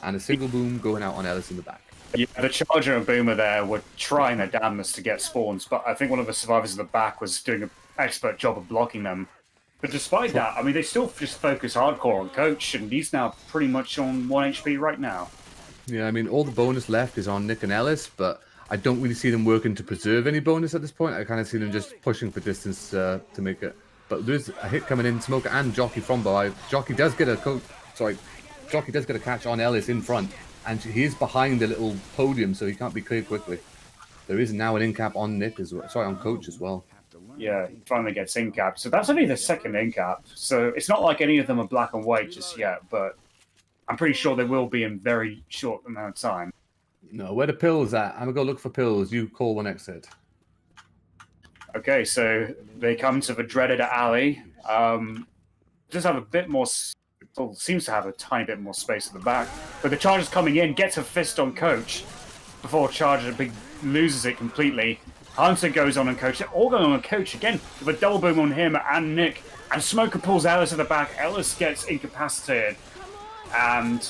And a single boom going out on Ellis in the back. Yeah, the Charger and Boomer there were trying their damnedest to get spawns, but I think one of the survivors in the back was doing an expert job of blocking them. But despite that, I mean, they still just focus hardcore on Coach, and he's now pretty much on 1 HP right now. Yeah, I mean, all the bonus left is on Nick and Ellis, but I don't really see them working to preserve any bonus at this point. I kind of see them just pushing for distance to make it. But there's a hit coming in, Smoker and Jockey from behind. Jockey does get a catch on Ellis in front, and he is behind the little podium, so he can't be cleared quickly. There is now an in-cap on Nick as well. Sorry, on Coach as well. Yeah, he finally gets in-capped. So that's only the second in-cap. So it's not like any of them are black and white just yet, but I'm pretty sure they will be in very short amount of time. No, where the pills at? I'm going to go look for pills. You call one exit. Okay, so they come to the dreaded alley. Does have a bit more... Well, seems to have a tiny bit more space at the back. But the Charger's coming in, gets a fist on Coach before Charger loses it completely. Hunter goes on and Coach. They're all going on Coach again with a double boom on him and Nick. And Smoker pulls Ellis at the back. Ellis gets incapacitated. And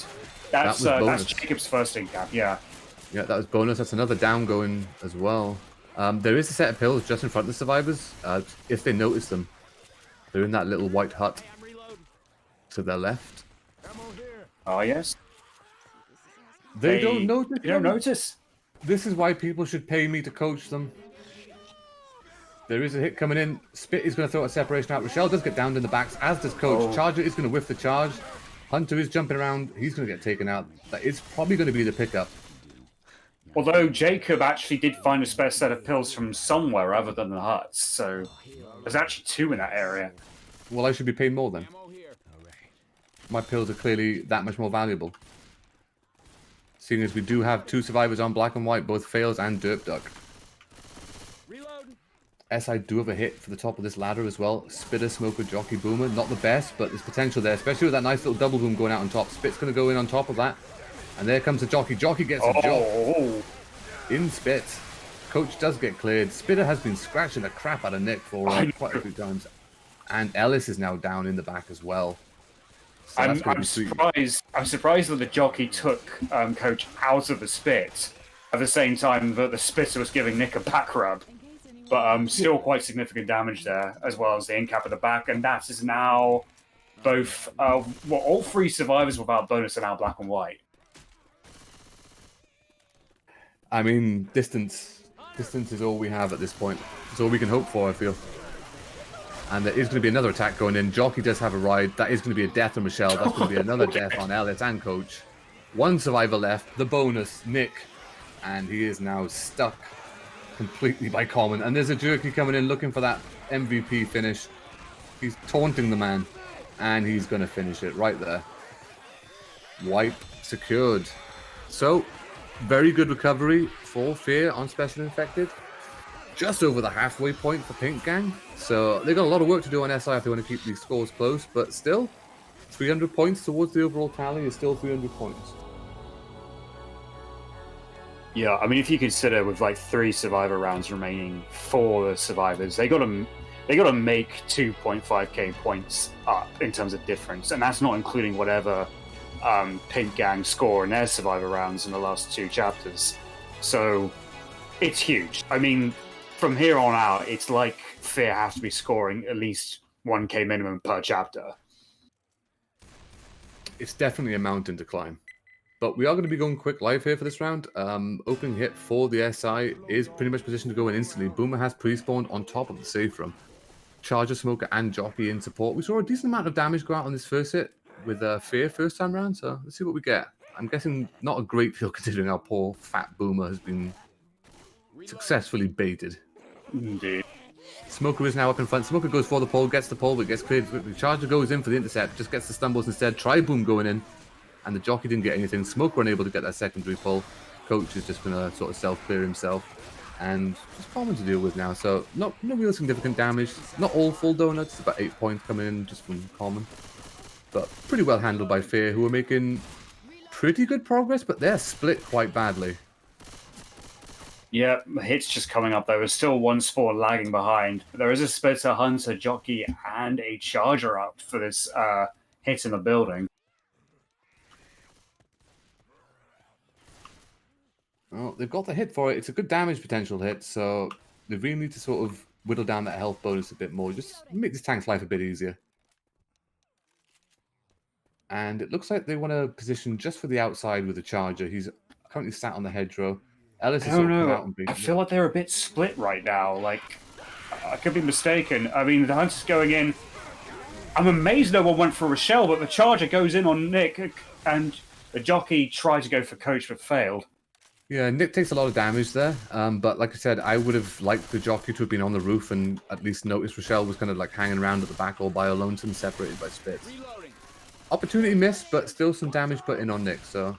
that's Jacob's first in-cap, yeah. Yeah, that was bonus. That's another down going as well. There is a set of pills just in front of the survivors. If they notice them, they're in that little white hut to their left. Oh, yes. They don't notice. They don't notice. This is why people should pay me to coach them. There is a hit coming in. Spit is going to throw a separation out. Rochelle does get downed in the backs, as does Coach. Charger is going to whiff the charge. Hunter is jumping around. He's going to get taken out. That is probably going to be the pickup. Although Jacob actually did find a spare set of pills from somewhere other than the huts, so there's actually 2 in that area. Well, I should be paid more then. my pills are clearly that much more valuable. Seeing as we do have 2 survivors on black and white, both Fails and Derp Duck. Reload. SI do have a hit for the top of this ladder as well. Spitter, Smoker, Jockey, Boomer. Not the best, but there's potential there, especially with that nice little double boom going out on top. Spit's going to go in on top of that. And there comes the Jockey. Jockey gets a job in Spit. Coach does get cleared. Spitter has been scratching the crap out of Nick for quite a few times. And Ellis is now down in the back as well. So I'm surprised that the Jockey took Coach out of the Spit at the same time that the Spitter was giving Nick a back rub. But still quite significant damage there, as well as the in-cap at the back. And that is now both, all 3 survivors without bonus are now black and white. I mean, distance is all we have at this point. It's all we can hope for, I feel. And there is going to be another attack going in. Jockey does have a ride. That is going to be a death on Michelle. That's going to be another death on Elliot and Coach. 1 survivor left. The bonus, Nick. And he is now stuck completely by Common. And there's a Jerky coming in looking for that MVP finish. He's taunting the man. And he's going to finish it right there. Wipe secured. So, very good recovery for FeaR on Special Infected. Just over the halfway point for Pink Gang. So they've got a lot of work to do on SI if they want to keep these scores close. But still, 300 points towards the overall tally is still 300 points. Yeah, I mean, if you consider with like 3 survivor rounds remaining for the survivors, they got to make 2.5k points up in terms of difference, and that's not including whatever Pink Gang score in their survivor rounds in the last 2 chapters. So it's huge. I mean, from here on out, it's like FeaR has to be scoring at least 1k minimum per chapter. It's definitely a mountain to climb. But we are going to be going quick live here for this round. Opening hit for the SI is pretty much positioned to go in instantly. Boomer has pre-spawned on top of the safe room. Charger, Smoker, and Jockey in support. We saw a decent amount of damage go out on this first hit with FeaR first time round, so let's see what we get. I'm guessing not a great deal considering how poor fat Boomer has been successfully baited. Indeed. Smoker is now up in front. Smoker goes for the pole, gets the pole, but gets cleared. The Charger goes in for the intercept, just gets the stumbles instead. Tri-Boom going in, and the Jockey didn't get anything. Smoker unable to get that secondary pull. Coach is just going to sort of self-clear himself. And just Common to deal with now, so no real significant damage. Not all full donuts, about 8 points coming in just from Common. But pretty well handled by FeaR, who are making pretty good progress, but they're split quite badly. Yeah, hits just coming up. There was still 1 spore lagging behind. There is a Spitter, Hunter, Jockey, and a Charger up for this hit in the building. Well, they've got the hit for it. It's a good damage potential hit, so they really need to sort of whittle down that health bonus a bit more. Just make this tank's life a bit easier. And it looks like they want to position just for the outside with the Charger. He's currently sat on the hedgerow. Ellis is I don't sort of come out know. and beat I feel like they're a bit split right now. Like, I could be mistaken. I mean, the Hunter's going in. I'm amazed no one went for Rochelle, but the Charger goes in on Nick, and the Jockey tried to go for Coach but failed. Yeah, Nick takes a lot of damage there, but like I said, I would have liked the Jockey to have been on the roof and at least noticed Rochelle was kind of like hanging around at the back all by her lonesome, separated by Spits. Opportunity missed, but still some damage put in on Nick, so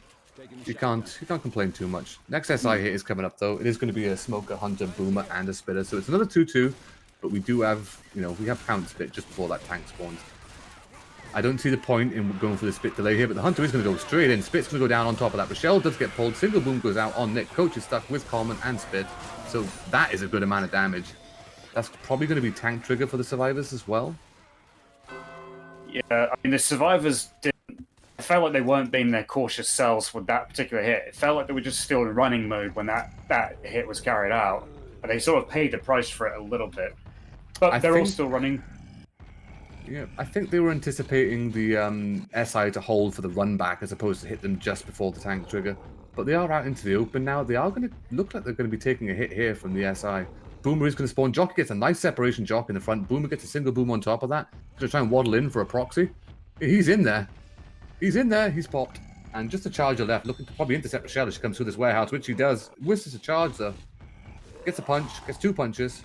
you can't complain too much. Next SI hit is coming up though. It is going to be a Smoker, Hunter, Boomer, and a Spitter, so it's another 2-2, but we do have, we have Count Spit just before that tank spawns. I don't see the point in going for the Spit delay here, but the Hunter is going to go straight in. Spit's going to go down on top of that. Rochelle does get pulled. Single boom goes out on Nick. Coach is stuck with Common and Spit, so that is a good amount of damage. That's probably going to be tank trigger for the survivors as well. Yeah, I mean, the survivors didn't. I felt like they weren't being their cautious selves with that particular hit. It felt like they were just still in running mode when that hit was carried out. And they sort of paid the price for it a little bit. But they're all still running. Yeah, I think they were anticipating the SI to hold for the run back as opposed to hit them just before the tank trigger. But they are out into the open now. They are going to look like they're going to be taking a hit here from the SI. Boomer is going to spawn. Jockey gets a nice separation jock in the front. Boomer gets a single boom on top of that. Going to try and waddle in for a proxy. He's in there. He's in there. He's popped. And just a Charger left, looking to probably intercept Rochelle as she comes through this warehouse, which he does. Whistles a charge though. Gets a punch. Gets 2 punches.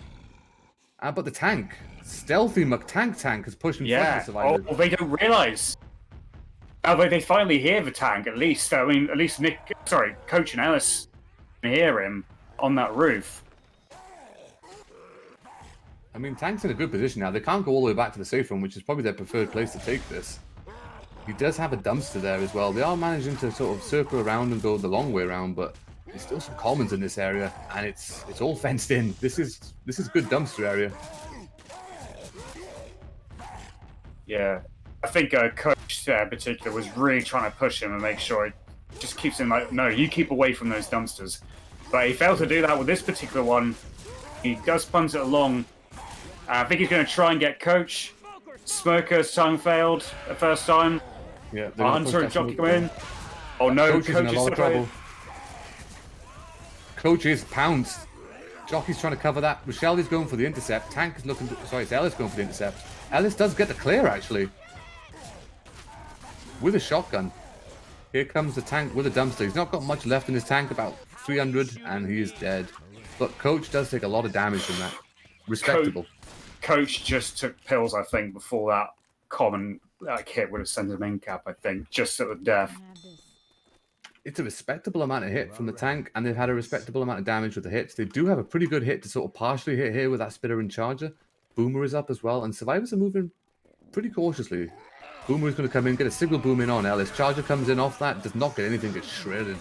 But the tank, stealthy McTank tank, has pushed him front of the survivors. Oh, they don't realize. Although they finally hear the tank, at least. I mean, at least Coach and Ellis can hear him on that roof. I mean, Tank's in a good position now. They can't go all the way back to the safe room, which is probably their preferred place to take this. He does have a dumpster there as well. They are managing to sort of circle around and go the long way around, but there's still some commons in this area, and it's all fenced in. This is good dumpster area. Yeah, I think Coach in particular was really trying to push him and make sure it just keeps him like, no, you keep away from those dumpsters. But he failed to do that with this particular one. He does punt it along. I think he's going to try and get Coach. Smoker's tongue failed the first time. Yeah, Hunter and Jockey come in. Oh no, Coach is in a lot of trouble. Coach is pounced. Jockey's trying to cover that. Rochelle is going for the intercept. Tank is looking to, sorry, it's Ellis going for the intercept. Ellis does get the clear, actually. With a shotgun. Here comes the tank with a dumpster. He's not got much left in his tank, about 300, and he is dead. But Coach does take a lot of damage from that. Respectable. Coach just took pills, I think, before that common hit would have sent him in cap, I think, just at the death. It's a respectable amount of hit from the tank, and they've had a respectable amount of damage with the hits. They do have a pretty good hit to sort of partially hit here with that spitter and charger. Boomer is up as well, and survivors are moving pretty cautiously. Boomer is going to come in, get a signal boom in on Ellis. Charger comes in off that, does not get anything, gets shredded.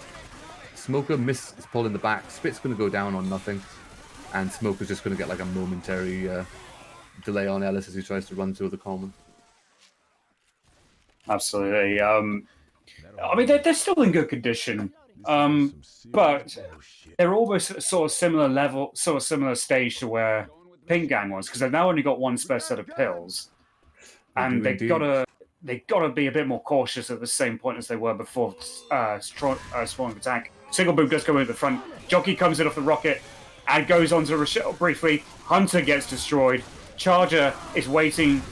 Smoker misses his pull in the back. Spit's going to go down on nothing, and Smoker's just going to get like a momentary delay on Ellis as he tries to run through the common. Absolutely. I mean, they're still in good condition, but they're almost at sort of similar level, sort of similar stage to where Pink Gang was, because they've now only got one spare set of pills, and they've got to be a bit more cautious at the same point as they were before spawning the tank. Single boom does go in at the front. Jockey comes in off the rocket and goes onto Rochelle briefly. Hunter gets destroyed. Charger is waiting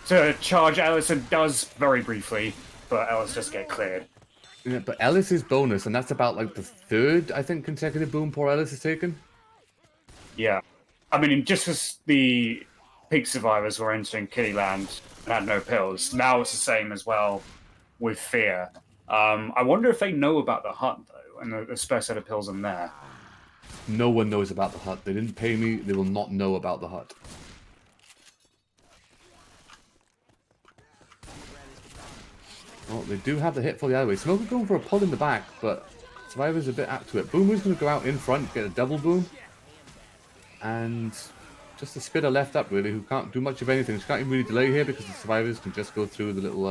to charge Ellis and does very briefly, but Ellis just get cleared. Yeah, but Ellis is bonus, and that's about like the third, I think, consecutive boom poor Ellis has taken. Yeah. I mean, just as the pig survivors were entering Kittyland and had no pills, now it's the same as well with FeaR. I wonder if they know about the hut, though, and the spare set of pills in there. No one knows about the hut. They didn't pay me. They will not know about the hut. Well, they do have the hit for the other way. Smoker going for a pull in the back, but Survivor's a bit apt to it. Boomer's going to go out in front, get a double boom. And just a spitter left up, really, who can't do much of anything. She can't even really delay here because the Survivors can just go through the little,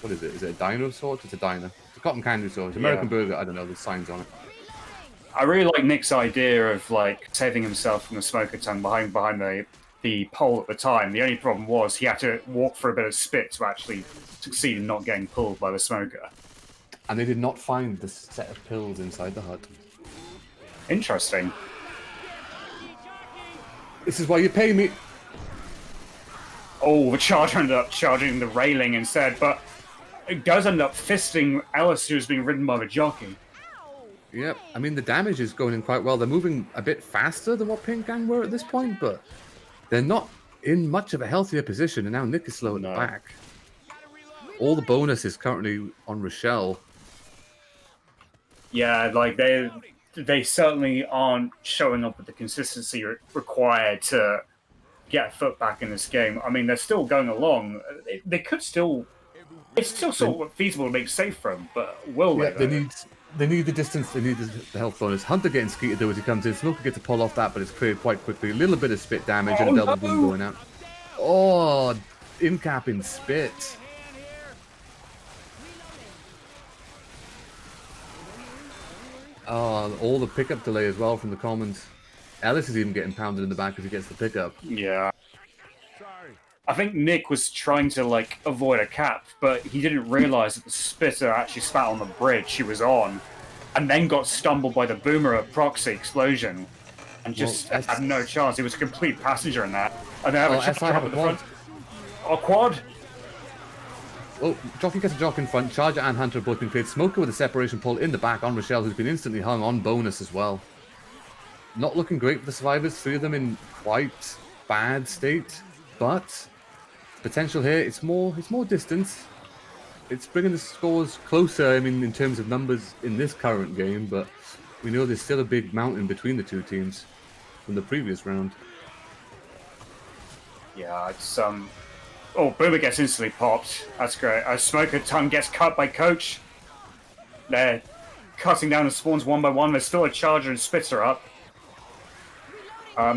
what is it? Is it a diner of sorts? It's a diner. It's a cotton candy store. It's American Burger. I don't know. There's signs on it. I really like Nick's idea of, like, saving himself from the smoker tongue behind the pole at the time. The only problem was he had to walk for a bit of spit to actually succeed in not getting pulled by the smoker. And they did not find the set of pills inside the hut. Interesting. This is why you pay me. Oh, the charger ended up charging the railing instead, but it does end up fisting Ellis, who's being ridden by the jockey. Yep, I mean, the damage is going in quite well. They're moving a bit faster than what Pink Gang were at this point, but they're not in much of a healthier position, and now Nick is slow at the back. All the bonus is currently on Rochelle. Yeah, like, they certainly aren't showing up with the consistency required to get a foot back in this game. I mean, they're still going along. They could still... It's still sort of feasible to make safe from, but will they? Yeah, they need the distance, they need the health bonus. Hunter getting skeeted though as he comes in. Smoker gets to pull off that, but it's cleared quite quickly. A little bit of spit damage and a double boom going out. Oh, in capping spit. Oh, all the pickup delay as well from the commons. Ellis is even getting pounded in the back as he gets the pickup. Yeah. I think Nick was trying to, like, avoid a cap, but he didn't realize that the spitter actually spat on the bridge he was on, and then got stumbled by the boomer at proxy explosion, and just had no chance. He was a complete passenger in that. And they have a drop in the front. Oh, quad! Well, Jockey gets a jock in front. Charger and Hunter both been cleared. Smoker with a separation pull in the back on Rochelle, who's been instantly hung on bonus as well. Not looking great for the survivors. 3 of them in quite bad state, but potential here. It's more distance. it's bringing the scores closer. I mean, in terms of numbers in this current game, but we know there's still a big mountain between the two teams from the previous round. Yeah, it's Oh, Boomer gets instantly popped. That's great. Smoker Tongue gets cut by Coach. They're cutting down the spawns one by one. There's still a Charger and Spitzer up.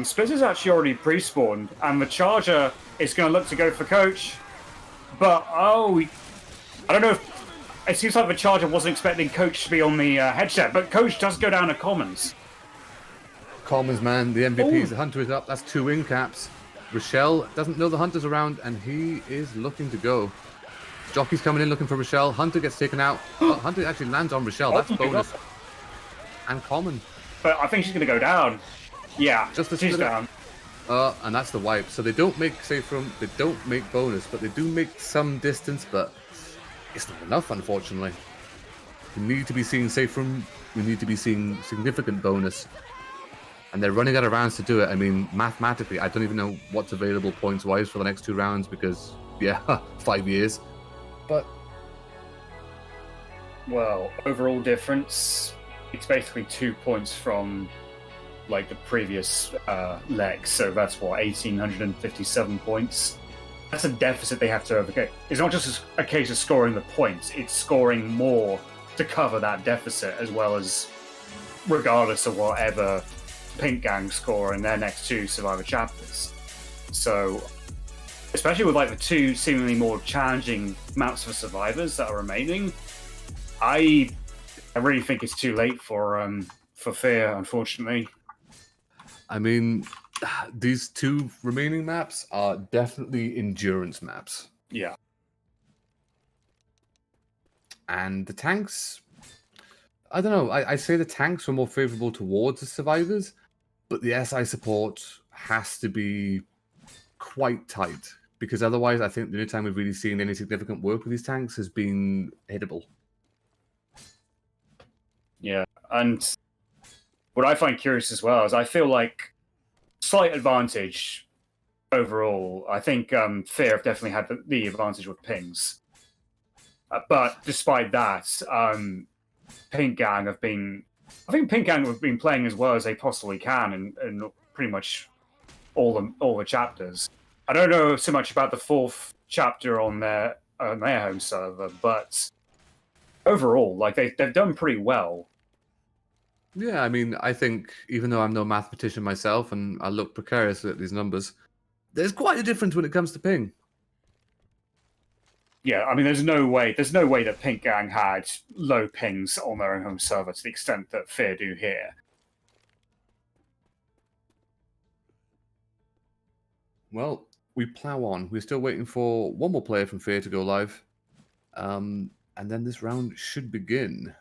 Spitzer's actually already pre-spawned, and the Charger is going to look to go for Coach. But, I don't know if... It seems like the Charger wasn't expecting Coach to be on the headset, but Coach does go down to Commons. Commons, man, the MVPs, Ooh. the Hunter is up. That's 2 in caps. Rochelle doesn't know the Hunter's around, and he is looking to go. Jockey's coming in looking for Rochelle. Hunter gets taken out. Oh, Hunter actually lands on Rochelle. That's bonus. And Common. But I think she's going to go down. Yeah, Just the she's down. And that's the wipe. So they don't make safe from, they don't make bonus, but they do make some distance, but it's not enough, unfortunately. We need to be seeing safe from, we need to be seeing significant bonus. And they're running out of rounds to do it. I mean, mathematically, I don't even know what's available points-wise for the next 2 rounds because, yeah, 5 years. But... Well, overall difference, it's basically 2 points from, like, the previous leg. So that's, what, 1,857 points? That's a deficit they have to overcome. It's not just a case of scoring the points, it's scoring more to cover that deficit, as well as regardless of whatever Pink Gang score in their next 2 Survivor chapters. So, especially with like the 2 seemingly more challenging maps for survivors that are remaining, I really think it's too late for FeaR, unfortunately. I mean, these 2 remaining maps are definitely endurance maps. Yeah. And the tanks, I don't know, I say the tanks were more favorable towards the survivors, but the SI support has to be quite tight, because otherwise I think the only time we've really seen any significant work with these tanks has been hittable. Yeah, and what I find curious as well is I feel like slight advantage overall. I think FeaR have definitely had the advantage with pings. But despite that, Pink Gang have been... I think Pink Gang have been playing as well as they possibly can in pretty much all the chapters. I don't know so much about the 4th chapter on their home server, but overall, like they've done pretty well. Yeah, I mean, I think even though I'm no mathematician myself and I look precarious at these numbers, there's quite a difference when it comes to ping. Yeah, I mean, there's no way that Pink Gang had low pings on their own home server to the extent that FeaR do here. Well, we plow on. We're still waiting for one more player from FeaR to go live. And then this round should begin.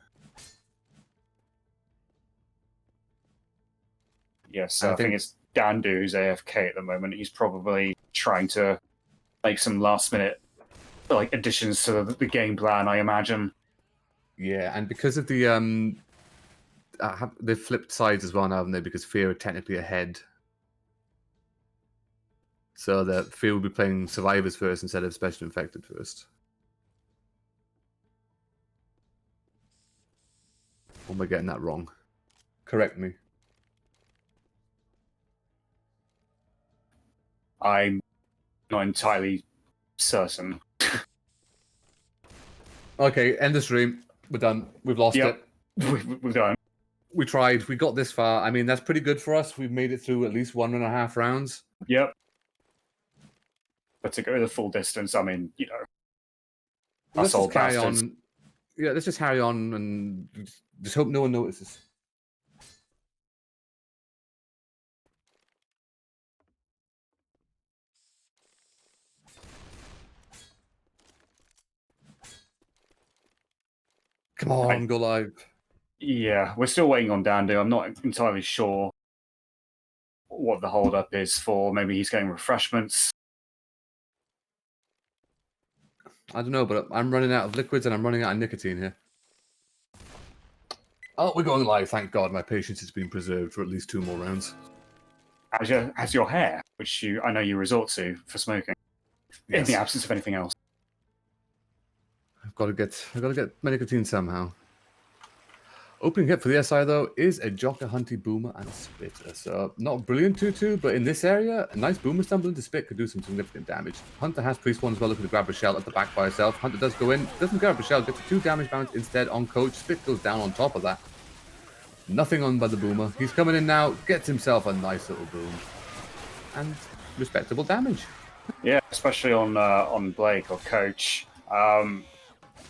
Yes, I think it's Dandu who's AFK at the moment. He's probably trying to make some last-minute additions to the game plan, I imagine. Yeah, and because of the they've flipped sides as well now, haven't they? Because FeaR are technically ahead. So that FeaR will be playing survivors first instead of special infected first. Or am I getting that wrong? Correct me. I'm not entirely certain. Okay, end the stream. We're done. We've lost it. We've done. We tried. We got this far. I mean, that's pretty good for us. We've made it through at least 1.5 rounds. Yep. But to go the full distance, I mean, you know, Let's us just old carry bastards. on. Yeah, let's just carry on and just hope no one notices. Come on, go live. Yeah, we're still waiting on Dandu. I'm not entirely sure what the hold-up is for. Maybe he's getting refreshments. I don't know, but I'm running out of liquids and I'm running out of nicotine here. Oh, we're going live. Thank God, my patience has been preserved for at least 2 more rounds. Has your hair, which I know you resort to for smoking, in Yes. the absence of anything else. I've got to get Medicatine somehow. Opening hit for the SI though is a Jocker, Hunty, Boomer, and Spitter. So not brilliant 2-2, but in this area, a nice Boomer stumble into Spit could do some significant damage. Hunter has Priest One as well, looking to grab Rochelle at the back by herself. Hunter does go in, doesn't grab Rochelle, gets a 2 damage bounce instead on Coach. Spit goes down on top of that. Nothing on by the Boomer. He's coming in now, gets himself a nice little boom. And respectable damage. Yeah, especially on Blake or Coach.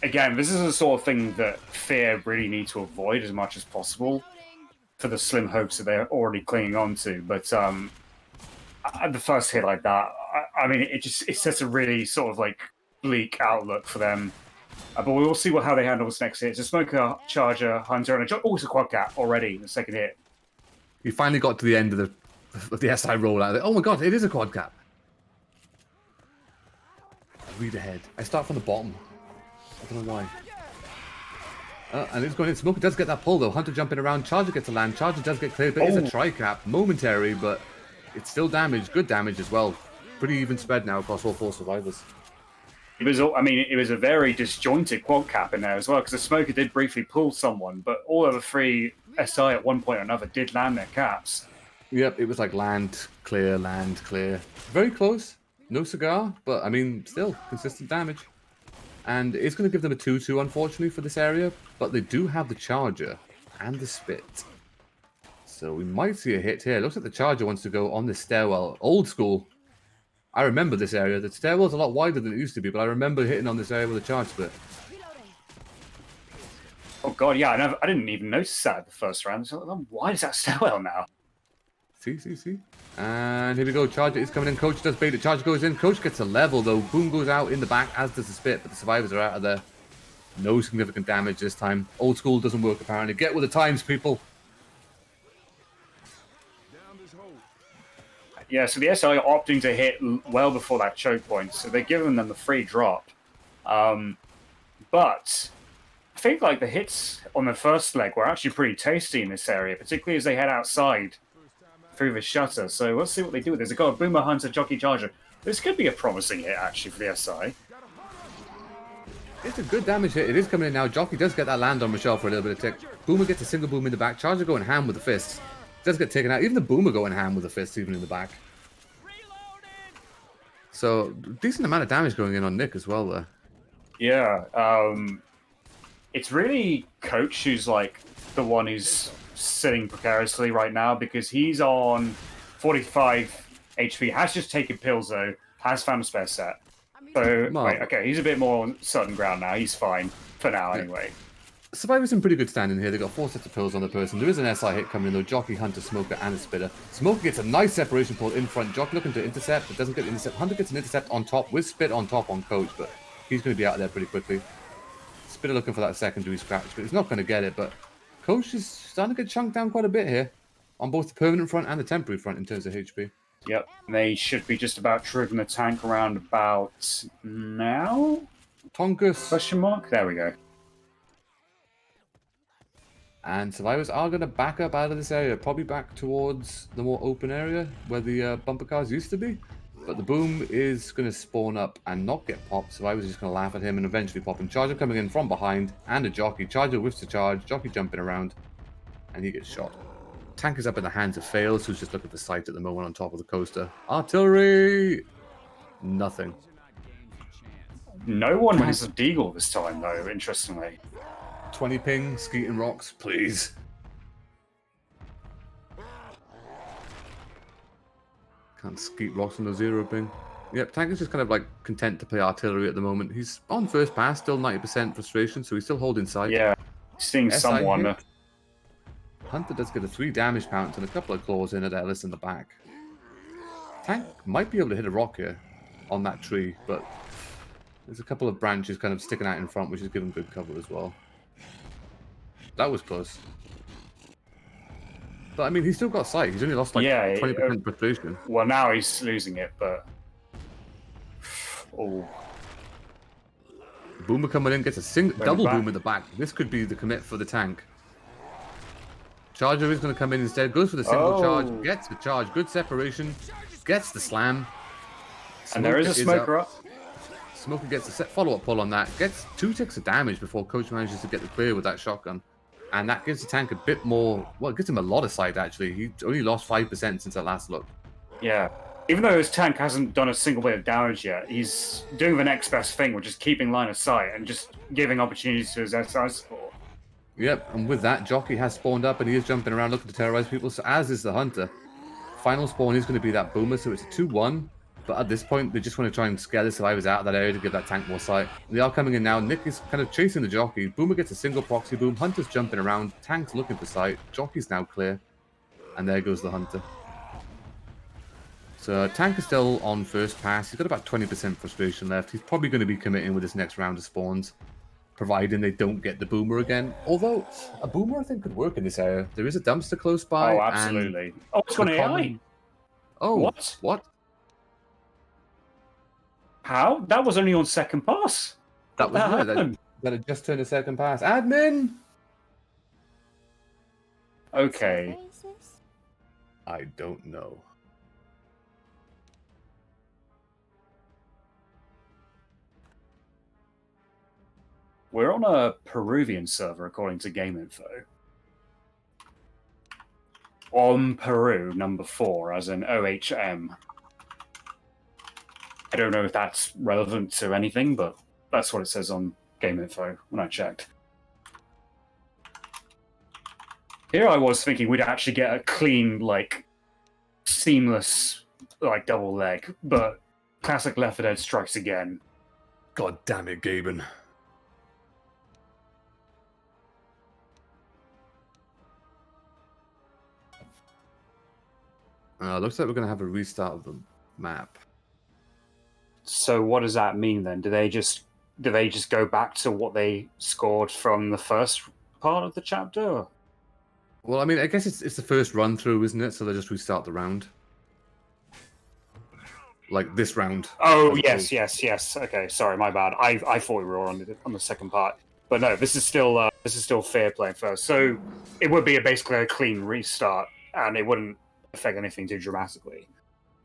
Again, this is the sort of thing that FeaR really need to avoid as much as possible for the slim hopes that they're already clinging on to. But the first hit like that, I mean, it sets a really sort of like bleak outlook for them. But we will see how they handle this next hit. It's a Smoker, Charger, Hunter, and it's a Quad Cap already, the second hit. He finally got to the end of the SI rollout. Oh my god, it is a Quad Cap. Read ahead. I start from the bottom. I don't know why. And it's going in. Smoker does get that pull though. Hunter jumping around. Charger gets a land. Charger does get cleared, but it's a tri-cap. Momentary, but it's still damage. Good damage as well. Pretty even spread now across all 4 survivors. It was a very disjointed Quad Cap in there as well, because the Smoker did briefly pull someone, but all of the 3 SI at one point or another did land their caps. Yep, it was like land, clear, land, clear. Very close. No cigar, but I mean, still consistent damage. And it's going to give them a 2-2, unfortunately, for this area. But they do have the Charger and the Spit. So we might see a hit here. Looks like the Charger wants to go on the stairwell. Old school. I remember this area. The stairwell's a lot wider than it used to be, but I remember hitting on this area with a charge split. Oh god, yeah, I didn't even notice that at the first round. So why is that stairwell now? See. And here we go. Charger is coming in. Coach does bait it. Charger goes in. Coach gets a level, though. Boom goes out in the back, as does the Spit, but the survivors are out of there. No significant damage this time. Old school doesn't work, apparently. Get with the times, people. Yeah, so the SI are opting to hit well before that choke point, so they're giving them the free drop. But I think like the hits on the first leg were actually pretty tasty in this area, particularly as they head outside through the shutter. So let's see what they do with this. They've got a Boomer, Hunter, Jockey, Charger. This could be a promising hit, actually, for the SI. It's a good damage hit. It is coming in now. Jockey does get that land on Michelle for a little bit of tick. Boomer gets a single boom in the back. Charger going ham with the fists. Does get taken out. Even the Boomer going ham with the fists, even in the back. So, decent amount of damage going in on Nick as well there. Yeah. It's really Coach who's like the one who's sitting precariously right now, because he's on 45 HP, has just taken pills though, has found a spare set. So, wait, okay, he's a bit more on certain ground now. He's fine for now anyway. Survivor's in pretty good standing here. They've got 4 sets of pills on the person. There is an SI hit coming in though. Jockey, Hunter, Smoker, and a Spitter. Smoker gets a nice separation pull in front. Jockey looking to intercept, but doesn't get the intercept. Hunter gets an intercept on top with Spit on top on Coach, but he's going to be out of there pretty quickly. Spitter looking for that secondary scratch, but he's not going to get it. But Coach is starting to get chunked down quite a bit here on both the permanent front and the temporary front in terms of HP. Yep, they should be just about triggering the tank around about now? Tonkus. Question mark? There we go. And survivors are going to back up out of this area, probably back towards the more open area where the bumper cars used to be. But the boom is going to spawn up and not get popped. Survivors are just going to laugh at him and eventually pop him. Charger coming in from behind and a Jockey. Charger whiffs the charge. Jockey jumping around and he gets shot. Tank is up in the hands of Fails, who's just looking for sight at the moment on top of the coaster. Artillery! Nothing. No one has a deagle this time though, interestingly. 20 ping, Skeeting Rocks, please. Can't Skeet Rocks on the 0 ping. Yep, Tank is just kind of like content to play artillery at the moment. He's on first pass, still 90% frustration, so he's still holding sight. Yeah, seeing someone. Hunter does get a 3 damage pounce and a couple of claws in at Ellis in the back. Tank might be able to hit a rock here on that tree, but there's a couple of branches kind of sticking out in front, which is giving good cover as well. That was close. But I mean, he's still got sight. He's only lost like 20% frustration. Well, now he's losing it, but... Oh. Boomer coming in, gets a double boom in the back. This could be the commit for the tank. Charger is going to come in instead. Goes for the single charge. Gets the charge. Good separation. Gets the slam. And there is a smoker up. Smoker gets a set follow-up pull on that, gets 2 ticks of damage before Coach manages to get the clear with that shotgun. And that gives the tank a bit more, well, it gives him a lot of sight, actually. He only lost 5% since that last look. Yeah. Even though his tank hasn't done a single bit of damage yet, he's doing the next best thing, which is keeping line of sight and just giving opportunities to his SI support. Yep, and with that, Jockey has spawned up and he is jumping around looking to terrorize people, so as is the Hunter. Final spawn is going to be that Boomer, so it's a 2-1. But at this point, they just want to try and scare the survivors out of that area to give that tank more sight. They are coming in now. Nick is kind of chasing the Jockey. Boomer gets a single proxy boom. Hunter's jumping around. Tank's looking for sight. Jockey's now clear. And there goes the Hunter. So Tank is still on first pass. He's got about 20% frustration left. He's probably going to be committing with this next round of spawns, providing they don't get the Boomer again. Although, a Boomer I think could work in this area. There is a dumpster close by. Oh, absolutely. Oh, it's got AI. Oh, What? What? How? That was only on second pass. That was What weird. happened? That had just turned a second pass. Admin! Okay. Where is this? I don't know. We're on a Peruvian server, according to Game Info. On Peru, number 4, as in OHM. I don't know if that's relevant to anything, but that's what it says on Game Info when I checked. Here I was thinking we'd actually get a clean, like, seamless, like, double leg, but classic Left 4 Dead strikes again. God damn it, Gaben. Looks like we're going to have a restart of the map. So what does that mean then? Do they just go back to what they scored from the first part of the chapter? Well, I mean, I guess it's the first run through, isn't it? So they'll just restart the round. Like this round. Oh, as yes. Okay, sorry, my bad. I thought we were on the second part, but no, this is still FeaR playing first. So it would be basically a clean restart, and it wouldn't affect anything too dramatically.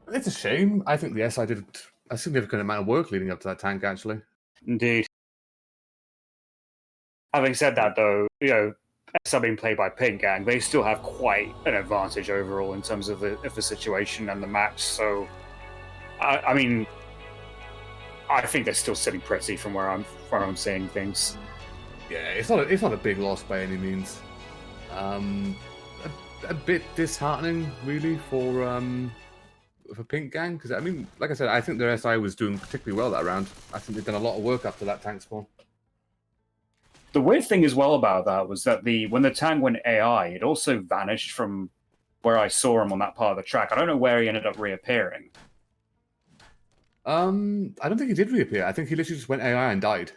It's a shame. I think the SI did a significant amount of work leading up to that tank, actually. Indeed. Having said that, though, you know, SI being played by Pink Gang, they still have quite an advantage overall in terms of the situation and the match. So, I mean, I think they're still sitting pretty from where I'm seeing things. Yeah, it's not a big loss by any means. A bit disheartening, really, for Pink Gang, because I mean, like I said, I think their SI was doing particularly well that round. I think they've done a lot of work up to that tank spawn. The weird thing as well about that was that when the tank went AI, it also vanished from where I saw him on that part of the track. I don't know where he ended up reappearing. I don't think he did reappear. I think he literally just went AI and died.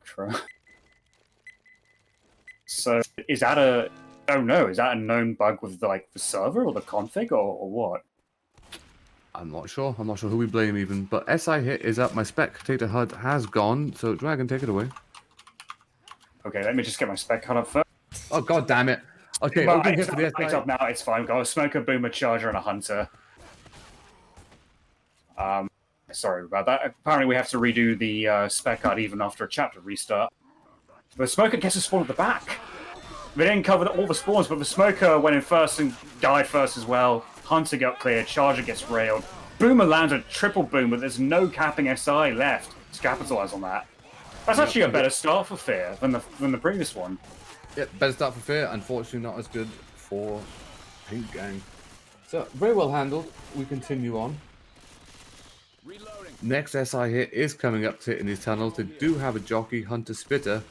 True. So is that a known bug with like the server or the config or what? I'm not sure. I'm not sure who we blame even. But SI hit is up. My spectator HUD has gone. So Dragon, take it away. Okay, let me just get my spec HUD up first. Oh god damn it. Okay, Well, open hit it's for the it's SI. up now. It's fine. We've got a smoker, boomer, charger, and a hunter. Sorry about that. Apparently, we have to redo the spec HUD even after a chapter restart. The smoker gets a spawn at the back. They didn't cover all the spawns, but the smoker went in first and died first as well. Hunter got cleared. Charger gets railed. Boomer lands a triple boom, but there's no capping SI left to capitalize on that. That's actually a better start for FeaR than the previous one. Yep, better start for FeaR. Unfortunately, not as good for Pink Gang. So, very well handled. We continue on. Reloading. Next SI hit is coming up to hit in these tunnels. They do have a Jockey, Hunter, Spitter.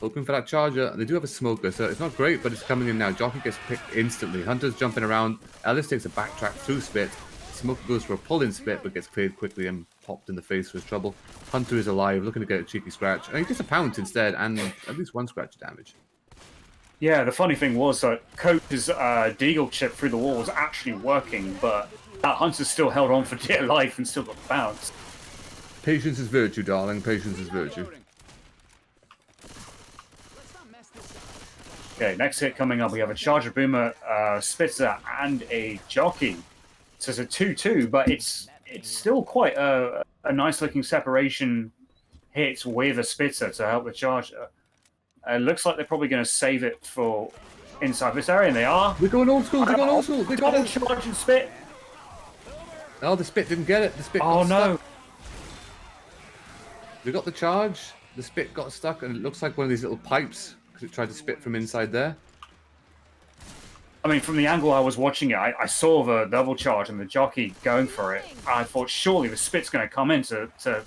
Hoping for that charger, and they do have a smoker, so it's not great, but it's coming in now. Jockey gets picked instantly. Hunter's jumping around. Ellis takes a backtrack through Spit. Smoker goes for a pull-in Spit, but gets cleared quickly and popped in the face for his trouble. Hunter is alive, looking to get a cheeky scratch. And he gets a pounce instead, and at least one scratch damage. Yeah, the funny thing was that Coach's Deagle chip through the wall was actually working, but that Hunter still held on for dear life and still got the bounce. Patience is virtue, darling. Patience is virtue. Reloading. Let's not mess this up. Okay, next hit coming up, we have a Charger Boomer, Spitzer, and a Jockey. So it's a 2-2, but it's it's still quite a nice looking separation hit with a spitter to help the charger. It looks like they're probably going to save it for inside this area, and they are. We're going old school. They're going old school. They got it. Charge and spit. Oh, the spit didn't get it. The spit Oh got no! stuck. They got the charge. The spit got stuck, and it looks like one of these little pipes because it tried to spit from inside there. I mean, from the angle I was watching it, I saw the double charge and the jockey going for it. And I thought surely the spit's going to come in to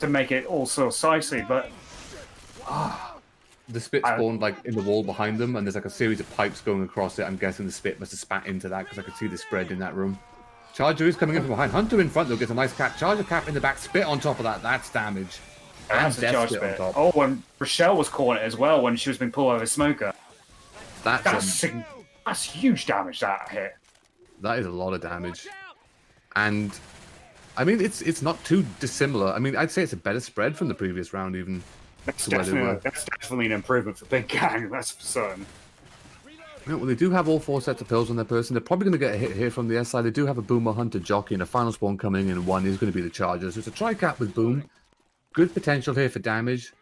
make it all so sightly, but The spit spawned like in the wall behind them, and there's like a series of pipes going across it. I'm guessing the spit must have spat into that because I could see the spread in that room. Charger is coming in from behind. Hunter in front though gets a nice cap. Charger cap in the back. Spit on top of that. That's damage. that's And a death charge spit on spit. top. Oh, and Rochelle was caught it as well when she was being pulled over smoker. That's huge damage that hit. That is a lot of damage. And I mean, it's not too dissimilar. I mean, I'd say it's a better spread from the previous round even. That's to where they were. definitely an improvement for Big Gang. That's for certain. Yeah, well, they do have all 4 sets of pills on their person. They're probably going to get a hit here from the S side. They do have a Boomer, Hunter, Jockey, and a final spawn coming in. One is going to be the Chargers. So it's a tri-cap with Boom. Good potential here for damage.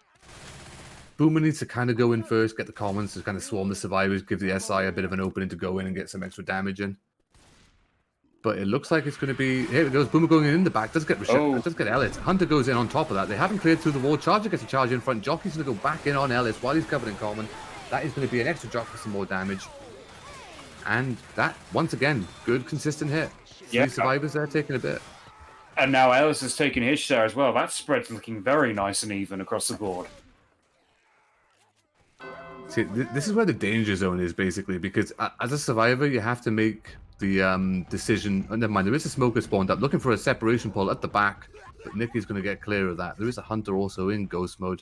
Boomer needs to kind of go in first, get the commons to kind of swarm the survivors, give the SI a bit of an opening to go in and get some extra damage in. But it looks like it's going to be... Here it goes. Boomer going in the back. Does get Rochelle. Does get Ellis. Hunter goes in on top of that. They haven't cleared through the wall. Charger gets a charge in front. Jockey's going to go back in on Ellis while he's covered in common. That is going to be an extra drop for some more damage. And that, once again, good, consistent hit. Yeah. 3 survivors there taking a bit. And now Ellis has taken his share as well. That spread's looking very nice and even across the board. See, this is where the danger zone is, basically, because as a survivor, you have to make the decision. Oh, never mind, there is a smoker spawned up, looking for a separation pole at the back, but Nicky's going to get clear of that. There is a Hunter also in ghost mode,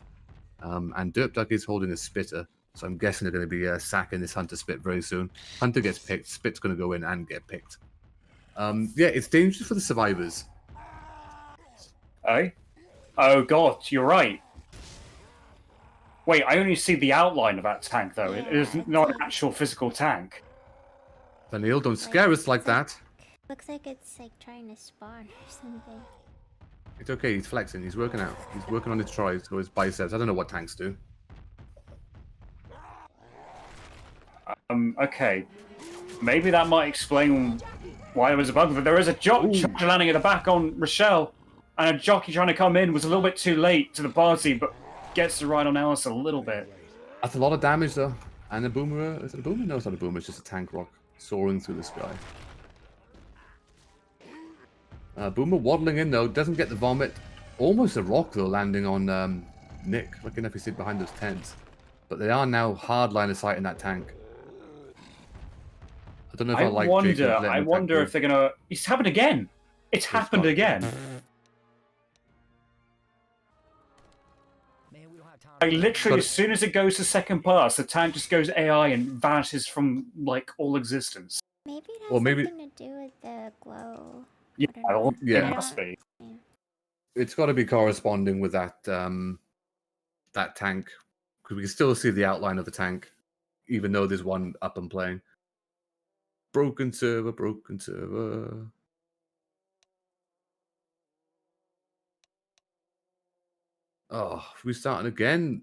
and Derp Duck is holding a spitter, so I'm guessing they're going to be sacking this Hunter spit very soon. Hunter gets picked, spit's going to go in and get picked. Yeah, it's dangerous for the survivors. Eh? Oh god, you're right. Wait, I only see the outline of that tank, though. It is not an actual physical tank. Vanille, don't scare us like that. Looks like it's like trying to spawn or something. It's okay, he's flexing, he's working out. He's working on his tries or his biceps. I don't know what tanks do. Okay. Maybe that might explain why there was a bug, but there is a charger landing at the back on Rochelle, and a jockey trying to come in was a little bit too late to the party, but gets the ride on Alice a little bit. That's a lot of damage, though. And a boomer, is it a boomer? No, it's not a boomer, it's just a tank rock soaring through the sky. Boomer waddling in, though, doesn't get the vomit. Almost a rock, though, landing on Nick. Lucky enough he stayed behind those tents. But they are now hard line of sight in that tank. I don't know if I like I wonder if they're gonna... It's happened again! It's happened again! Like, literally, as soon as it goes to second pass, the tank just goes AI and vanishes from, like, all existence. Maybe it has Or maybe- something to do with the glow. Yeah, I don't know. Yeah. it must be. It's got to be corresponding with that that tank. Because we can still see the outline of the tank, even though there's one up and playing. Broken server, broken server. Oh, we're starting again.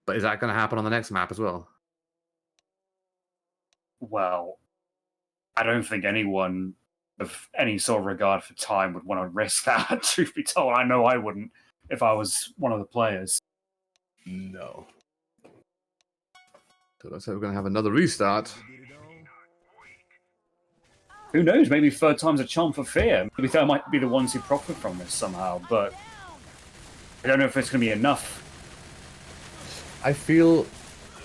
But is that going to happen on the next map as well? Well, I don't think anyone of any sort of regard for time would want to risk that, truth be told. I know I wouldn't if I was one of the players. No. So looks like we're going to have another restart. Who knows? Maybe third time's a charm for FeaR. Maybe they might be the ones who profit from this somehow, but I don't know if it's going to be enough. I feel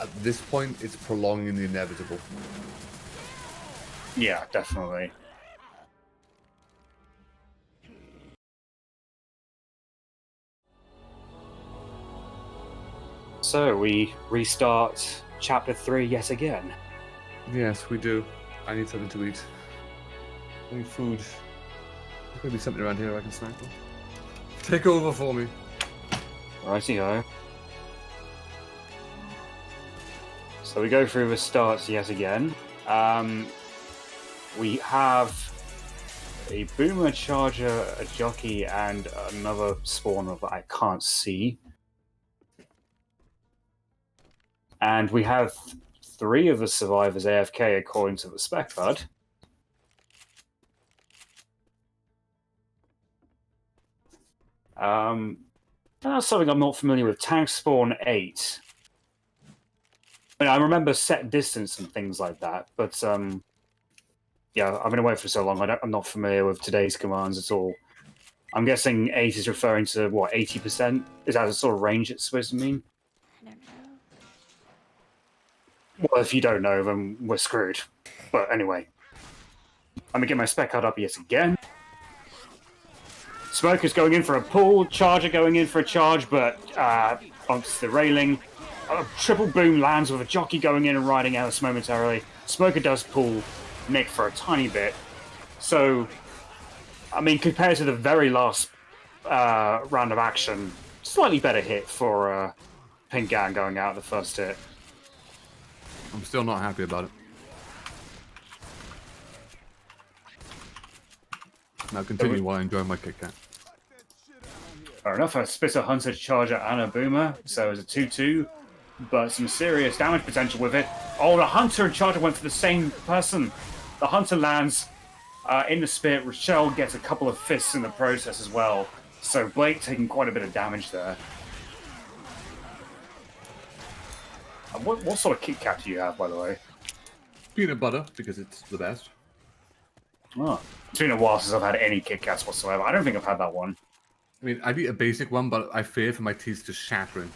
at this point it's prolonging the inevitable. Yeah, definitely. So we restart chapter 3 yet again. Yes, we do. I need something to eat. I need food. There's going to be something around here I can snack on. Take over for me. Righty-ho. So we go through the starts yet again. We have a boomer, charger, a jockey, and another spawner that I can't see. And we have 3 of the survivors AFK according to the spec card. That's something I'm not familiar with. Tank spawn 8. I mean, I remember set distance and things like that, but yeah, I've been away for so long. I'm not familiar with today's commands at all. I'm guessing 8 is referring to what, 80%? Is that the sort of range it's supposed to mean? I don't know. Well, if you don't know, then we're screwed. But anyway, let me get my spec card up yet again. Smoker's going in for a pull, Charger going in for a charge, but bumps the railing. A triple boom lands with a jockey going in and riding Alice momentarily. Smoker does pull Nick for a tiny bit. So, I mean, compared to the very last round of action, slightly better hit for Pink Gang going out the first hit. I'm still not happy about it. Now continue while I enjoy my Kit Kat. Fair enough, a Spitter, Hunter, Charger, and a Boomer. So it's a 2-2, but some serious damage potential with it. Oh, the Hunter and Charger went for the same person. The Hunter lands in the Spit. Rochelle gets a couple of fists in the process as well. So Blake taking quite a bit of damage there. What sort of Kit Kat do you have, by the way? Peanut butter, because it's the best. Oh, it's been a while since I've had any Kit Kats whatsoever. I don't think I've had that one. I mean, I'd eat a basic one, but I fear for my teeth just shattering.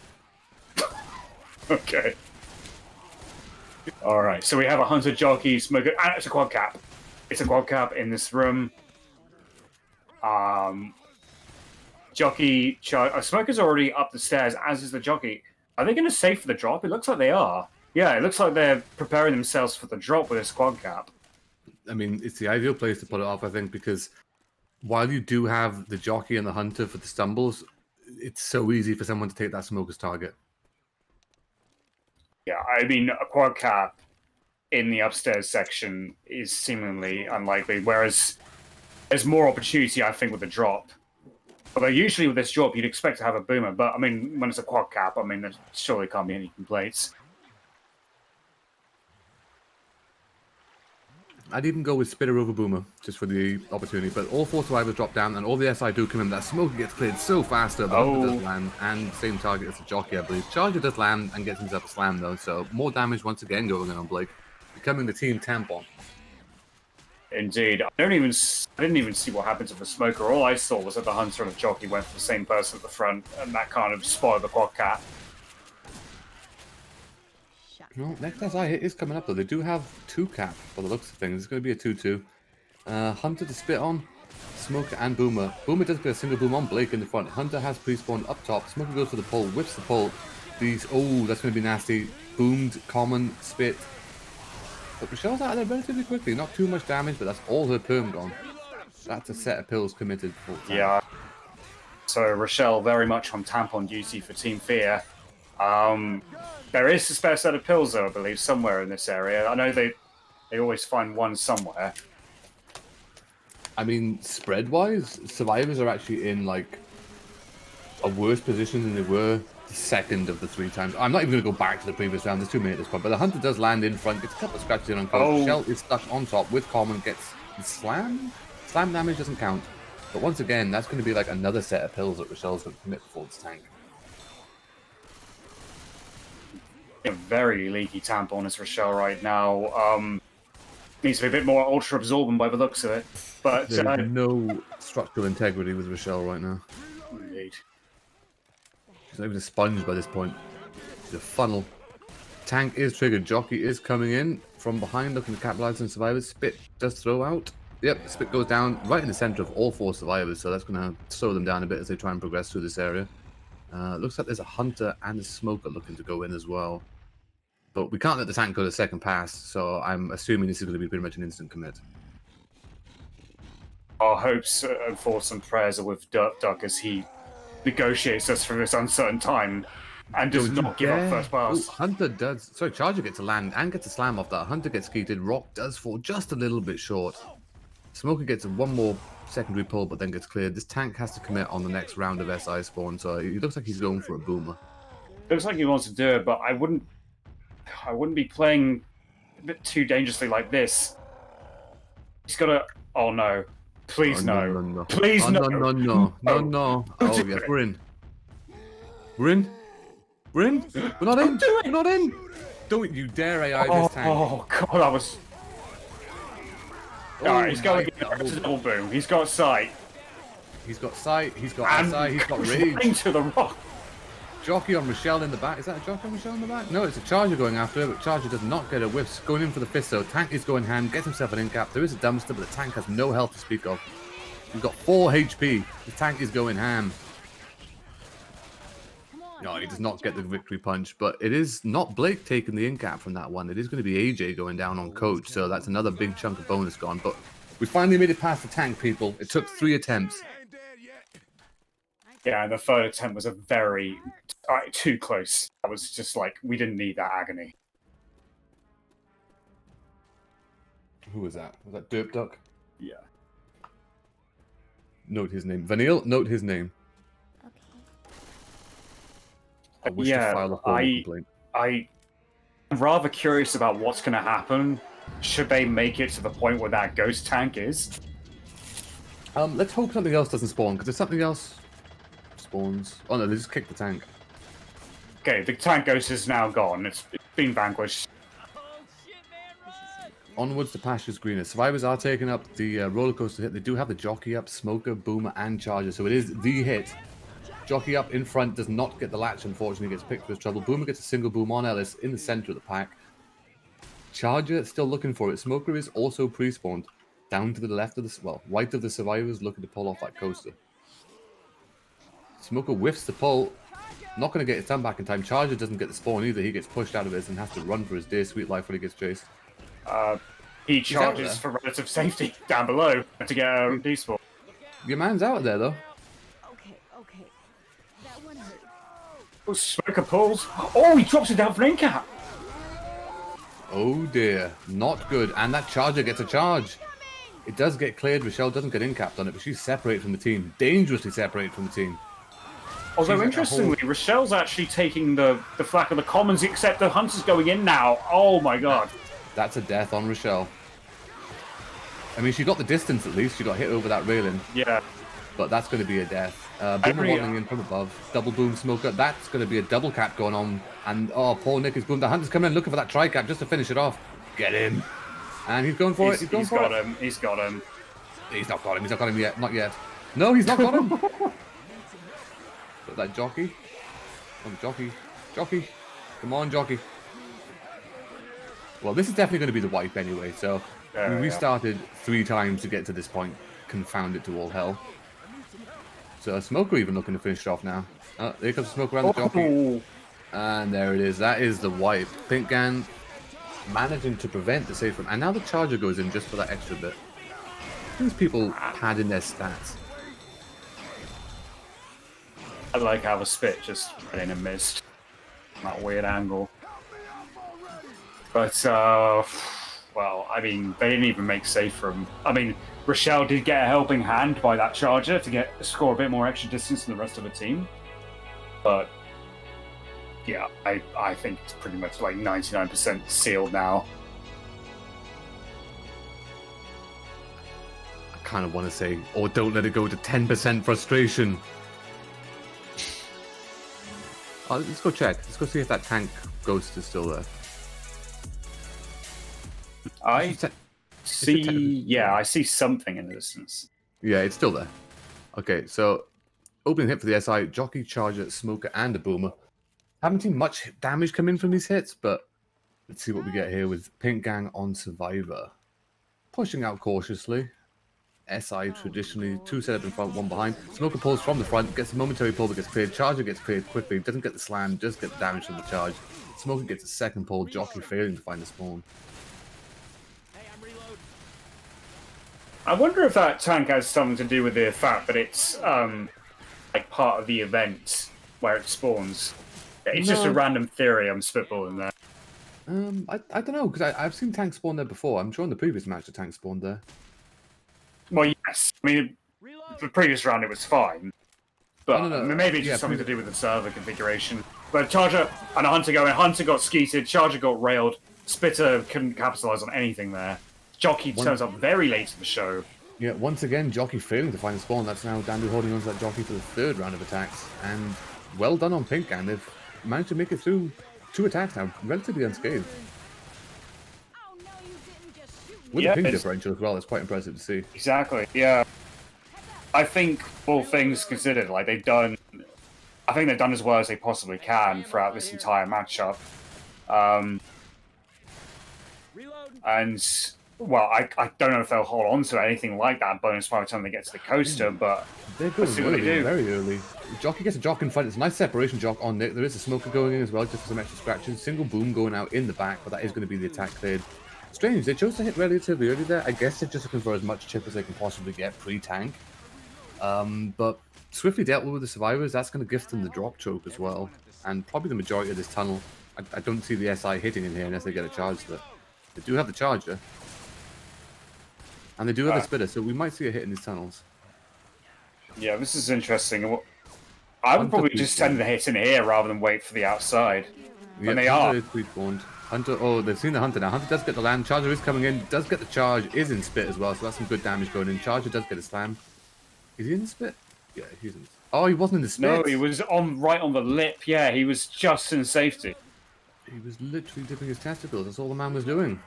Okay. All right, so we have a Hunter, Jockey, Smoker, and it's a quad cap. It's a quad cap in this room. Jockey, Smoker's already up the stairs, as is the Jockey. Are they going to save for the drop? It looks like they are. Yeah, it looks like they're preparing themselves for the drop with this quad cap. I mean, it's the ideal place to put it off, I think, because while you do have the Jockey and the Hunter for the stumbles, it's so easy for someone to take that Smoker's target. Yeah, I mean, a quad cap in the upstairs section is seemingly unlikely, whereas there's more opportunity, I think, with the drop. Although usually with this drop, you'd expect to have a Boomer, but I mean, when it's a quad cap, I mean, there surely can't be any complaints. I'd even go with Spitter over Boomer, just for the opportunity, but all 4 survivors drop down, and all the SI do come in. That Smoker gets cleared so faster, but Hunter does land, and same target as the Jockey, I believe. Charger does land and gets himself a slam, though, so more damage once again going in on Blake, becoming the team tampon. Indeed. I didn't even see what happened to the Smoker. All I saw was that the Hunter and the Jockey went for the same person at the front, and that kind of spoiled the quad cap. Well, next SI hit is coming up, though. They do have 2 cap, by the looks of things. It's going to be a 2-2. Hunter to spit on, Smoker and Boomer. Boomer does get a single boom on Blake in the front. Hunter has pre-spawned up top. Smoker goes for the pull, whips the pull. Oh, that's going to be nasty. Boomed, common, spit. But Rochelle's out of there relatively quickly. Not too much damage, but that's all her perm gone. That's a set of pills committed. Yeah. So Rochelle very much on tampon duty for Team FeaR. There is a spare set of pills, though, I believe, somewhere in this area. I know they always find one somewhere. I mean, spread-wise, survivors are actually in, like, a worse position than they were the second of the 3 times. I'm not even going to go back to the previous round. There's too many at this point. But the Hunter does land in front, gets a couple of scratches in on coach. Oh. Shell is stuck on top with common, gets slam. Slam damage doesn't count. But once again, that's going to be like another set of pills that Rochelle's going to commit before this tank. A very leaky tampon is Rochelle right now. Needs to be a bit more ultra absorbent by the looks of it. But There's no structural integrity with Rochelle right now. Indeed. She's not even a sponge by this point. She's a funnel. Tank is triggered. Jockey is coming in from behind, looking to capitalize on survivors. Spit does throw out. Yep, Spit goes down right in the center of all 4 survivors, so that's going to slow them down a bit as they try and progress through this area. Looks like there's a Hunter and a Smoker looking to go in as well. But we can't let the tank go to second pass, so I'm assuming this is going to be pretty much an instant commit. Our hopes and thoughts and prayers are with Duck as he negotiates us through this uncertain time and does Don't you not give up dare. first pass. Ooh, Hunter does. Sorry, Charger gets a land and gets a slam off that. Hunter gets gated. Rock does fall just a little bit short. Smoker gets one more secondary pull, but then gets cleared. This tank has to commit on the next round of SI spawn, so it looks like he's going for a boomer. Looks like he wants to do it, but I wouldn't be playing a bit too dangerously like this. He's got to. Oh no! Please no! Please no! No! Oh yes, we're in. We're in. We're in. We're not in. We're not in. Don't you dare AI this tank. Oh god, that was. Alright, he's going to get a double boom. He's got sight. He's got sight. He's got SI. He's got rage. Into the rock. Jockey on Rochelle in the back. Is that a jockey on Rochelle in the back? No, it's a Charger going after her, but Charger does not get a whiff. Going in for the fist, though. Tank is going hand, gets himself an in-cap. There is a dumpster, but the tank has no health to speak of. He's got 4 HP. The tank is going ham. No, he does not get the victory punch, but it is not Blake taking the in-cap from that one. It is going to be AJ going down on Coach, so that's another big chunk of bonus gone. But we finally made it past the tank, people. It took 3 attempts. Yeah, and the third attempt was a very too close. That was just like we didn't need that agony. Who was that? Was that Derp Duck? Yeah. Note his name. Vanille, note his name. Okay. I wish to file a formal complaint. I'm rather curious about what's going to happen. Should they make it to the point where that ghost tank is? Let's hope something else doesn't spawn, because if something else spawns... Oh no, they just kicked the tank. Okay, the tank ghost is now gone. It's been vanquished. Onwards to pastures greener. Survivors are taking up the roller coaster hit. They do have the jockey up, smoker, boomer, and charger, so it is the hit. Jockey up in front does not get the latch, unfortunately, gets picked for his trouble. Boomer gets a single boom on Ellis in the center of the pack. Charger still looking for it. Smoker is also pre-spawned. Down to the left of the... Well, right of the survivors, looking to pull off that coaster. Smoker whiffs the pull. Not going to get his turn back in time. Charger doesn't get the spawn either. He gets pushed out of his and has to run for his dear sweet life when he gets chased. He charges for relative safety down below to get a despawn. Your man's out there, though. Okay. That one hurt. Oh, Smoker pulls. Oh, he drops it down for an in-cap. Oh dear, not good. And that Charger gets a charge. It does get cleared. Rochelle doesn't get in-capped on it, but she's separated from the team. Dangerously separated from the team. Although, interestingly, Rochelle's actually taking the flak of the commons, except the Hunter's going in now. Oh my god. That's a death on Rochelle. I mean, she got the distance at least. She got hit over that railing. Yeah. But that's going to be a death. Boomer waddling in from above. Double boom smoker. That's going to be a double cap going on. And, oh, poor Nick is boomed. The Hunter's coming in looking for that tri-cap just to finish it off. Get him. And he's going for it. He's got him. He's got him. He's not got him. He's not got him yet. Not yet. No, he's not got him. But that jockey. Oh, jockey. Jockey. Come on, jockey. Well, this is definitely going to be the wipe anyway, so we restarted 3 times to get to this point. Confound it to all hell. So Smoker even looking to finish it off now. Oh, there comes Smoker around the jockey. And there it is. That is the wipe. Pink Gang managing to prevent the save from... And now the Charger goes in just for that extra bit. These people padding their stats. I like how the spit just went in and missed. That weird angle. But, well, I mean, they didn't even make safe from... I mean, Rochelle did get a helping hand by that Charger to score a bit more extra distance than the rest of the team. But, yeah, I think it's pretty much like 99% sealed now. I kind of want to say, oh, don't let it go to 10% frustration. Oh, let's go check. Let's go see if that tank ghost is still there. I see something in the distance. Yeah, it's still there. Okay, so opening hit for the SI, Jockey, Charger, Smoker, and a Boomer. Haven't seen much damage come in from these hits, but let's see what we get here with Pink Gang on Survivor. Pushing out cautiously. SI traditionally 2 set up in front, 1 behind. Smoker pulls from the front, gets a momentary pull but gets cleared. Charger gets cleared quickly, doesn't get the slam, just get the damage from the charge. Smoker gets a second pull, Jockey failing to find the spawn. I wonder if that tank has something to do with the fact that it's like part of the event where it spawns? It's just a No. random theory I'm spitballing there. I don't know, because I've seen tanks spawn there before. I'm sure in the previous match the tank spawned there. Well, yes. I mean, the previous round it was fine. But Oh, no. maybe it's Yeah, just something to do with the server configuration. But Charger and a Hunter going, Hunter got skeeted, Charger got railed, Spitter couldn't capitalize on anything there. Jockey turns up very late in the show. Yeah, once again, Jockey failing to find a spawn. That's now Dandu holding on to that Jockey for the third round of attacks. And well done on Pink, and they've managed to make it through 2 attacks now, relatively unscathed. Oh no, you didn't just shoot me. With Yeah, the ping it's- differential as well, it's quite impressive to see. Exactly, yeah. I think, all things considered, like I think they've done as well as they possibly can throughout this entire matchup. And, well, I don't know if they'll hold on to anything like that bonus by the time they get to the coaster, but They're let's going see what they early, do. very early. Jockey gets a Jock in front. It's a nice separation Jock on Nick. There is a Smoker going in as well, just for some extra scratches. Single Boom going out in the back, but that is going to be the attack cleared. Strange, they chose to hit relatively early there. I guess they're just looking for as much chip as they can possibly get pre-tank. But swiftly dealt with the survivors. That's going to gift them the drop choke as well, and probably the majority of this tunnel. I don't see the SI hitting in here unless they get a charge. But they do have the charger, and they do have a spitter, so we might see a hit in these tunnels. Yeah, this is interesting. I would Hunter probably just send the hit in here rather than wait for the outside. And they Hunter are. is pre-spawned. Hunter, oh, they've seen the Hunter now. Hunter does get the land. Charger is coming in. Does get the charge. Is in spit as well, so that's some good damage going in. Charger does get a slam. Is he in the spit? Yeah, he's in. Oh, he wasn't in the spit. No, he was right on the lip. Yeah, he was just in safety. He was literally dipping his testicles. That's all the man was doing.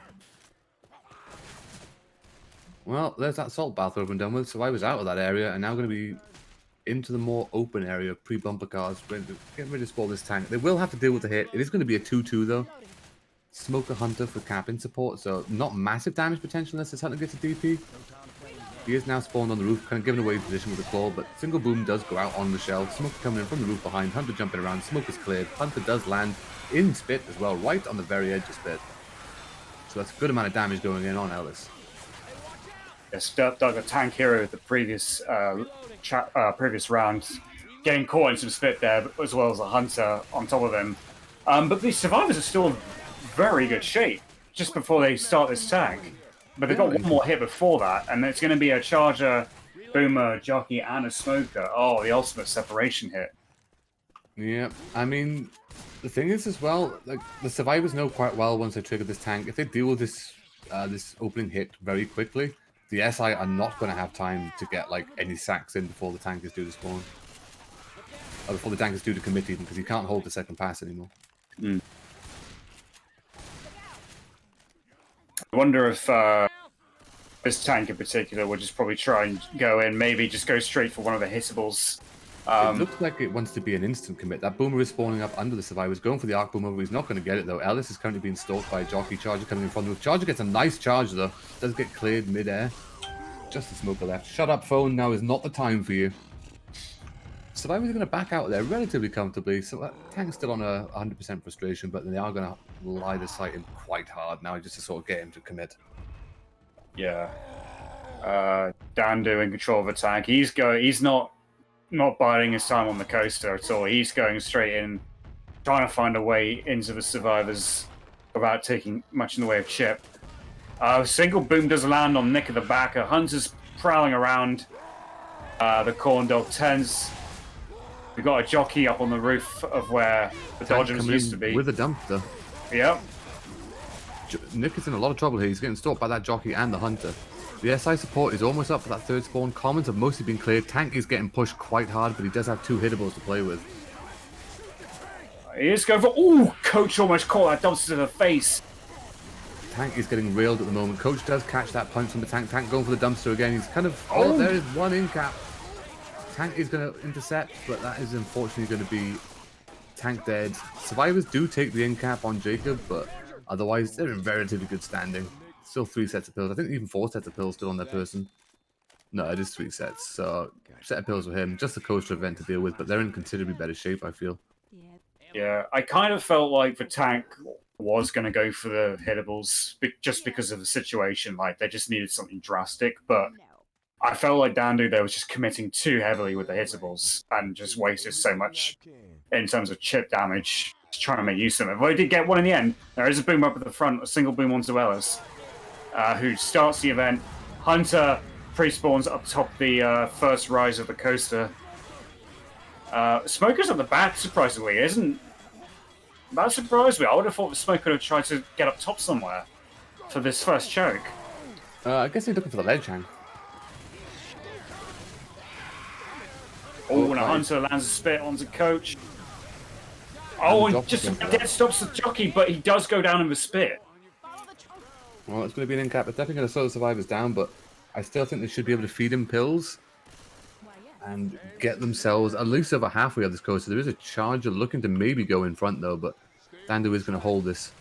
Well, there's that salt bath over and done with. Survivors out of that area and now going to be into the more open area, pre-bumper cars, getting ready to spoil this tank. They will have to deal with the hit. It is going to be a 2-2 though. Smoker Hunter for cap-in support, so not massive damage potential unless this Hunter gets a DP. He is now spawned on the roof, kind of giving away position with the claw, but Single Boom does go out on the shell. Smoker coming in from the roof behind, Hunter jumping around, Smoke is cleared. Hunter does land in spit as well, right on the very edge of spit. So that's a good amount of damage going in on Ellis. Yes, Doug, the tank hero of the previous previous round, getting caught in some spit there, as well as a Hunter on top of him. But the survivors are still in very good shape just before they start this tank. But they've got one more hit before that, and it's going to be a Charger, Boomer, Jockey, and a Smoker. Oh, the ultimate separation hit. Yeah, I mean, the thing is as well, like the survivors know quite well once they trigger this tank, if they deal with this this opening hit very quickly, the SI are not going to have time to get like any sacks in before the tank is due to spawn. Or before the tank is due to commit even, because you can't hold the second pass anymore. I wonder if this tank in particular would just probably try and go in, maybe just go straight for one of the hittables. It looks like it wants to be an instant commit. That Boomer is spawning up under the survivors, going for the Arc Boomer, but he's not going to get it though. Ellis is currently being stalked by a Jockey. Charger coming in front of him. Charger gets a nice charge though. Does get cleared mid-air. Just the Smoker left. Shut up, phone. Now is not the time for you. Survivors are going to back out there relatively comfortably. So that tank's still on a 100% frustration, but they are going to lie the sight in quite hard now just to sort of get him to commit. Yeah. Dandu in control of the tank. He's not biding his time on the coaster at all. He's going straight in, trying to find a way into the survivors without taking much in the way of chip. Single Boom does land on Nick at the back. Hunter's prowling around the corn dog tens. We've got a Jockey up on the roof of where the Tank Dodgers coming used in to be. with a dumpster. Yep. Nick is in a lot of trouble here. He's getting stalked by that Jockey and the Hunter. The SI support is almost up for that third spawn. Commons have mostly been cleared. Tank is getting pushed quite hard, but he does have 2 hittables to play with. He is going for... Ooh! Coach almost caught that dumpster to the face. Tank is getting railed at the moment. Coach does catch that punch from the tank. Tank going for the dumpster again. He's kind of... Oh, there is one in cap. Tank is going to intercept, but that is unfortunately going to be Tank dead. Survivors do take the in cap on Jacob, but otherwise they're in relatively good standing. Still 3 sets of pills. I think even 4 sets of pills still on their person. No, it is 3 sets. So set of pills for him. Just the coaster event to deal with, but they're in considerably better shape, I feel. Yeah, I kind of felt like the tank was going to go for the hittables just because of the situation. Like, they just needed something drastic, but I felt like Dandu there was just committing too heavily with the hitables and just wasted so much in terms of chip damage, just trying to make use of it. But I did get one in the end. There is a boom up at the front, a single boom onto Ellis, who starts the event. Hunter pre-spawns up top the first rise of the coaster. Smoker's at the back, surprisingly, isn't. That surprised me. I would have thought the Smoker would have tried to get up top somewhere for this first choke. I guess he's looking for the ledge hang. Oh, and a Hunter lands a spit onto Coach. Oh, and just dead stops the jockey, but he does go down in the spit. Well, it's going to be an in-cap. It's definitely going to slow the survivors down, but I still think they should be able to feed him pills and get themselves at least over halfway of this coaster. There is a charger looking to maybe go in front, though, but Dandu is going to hold this.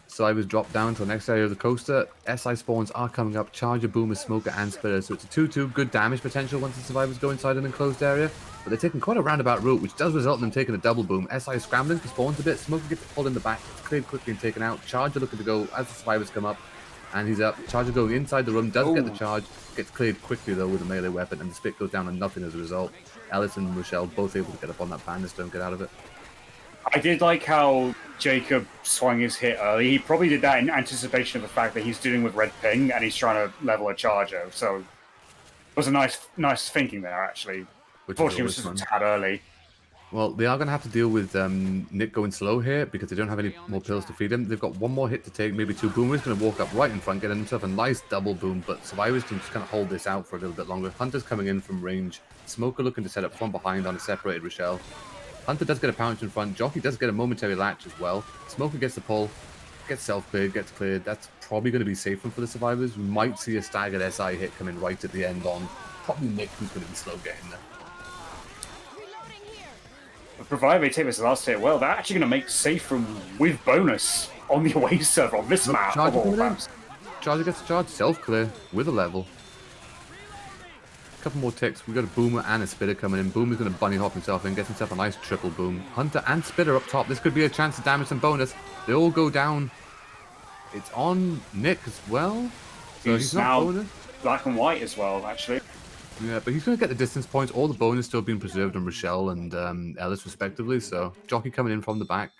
Survivors drop down to the next area of the coaster. SI spawns are coming up. Charger, Boomer, Smoker, and Spitter. So it's a 2-2. Good damage potential once the survivors go inside an enclosed area. But they're taking quite a roundabout route, which does result in them taking a double boom. SI scrambling for spawns a bit. Smoker gets pulled in the back. It's cleared quickly and taken out. Charger looking to go as the survivors come up. And he's up. Charger going inside the room. Does get the charge. Gets cleared quickly, though, with a melee weapon. And the spit goes down to nothing as a result. Ellis and Rochelle both able to get up on that banister and get out of it. I did like how Jacob swung his hit early. He probably did that in anticipation of the fact that he's dealing with red ping and he's trying to level a charger. So it was a nice thinking there, actually. Unfortunately, it was just a tad early. Well, they are going to have to deal with Nick going slow here because they don't have any more pills to feed him. They've got one more hit to take, maybe two. Boomer's going to walk up right in front, getting himself a nice double boom, but Survivors can just kind of hold this out for a little bit longer. Hunter's coming in from range. Smoker looking to set up from behind on a separated Rochelle. Hunter does get a pounce in front. Jockey does get a momentary latch as well. Smoker gets the pull, gets self-cleared, gets cleared. That's probably going to be safe one for the survivors. We might see a staggered SI hit coming right at the end on probably Nick, who's going to be slow getting there. But provided they take this last hit well, they're actually going to make safe from with bonus on the away server on this map. Of all maps. Charger gets a charge, self-clear with a level. Couple more ticks. We've got a Boomer and a Spitter coming in. Boomer's going to bunny hop himself in, gets himself a nice triple boom. Hunter and Spitter up top. This could be a chance to damage some bonus. They all go down. It's on Nick as well. So he's not now bonus. Black and white as well, actually. Yeah, but he's going to get the distance points. All the bonus still being preserved on Rochelle and Ellis, respectively. So Jockey coming in from the back.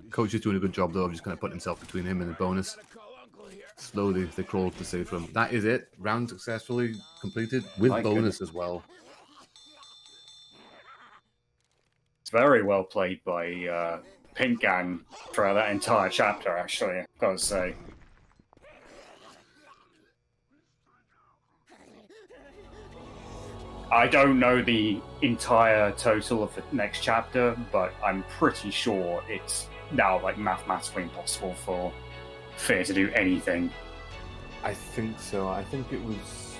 Coach is doing a good job, though, of just kind of putting himself between him and the bonus. Slowly, they crawl to save room. That is it. Round successfully completed with bonus as well. It's very well played by Pink Gang for that entire chapter, actually, I've got to say. I don't know the entire total of the next chapter, but I'm pretty sure it's now like mathematically impossible for FeaR to do anything. I think so. I think it was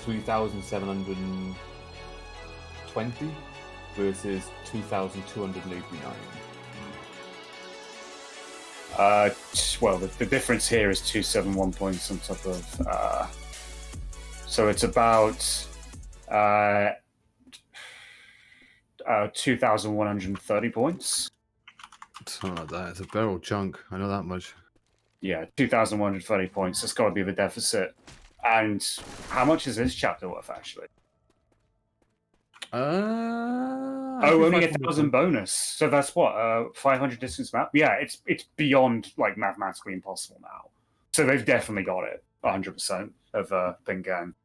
3,720 versus 2,289. Well, the difference here is 271 points on top of. So it's about 2,130 points. Something like that. It's a barrel chunk. I know that much. Yeah, 2,130 points. That's got to be the deficit. And how much is this chapter worth, actually? Only 1,000 bonus. So that's what, 500 distance map? Yeah, it's beyond like mathematically impossible now. So they've definitely got it, 100% of Pink Gang.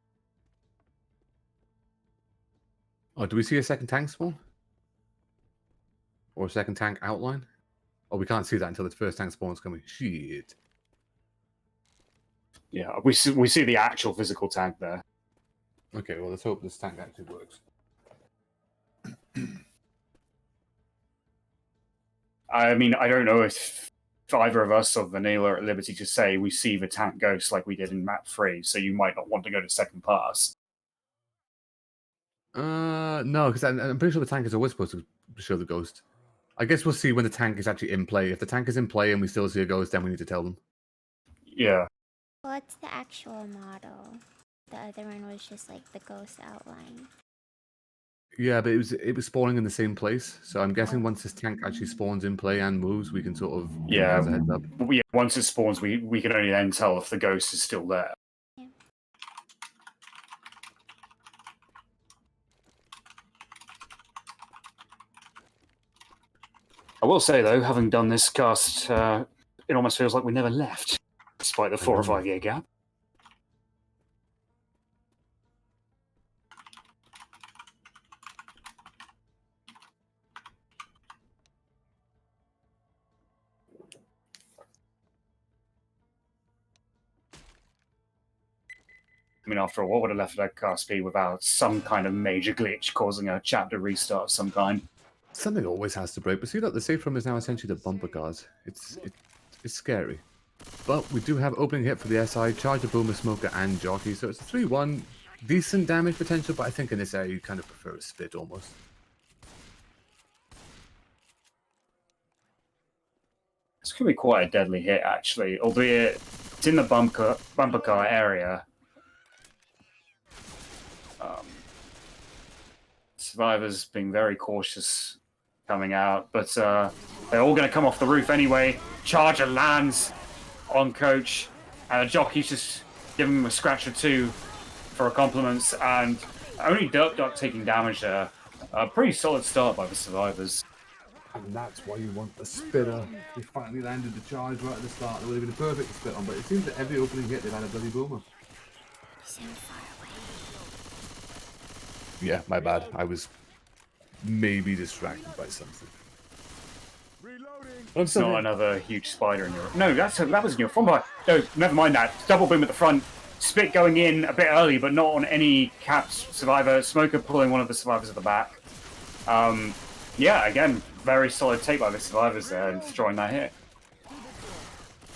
Oh, do we see a second tank spawn? Or a second tank outline? Oh, we can't see that until the first tank spawn's coming. Shit. Yeah, we see the actual physical tank there. Okay, well, let's hope this tank actually works. I mean, I don't know if either of us or Vanilla are at liberty to say we see the tank ghost like we did in map 3, so you might not want to go to second pass. No, because I'm pretty sure the tank is always supposed to show the ghost. I guess we'll see when the tank is actually in play. If the tank is in play and we still see a ghost, then we need to tell them. Yeah. What's the actual model? The other one was just like the ghost outline. Yeah, but it was spawning in the same place. So I'm guessing once this tank actually spawns in play and moves, we can sort of as a heads up. Yeah, once it spawns, we can only then tell if the ghost is still there. Yeah. I will say though, having done this cast, it almost feels like we never left, despite the 4 or 5 year gap. I mean, after all, what would have left that cast be without some kind of major glitch causing a chapter restart of some kind? Something always has to break. But see, look, the safe room is now essentially the bumper cars. It's scary. But we do have opening hit for the SI, Charger, Boomer, Smoker, and Jockey. So it's a 3-1. Decent damage potential, but I think in this area you kind of prefer a spit almost. This could be quite a deadly hit, actually, albeit it's in the bumper car area. Survivors being very cautious coming out, but they're all going to come off the roof anyway. Charger lands on Coach, and Jockey's just giving him a scratch or two for a compliments, and only Duck taking damage there. A pretty solid start by the Survivors. And that's why you want the spitter. They finally landed the charge right at the start. It would have been a perfect spit on, but it seems that every opening hit they've had a bloody boomer. So far away. Yeah, my bad. I was maybe distracted by something. It's not another huge spider in your... No, that was in your front. No, never mind that. Double boom at the front. Spit going in a bit early, but not on any caps Survivor. Smoker pulling one of the Survivors at the back. Yeah, again, very solid take by the Survivors there and destroying that hit.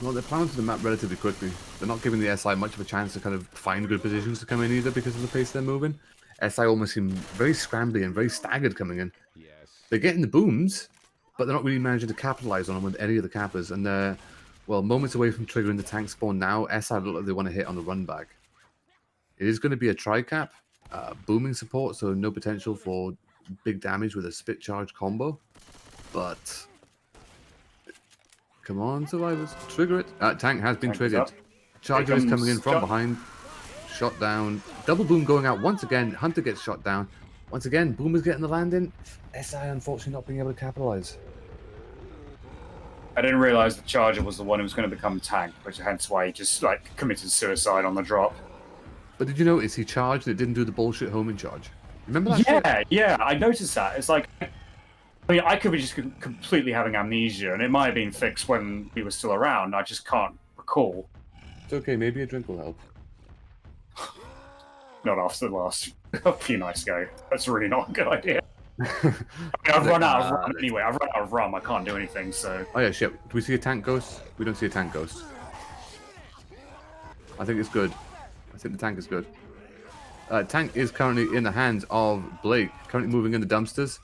Well, they're plowing through the map relatively quickly. They're not giving the SI much of a chance to kind of find good positions to come in either because of the pace they're moving. SI almost seem very scrambly and very staggered coming in. Yes. They're getting the booms, but they're not really managing to capitalize on them with any of the cappers. And they're, well, moments away from triggering the tank spawn now. SI look like they want to hit on the run back. It is going to be a tri-cap, booming support, so no potential for big damage with a spit charge combo. But come on, Survivors, trigger it. Tank has been triggered. Charger is coming in from behind. Shot down. Double boom going out once again. Hunter gets shot down. Once again, Boomer's getting the landing. SI unfortunately not being able to capitalize. I didn't realize the Charger was the one who was going to become tank, which hence why he just like committed suicide on the drop. But did you notice he charged and it didn't do the bullshit homing charge? Remember that? Yeah, I noticed that. It's like, I mean, I could be just completely having amnesia, and it might have been fixed when he was still around. I just can't recall. It's okay, maybe a drink will help. Not after the last few nights ago. That's really not a good idea. I mean, I've run out of rum anyway. I've run out of rum. I can't do anything, so... Oh yeah, shit. Do we see a tank ghost? We don't see a tank ghost. I think it's good. I think the tank is good. Tank is currently in the hands of Blake. Currently moving in the dumpsters.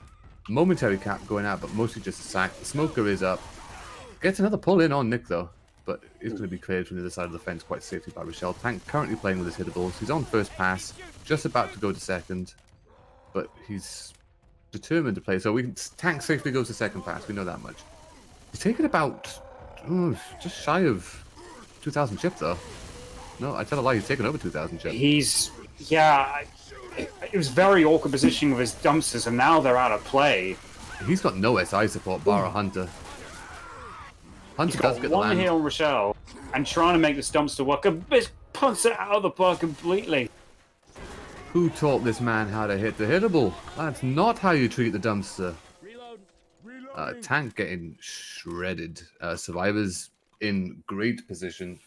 Momentary cap going out, but mostly just a sack. The Smoker is up. Gets another pull in on Nick, though. But is going to be cleared from the other side of the fence quite safely by Rochelle. Tank currently playing with his hittables. He's on first pass. Just about to go to second. But he's determined to play. So Tank safely goes to second pass. We know that much. He's taken about... just shy of 2,000 chips, though. No, I tell a lie. He's taken over 2,000 chips. He's... Yeah... It was very awkward positioning with his dumpsters, and now they're out of play. He's got no SI support, bar a Hunter. Hunter does get the one land. hit on Rochelle, and trying to make this dumpster work, and just punts it out of the park completely. Who taught this man how to hit the hittable? That's not how you treat the dumpster. Tank getting shredded. Survivors in great position.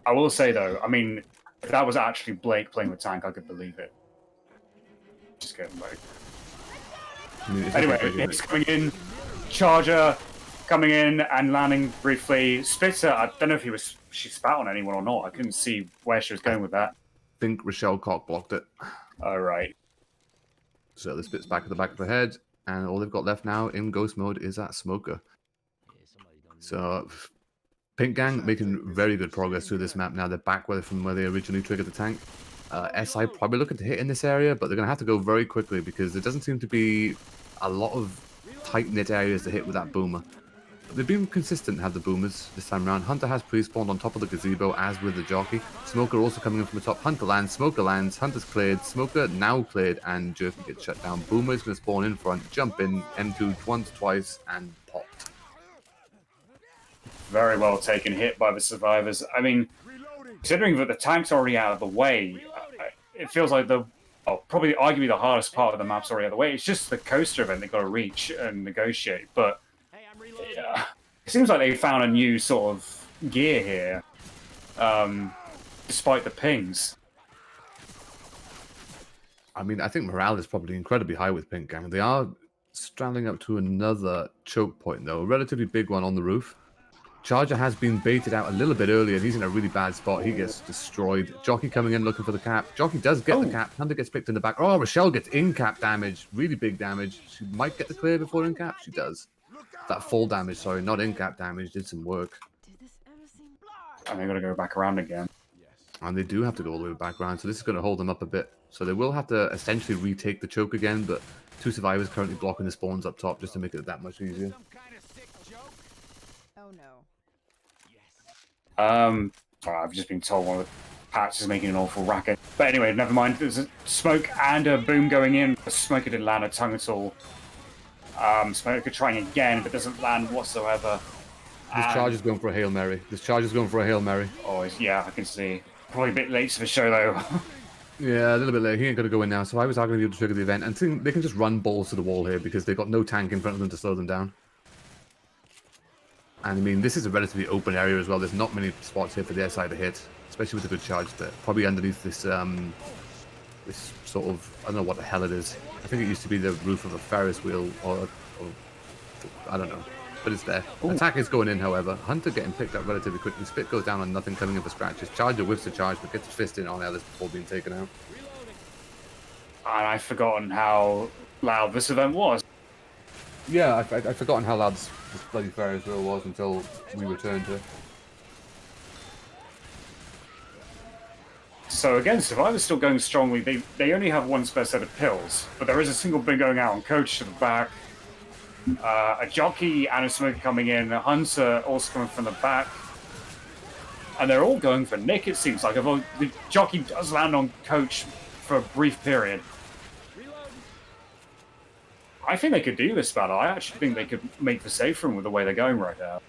I will say, though, I mean, if that was actually Blake playing with Tank, I could believe it. Just kidding, Blake. Anyway, it's coming in. Charger coming in and landing briefly. Spitter, I don't know if she spat on anyone or not. I couldn't see where she was going with that. I think Rochelle cock blocked it. All right. So the spit's back at the back of the head, and all they've got left now in ghost mode is that Smoker. So Pink Gang making very good progress through this map now. They're back from where they originally triggered the tank. SI probably looking to hit in this area, but they're going to have to go very quickly because there doesn't seem to be a lot of tight-knit areas to hit with that boomer. they've been consistent, have the boomers this time around. Hunter has pre-spawned on top of the gazebo, as with the jockey. Smoker also coming in from the top. Hunter lands, Smoker lands, Hunter's cleared, Smoker now cleared, and Jerky gets shut down. Boomer is going to spawn in front, jump in, M2 once, twice, and popped. Very well taken hit by the survivors. I mean, considering that the tank's already out of the way, it feels like probably arguably the hardest part of the map's already out of the way. It's just the coaster event they've got to reach and negotiate. But it seems like they found a new sort of gear here, despite the pings. I mean, I think morale is probably incredibly high with Pink Gang. They are straddling up to another choke point, though. A relatively big one on the roof. Charger has been baited out a little bit earlier, and he's in a really bad spot. He gets destroyed. Jockey coming in looking for the cap. Jockey does get the cap. Hunter gets picked in the back. Oh, Rochelle gets in-cap damage. Really big damage. She might get the clear before in-cap. She does. That full damage, sorry, not in-cap damage. Did some work. And they're going to go back around again. And they do have to go all the way back around, so this is going to hold them up a bit. So they will have to essentially retake the choke again, but 2 survivors currently blocking the spawns up top just to make it that much easier. Oh no. I've just been told one of the pats is making an awful racket. But anyway, never mind. There's a smoke and a boom going in. Smoker didn't land a tongue at all. Smoker trying again, but doesn't land whatsoever. This charge is going for a Hail Mary. Oh, yeah, I can see. Probably a bit late for the show, though. Yeah, a little bit late. He ain't going to go in now. Survivors are going to be able to trigger the event. And they can just run balls to the wall here because they've got no tank in front of them to slow them down. And I mean, this is a relatively open area as well. There's not many spots here for the SI to hit, especially with a good charge bit. Probably underneath this this sort of, I don't know what the hell it is. I think it used to be the roof of a Ferris wheel or I don't know. But it's there. Ooh. Attack is going in, however. Hunter getting picked up relatively quickly. Spit goes down on nothing, coming in for scratches. Charger whiffs the charge, but gets a fist in on Ellis before being taken out. And I've forgotten how loud this event was. Yeah, I've forgotten how loud this bloody Ferris wheel was until we returned to it. So again, Survivor's still going strongly. They only have one spare set of pills, but there is a single bin going out on Coach to the back. A jockey and a smoker coming in. A hunter also coming from the back. And they're all going for Nick, it seems like. Although the jockey does land on Coach for a brief period. I think they could do this battle. I actually think they could make the save for him with the way they're going right now.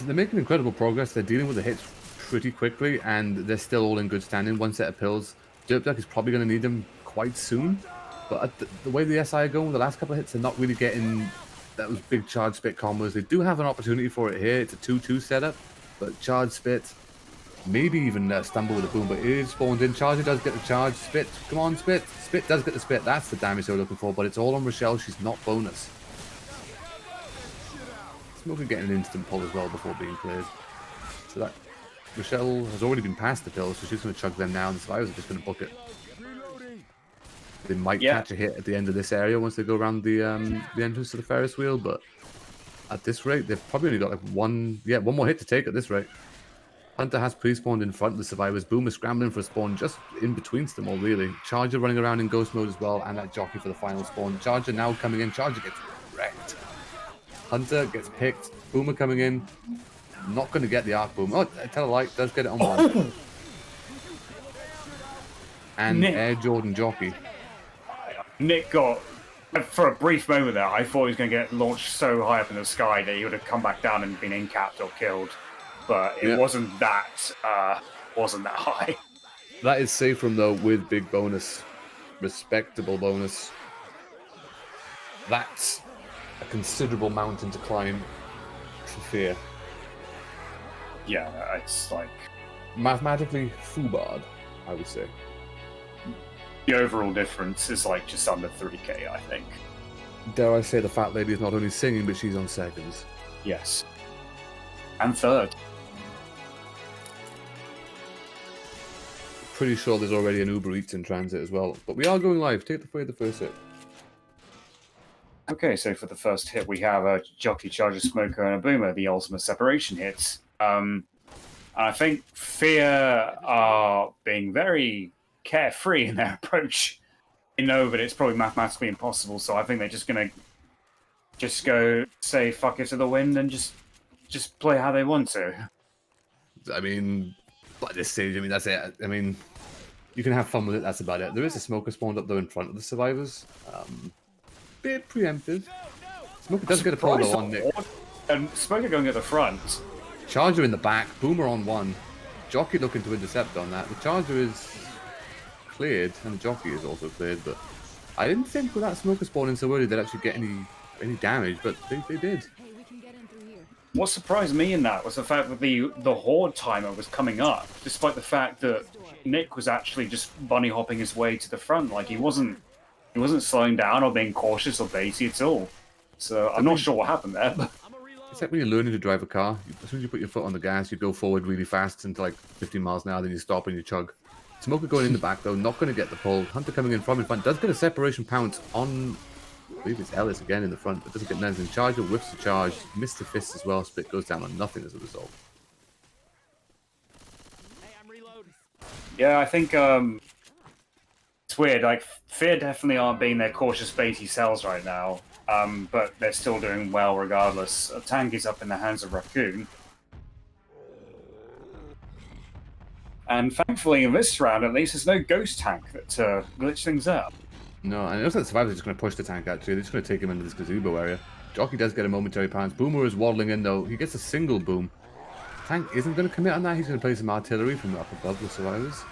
They're making incredible progress. They're dealing with the hits pretty quickly, and they're still all in good standing. One set of pills. Dirtduck is probably going to need them quite soon. But the way the SI are going, the last couple of hits, they're not really getting those big charge spit combos. They do have an opportunity for it here. It's a 2-2 setup, but charge spit, maybe even stumble with a boom, but it is spawned in. Charger does get the charge. Spit, come on, Spit. Spit does get the spit. That's the damage they were looking for, but it's all on Rochelle. She's not bonus. Smoker getting an instant pull as well before being cleared. So that Rochelle has already been past the pills, so she's going to chug them now, and the survivors are just going to book it. They might catch a hit at the end of this area once they go around the entrance to the Ferris wheel, but at this rate, they've probably only got like one more hit to take at this rate. Hunter has pre-spawned in front of the survivors. Boomer scrambling for a spawn just in between them all, really. Charger running around in ghost mode as well, and that jockey for the final spawn. Charger now coming in. Charger gets wrecked. Hunter gets picked. Boomer coming in. Not going to get the arc boom. Oh, Tell a Light does get it on one. And Nick. Air Jordan jockey. Nick got, for a brief moment there, I thought he was going to get launched so high up in the sky that he would have come back down and been in-capped or killed. But it wasn't that high. That is safe from though with big bonus. Respectable bonus. That's a considerable mountain to climb for FeaR. Yeah, it's like... Mathematically, FUBARD, I would say. The overall difference is like just under 3k, I think. Dare I say the fat lady is not only singing, but she's on seconds. Yes. And third. Pretty sure there's already an Uber Eats in transit as well. But we are going live. Take the first hit. Okay, so for the first hit, we have a jockey, charger, smoker, and a boomer, the ultimate separation hits. And I think FeaR are being very carefree in their approach. They know that it's probably mathematically impossible, so I think they're just going to just go say fuck it to the wind and just play how they want to. I mean, by this stage, I mean, that's it. I mean, you can have fun with it, that's about it. There is a smoker spawned up though in front of the survivors. Bit preemptive. Smoker does get a pull though on Nick. And Smoker going at the front. Charger in the back, Boomer on one. Jockey looking to intercept on that. The Charger is cleared, and the Jockey is also cleared, but I didn't think with that Smoker spawning so early they'd actually get any damage, but they did. Hey, we can get in through here. What surprised me in that was the fact that the Horde timer was coming up, despite the fact that Nick was actually just bunny hopping his way to the front. Like he wasn't slowing down or being cautious or baity at all. So I'm not sure what happened there. But It's like when you're learning to drive a car. As soon as you put your foot on the gas, you go forward really fast into like 15 miles an hour, then you stop and you chug. Smoker going in the back though, not going to get the pull. Hunter coming in from in front, does get a separation pounce on, I believe it's Ellis again in the front, but doesn't get anything. Charger whiffs the charge, missed the fist as well, Spit goes down on nothing as a result. Hey, I'm reloading. yeah, I think it's weird. Like FeaR definitely aren't being their cautious baity cells right now. But they're still doing well regardless. A tank is up in the hands of Raccoon. And thankfully in this round at least there's no ghost tank that glitch things up. No, and it looks like the survivors are just going to push the tank actually. They're just going to take him into this gazebo area. Jockey does get a momentary pounce. Boomer is waddling in though. He gets a single boom. Tank isn't going to commit on that. He's going to play some artillery from up above the survivors.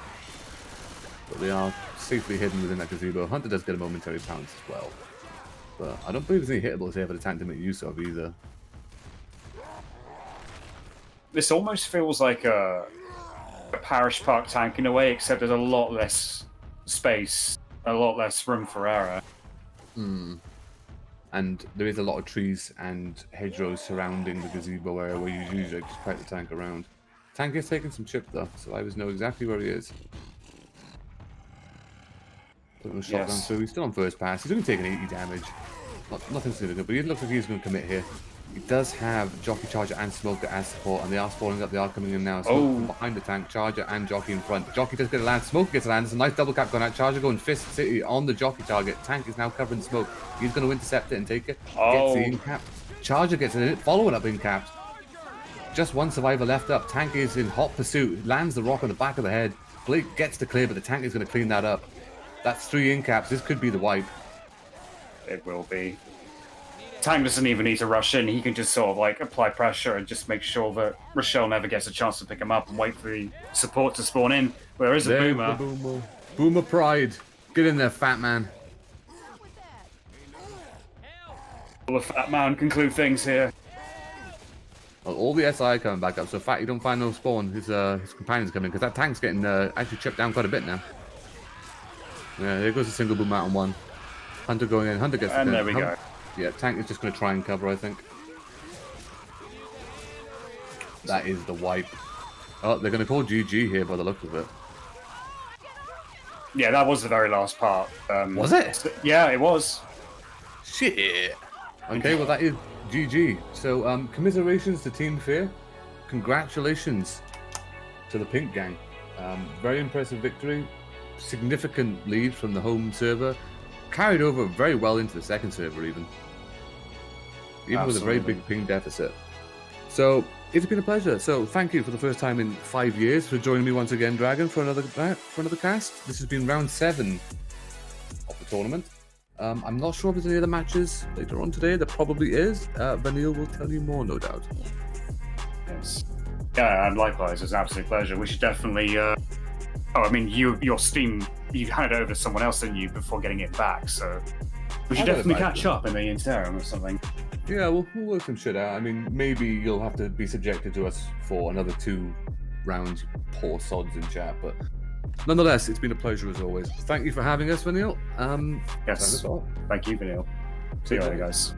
But they are safely hidden within that gazebo. Hunter does get a momentary pounce as well. But I don't believe there's any hittables here for the tank to make use of either. This almost feels like a Parish Park tank in a way, except there's a lot less space, a lot less room for error. And there is a lot of trees and hedgerows surrounding the gazebo area where you usually just park the tank around. Tank is taking some chip though, so I know exactly where he is. Putting a shotgun Yes. through. He's still on first pass. He's only taking 80 damage. Nothing significant, but he looks like he's going to commit here. He does have Jockey, Charger, and Smoker as support, and they are spawning up. They are coming in now. Smoker from behind the tank, Charger and Jockey in front. Jockey does get a land. Smoker gets a land. It's a nice double cap going out. Charger going Fist City on the Jockey target. Tank is now covering Smoke. He's going to intercept it and take it. Gets the in-cap. Charger gets it in it, following up in-caps. Just one survivor left up. Tank is in hot pursuit. Lands the rock on the back of the head. Blake gets the clear, but the tank is going to clean that up. That's 3 in-caps. This could be the wipe. It will be. Tank doesn't even need to rush in. He can just sort of like apply pressure and just make sure that Rochelle never gets a chance to pick him up and wait for the support to spawn in. There is a There's Boomer. the Boomer. Boomer pride. Get in there, fat man. Will the fat man conclude things here? Well, all the SI coming back up, so fat you don't find no spawn. His companions coming because that tank's getting actually chipped down quite a bit now. Yeah, there goes a single boom out on one. Hunter going in. Hunter gets And the there we go. Yeah, tank is just going to try and cover, I think. That is the wipe. Oh, they're going to call GG here by the look of it. Yeah, that was the very last part. Was it? Yeah, it was. Shit. Okay, well that is GG. So commiserations to Team FeaR. Congratulations to the Pink Gang. Very impressive victory. Significant lead from the home server. Carried over very well into the second server even with a very big ping deficit. So it's been a pleasure. So thank you for the first time in 5 years for joining me once again, Dragon, for another cast. This has been round 7 of the tournament. I'm not sure if there's any other matches later on today. There probably is. Vanille will tell you more, no doubt. Yes. Yeah, and likewise, it's an absolute pleasure. We should definitely. I mean, your Steam, you handed over to someone else, didn't you, before getting it back? So we should definitely catch up in the interim or something. Yeah, we'll work some shit out. I mean, maybe you'll have to be subjected to us for another 2 rounds, you poor sods in chat. But nonetheless, it's been a pleasure as always. Thank you for having us, Vanille. Yes. Thank you, Vanille. See you later, guys.